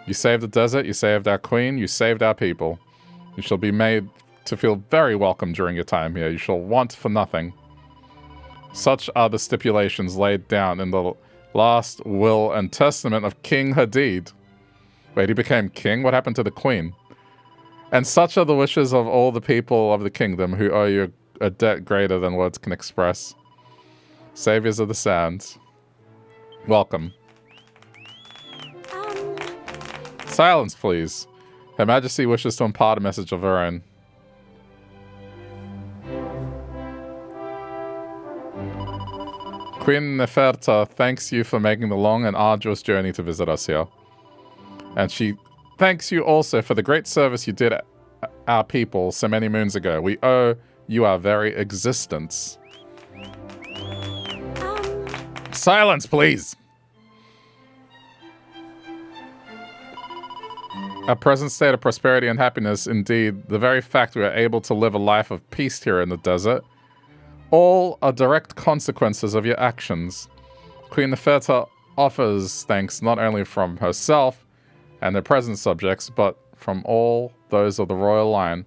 You saved the desert, you saved our queen, you saved our people. You shall be made to feel very welcome during your time here. You shall want for nothing. Such are the stipulations laid down in the last will and testament of King Hadid. Wait, he became king? What happened to the queen? And such are the wishes of all the people of the kingdom who owe you a debt greater than words can express. Saviors of the Sands. Welcome. Silence, please. Her Majesty wishes to impart a message of her own. Queen Neferta thanks you for making the long and arduous journey to visit us here. And she thanks you also for the great service you did our people so many moons ago. We owe you our very existence. Silence, please! Our present state of prosperity and happiness, indeed, the very fact we are able to live a life of peace here in the desert, all are direct consequences of your actions. Queen Neferta offers thanks not only from herself and her present subjects, but from all those of the royal line,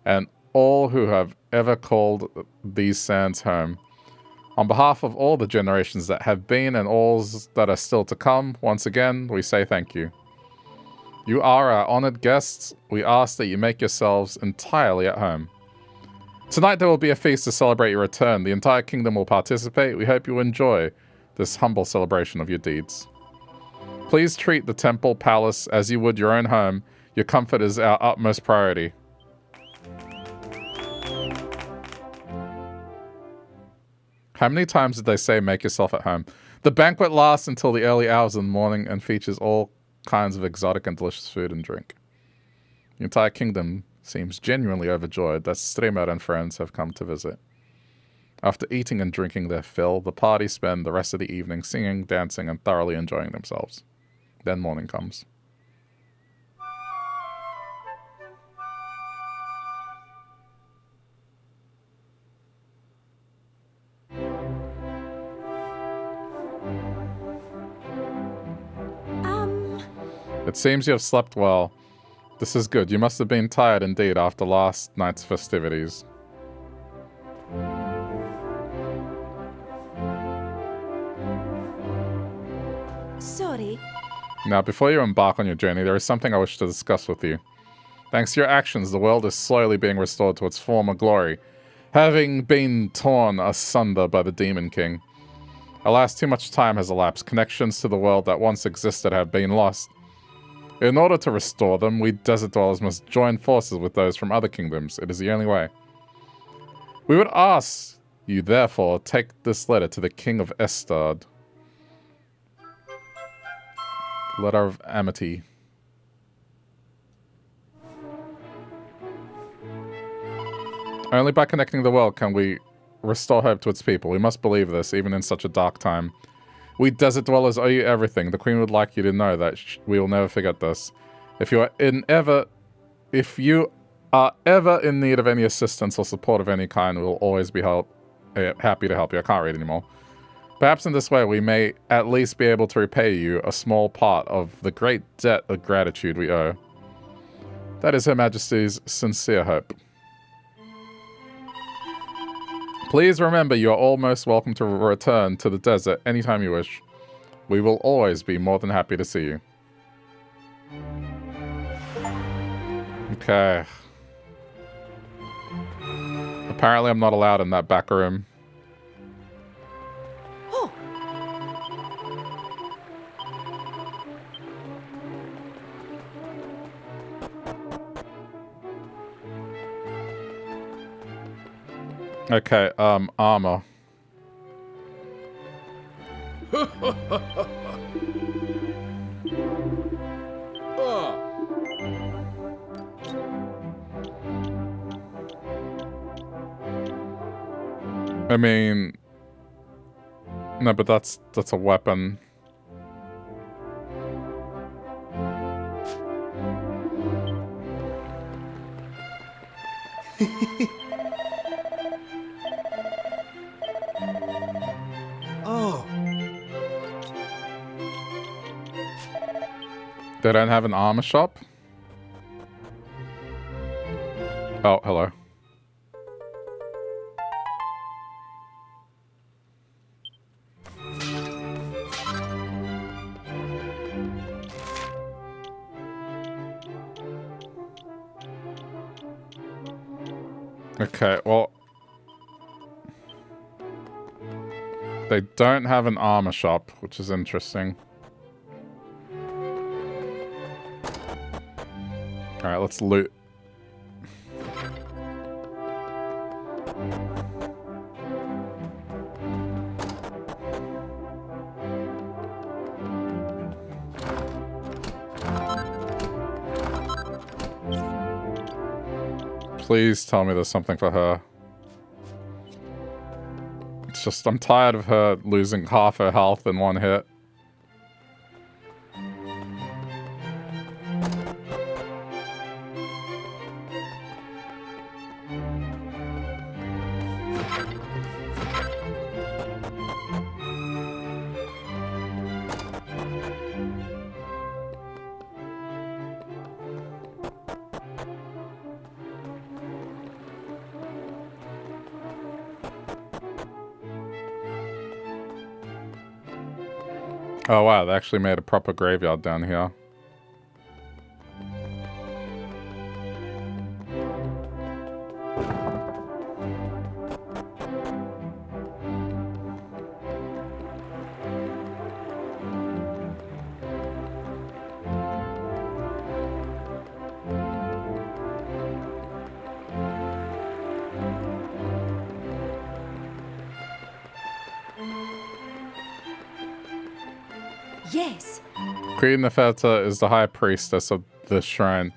and all who have ever called these sands home. On behalf of all the generations that have been and all that are still to come, once again, we say thank you. You are our honored guests. We ask that you make yourselves entirely at home. Tonight there will be a feast to celebrate your return. The entire kingdom will participate. We hope you enjoy this humble celebration of your deeds. Please treat the temple palace as you would your own home. Your comfort is our utmost priority. How many times did they say make yourself at home? The banquet lasts until the early hours of the morning and features all kinds of exotic and delicious food and drink. The entire kingdom seems genuinely overjoyed that Streamer and friends have come to visit. After eating and drinking their fill, the party spend the rest of the evening singing, dancing, and thoroughly enjoying themselves. Then morning comes. It seems you have slept well. This is good. You must have been tired indeed after last night's festivities. Sorry. Now, before you embark on your journey, there is something I wish to discuss with you. Thanks to your actions, the world is slowly being restored to its former glory, having been torn asunder by the Demon King. Alas, too much time has elapsed. Connections to the world that once existed have been lost. In order to restore them, we desert dwellers must join forces with those from other kingdoms. It is the only way. We would ask you, therefore, take this letter to the King of Estad. Letter of amity. Only by connecting the world can we restore hope to its people. We must believe this, even in such a dark time. We desert dwellers owe you everything. The Queen would like you to know that we will never forget this. If you are ever in need of any assistance or support of any kind, we will always be happy to help you. I can't read anymore. Perhaps in this way we may at least be able to repay you a small part of the great debt of gratitude we owe. That is Her Majesty's sincere hope. Please remember you are all most welcome to return to the desert anytime you wish. We will always be more than happy to see you. Okay. Apparently I'm not allowed in that back room. Okay, armor. I mean, no, but that's a weapon. Oh. They don't have an armor shop? Oh, hello. Okay, well... They don't have an armor shop, which is interesting. Alright, let's loot. Please tell me there's something for her. It's just, I'm tired of her losing half her health in one hit. Oh wow, they actually made a proper graveyard down here. Yes. Queen Neferta is the high priestess of this shrine.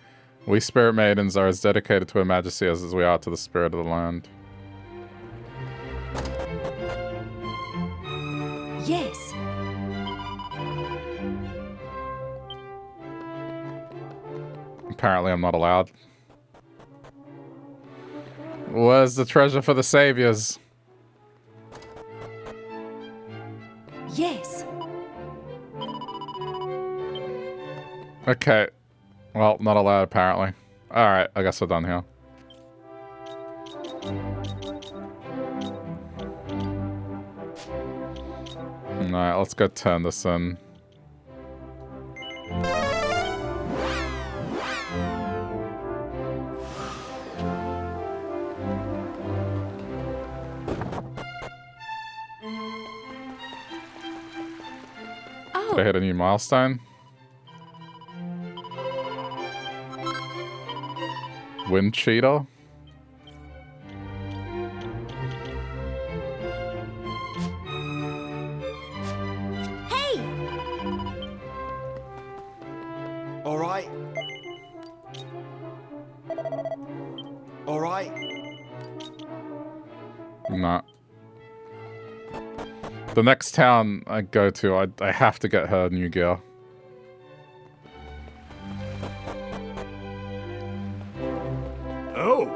We spirit maidens are as dedicated to Her Majesty as we are to the spirit of the land. Yes. Apparently I'm not allowed. Where's the treasure for the saviors? Yes. Okay. Well, not allowed apparently. Alright, I guess we're done here. Alright, let's go turn this in. Did I hit a new milestone? Wind cheetah? Hey! All right. All right. Nah. The next town I go to, I have to get her new gear. Oh.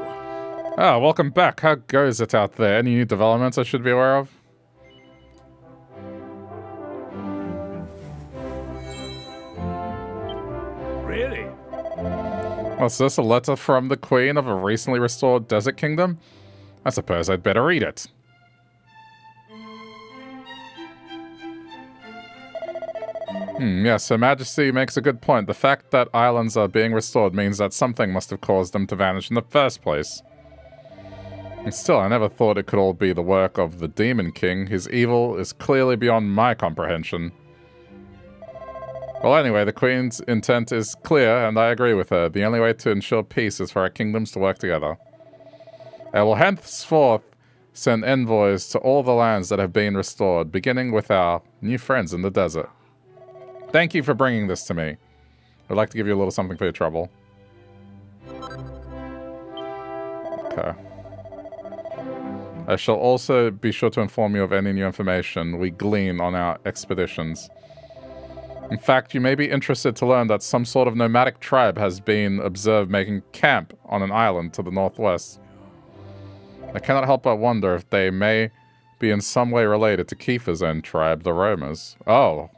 Ah, welcome back. How goes it out there? Any new developments I should be aware of? Really? What's this? A letter from the Queen of a recently restored desert kingdom? I suppose I'd better read it. Yes, Her Majesty makes a good point. The fact that islands are being restored means that something must have caused them to vanish in the first place. And still, I never thought it could all be the work of the Demon King. His evil is clearly beyond my comprehension. Well, anyway, the Queen's intent is clear, and I agree with her. The only way to ensure peace is for our kingdoms to work together. I will henceforth send envoys to all the lands that have been restored, beginning with our new friends in the desert. Thank you for bringing this to me. I'd like to give you a little something for your trouble. Okay. I shall also be sure to inform you of any new information we glean on our expeditions. In fact, you may be interested to learn that some sort of nomadic tribe has been observed making camp on an island to the northwest. I cannot help but wonder if they may be in some way related to Kiefer's own tribe, the Roamers. Oh.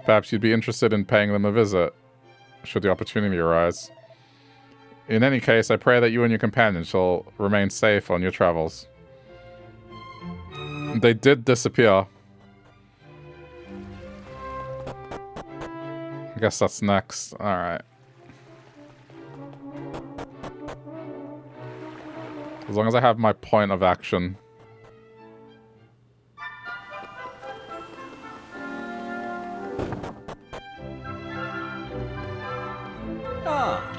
Perhaps you'd be interested in paying them a visit, should the opportunity arise. In any case, I pray that you and your companions shall remain safe on your travels. They did disappear. I guess that's next. Alright. As long as I have my point of action. Ah.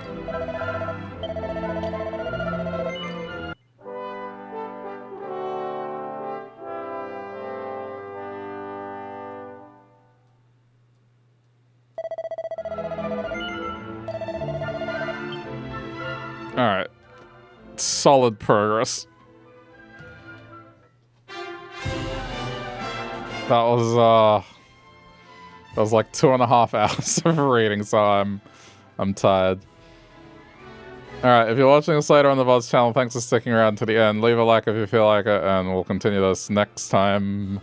Alright. Solid progress. That was like 2.5 hours of reading, so I'm tired. Alright, if you're watching this later on the VOD's channel, thanks for sticking around to the end. Leave a like if you feel like it, and we'll continue this next time.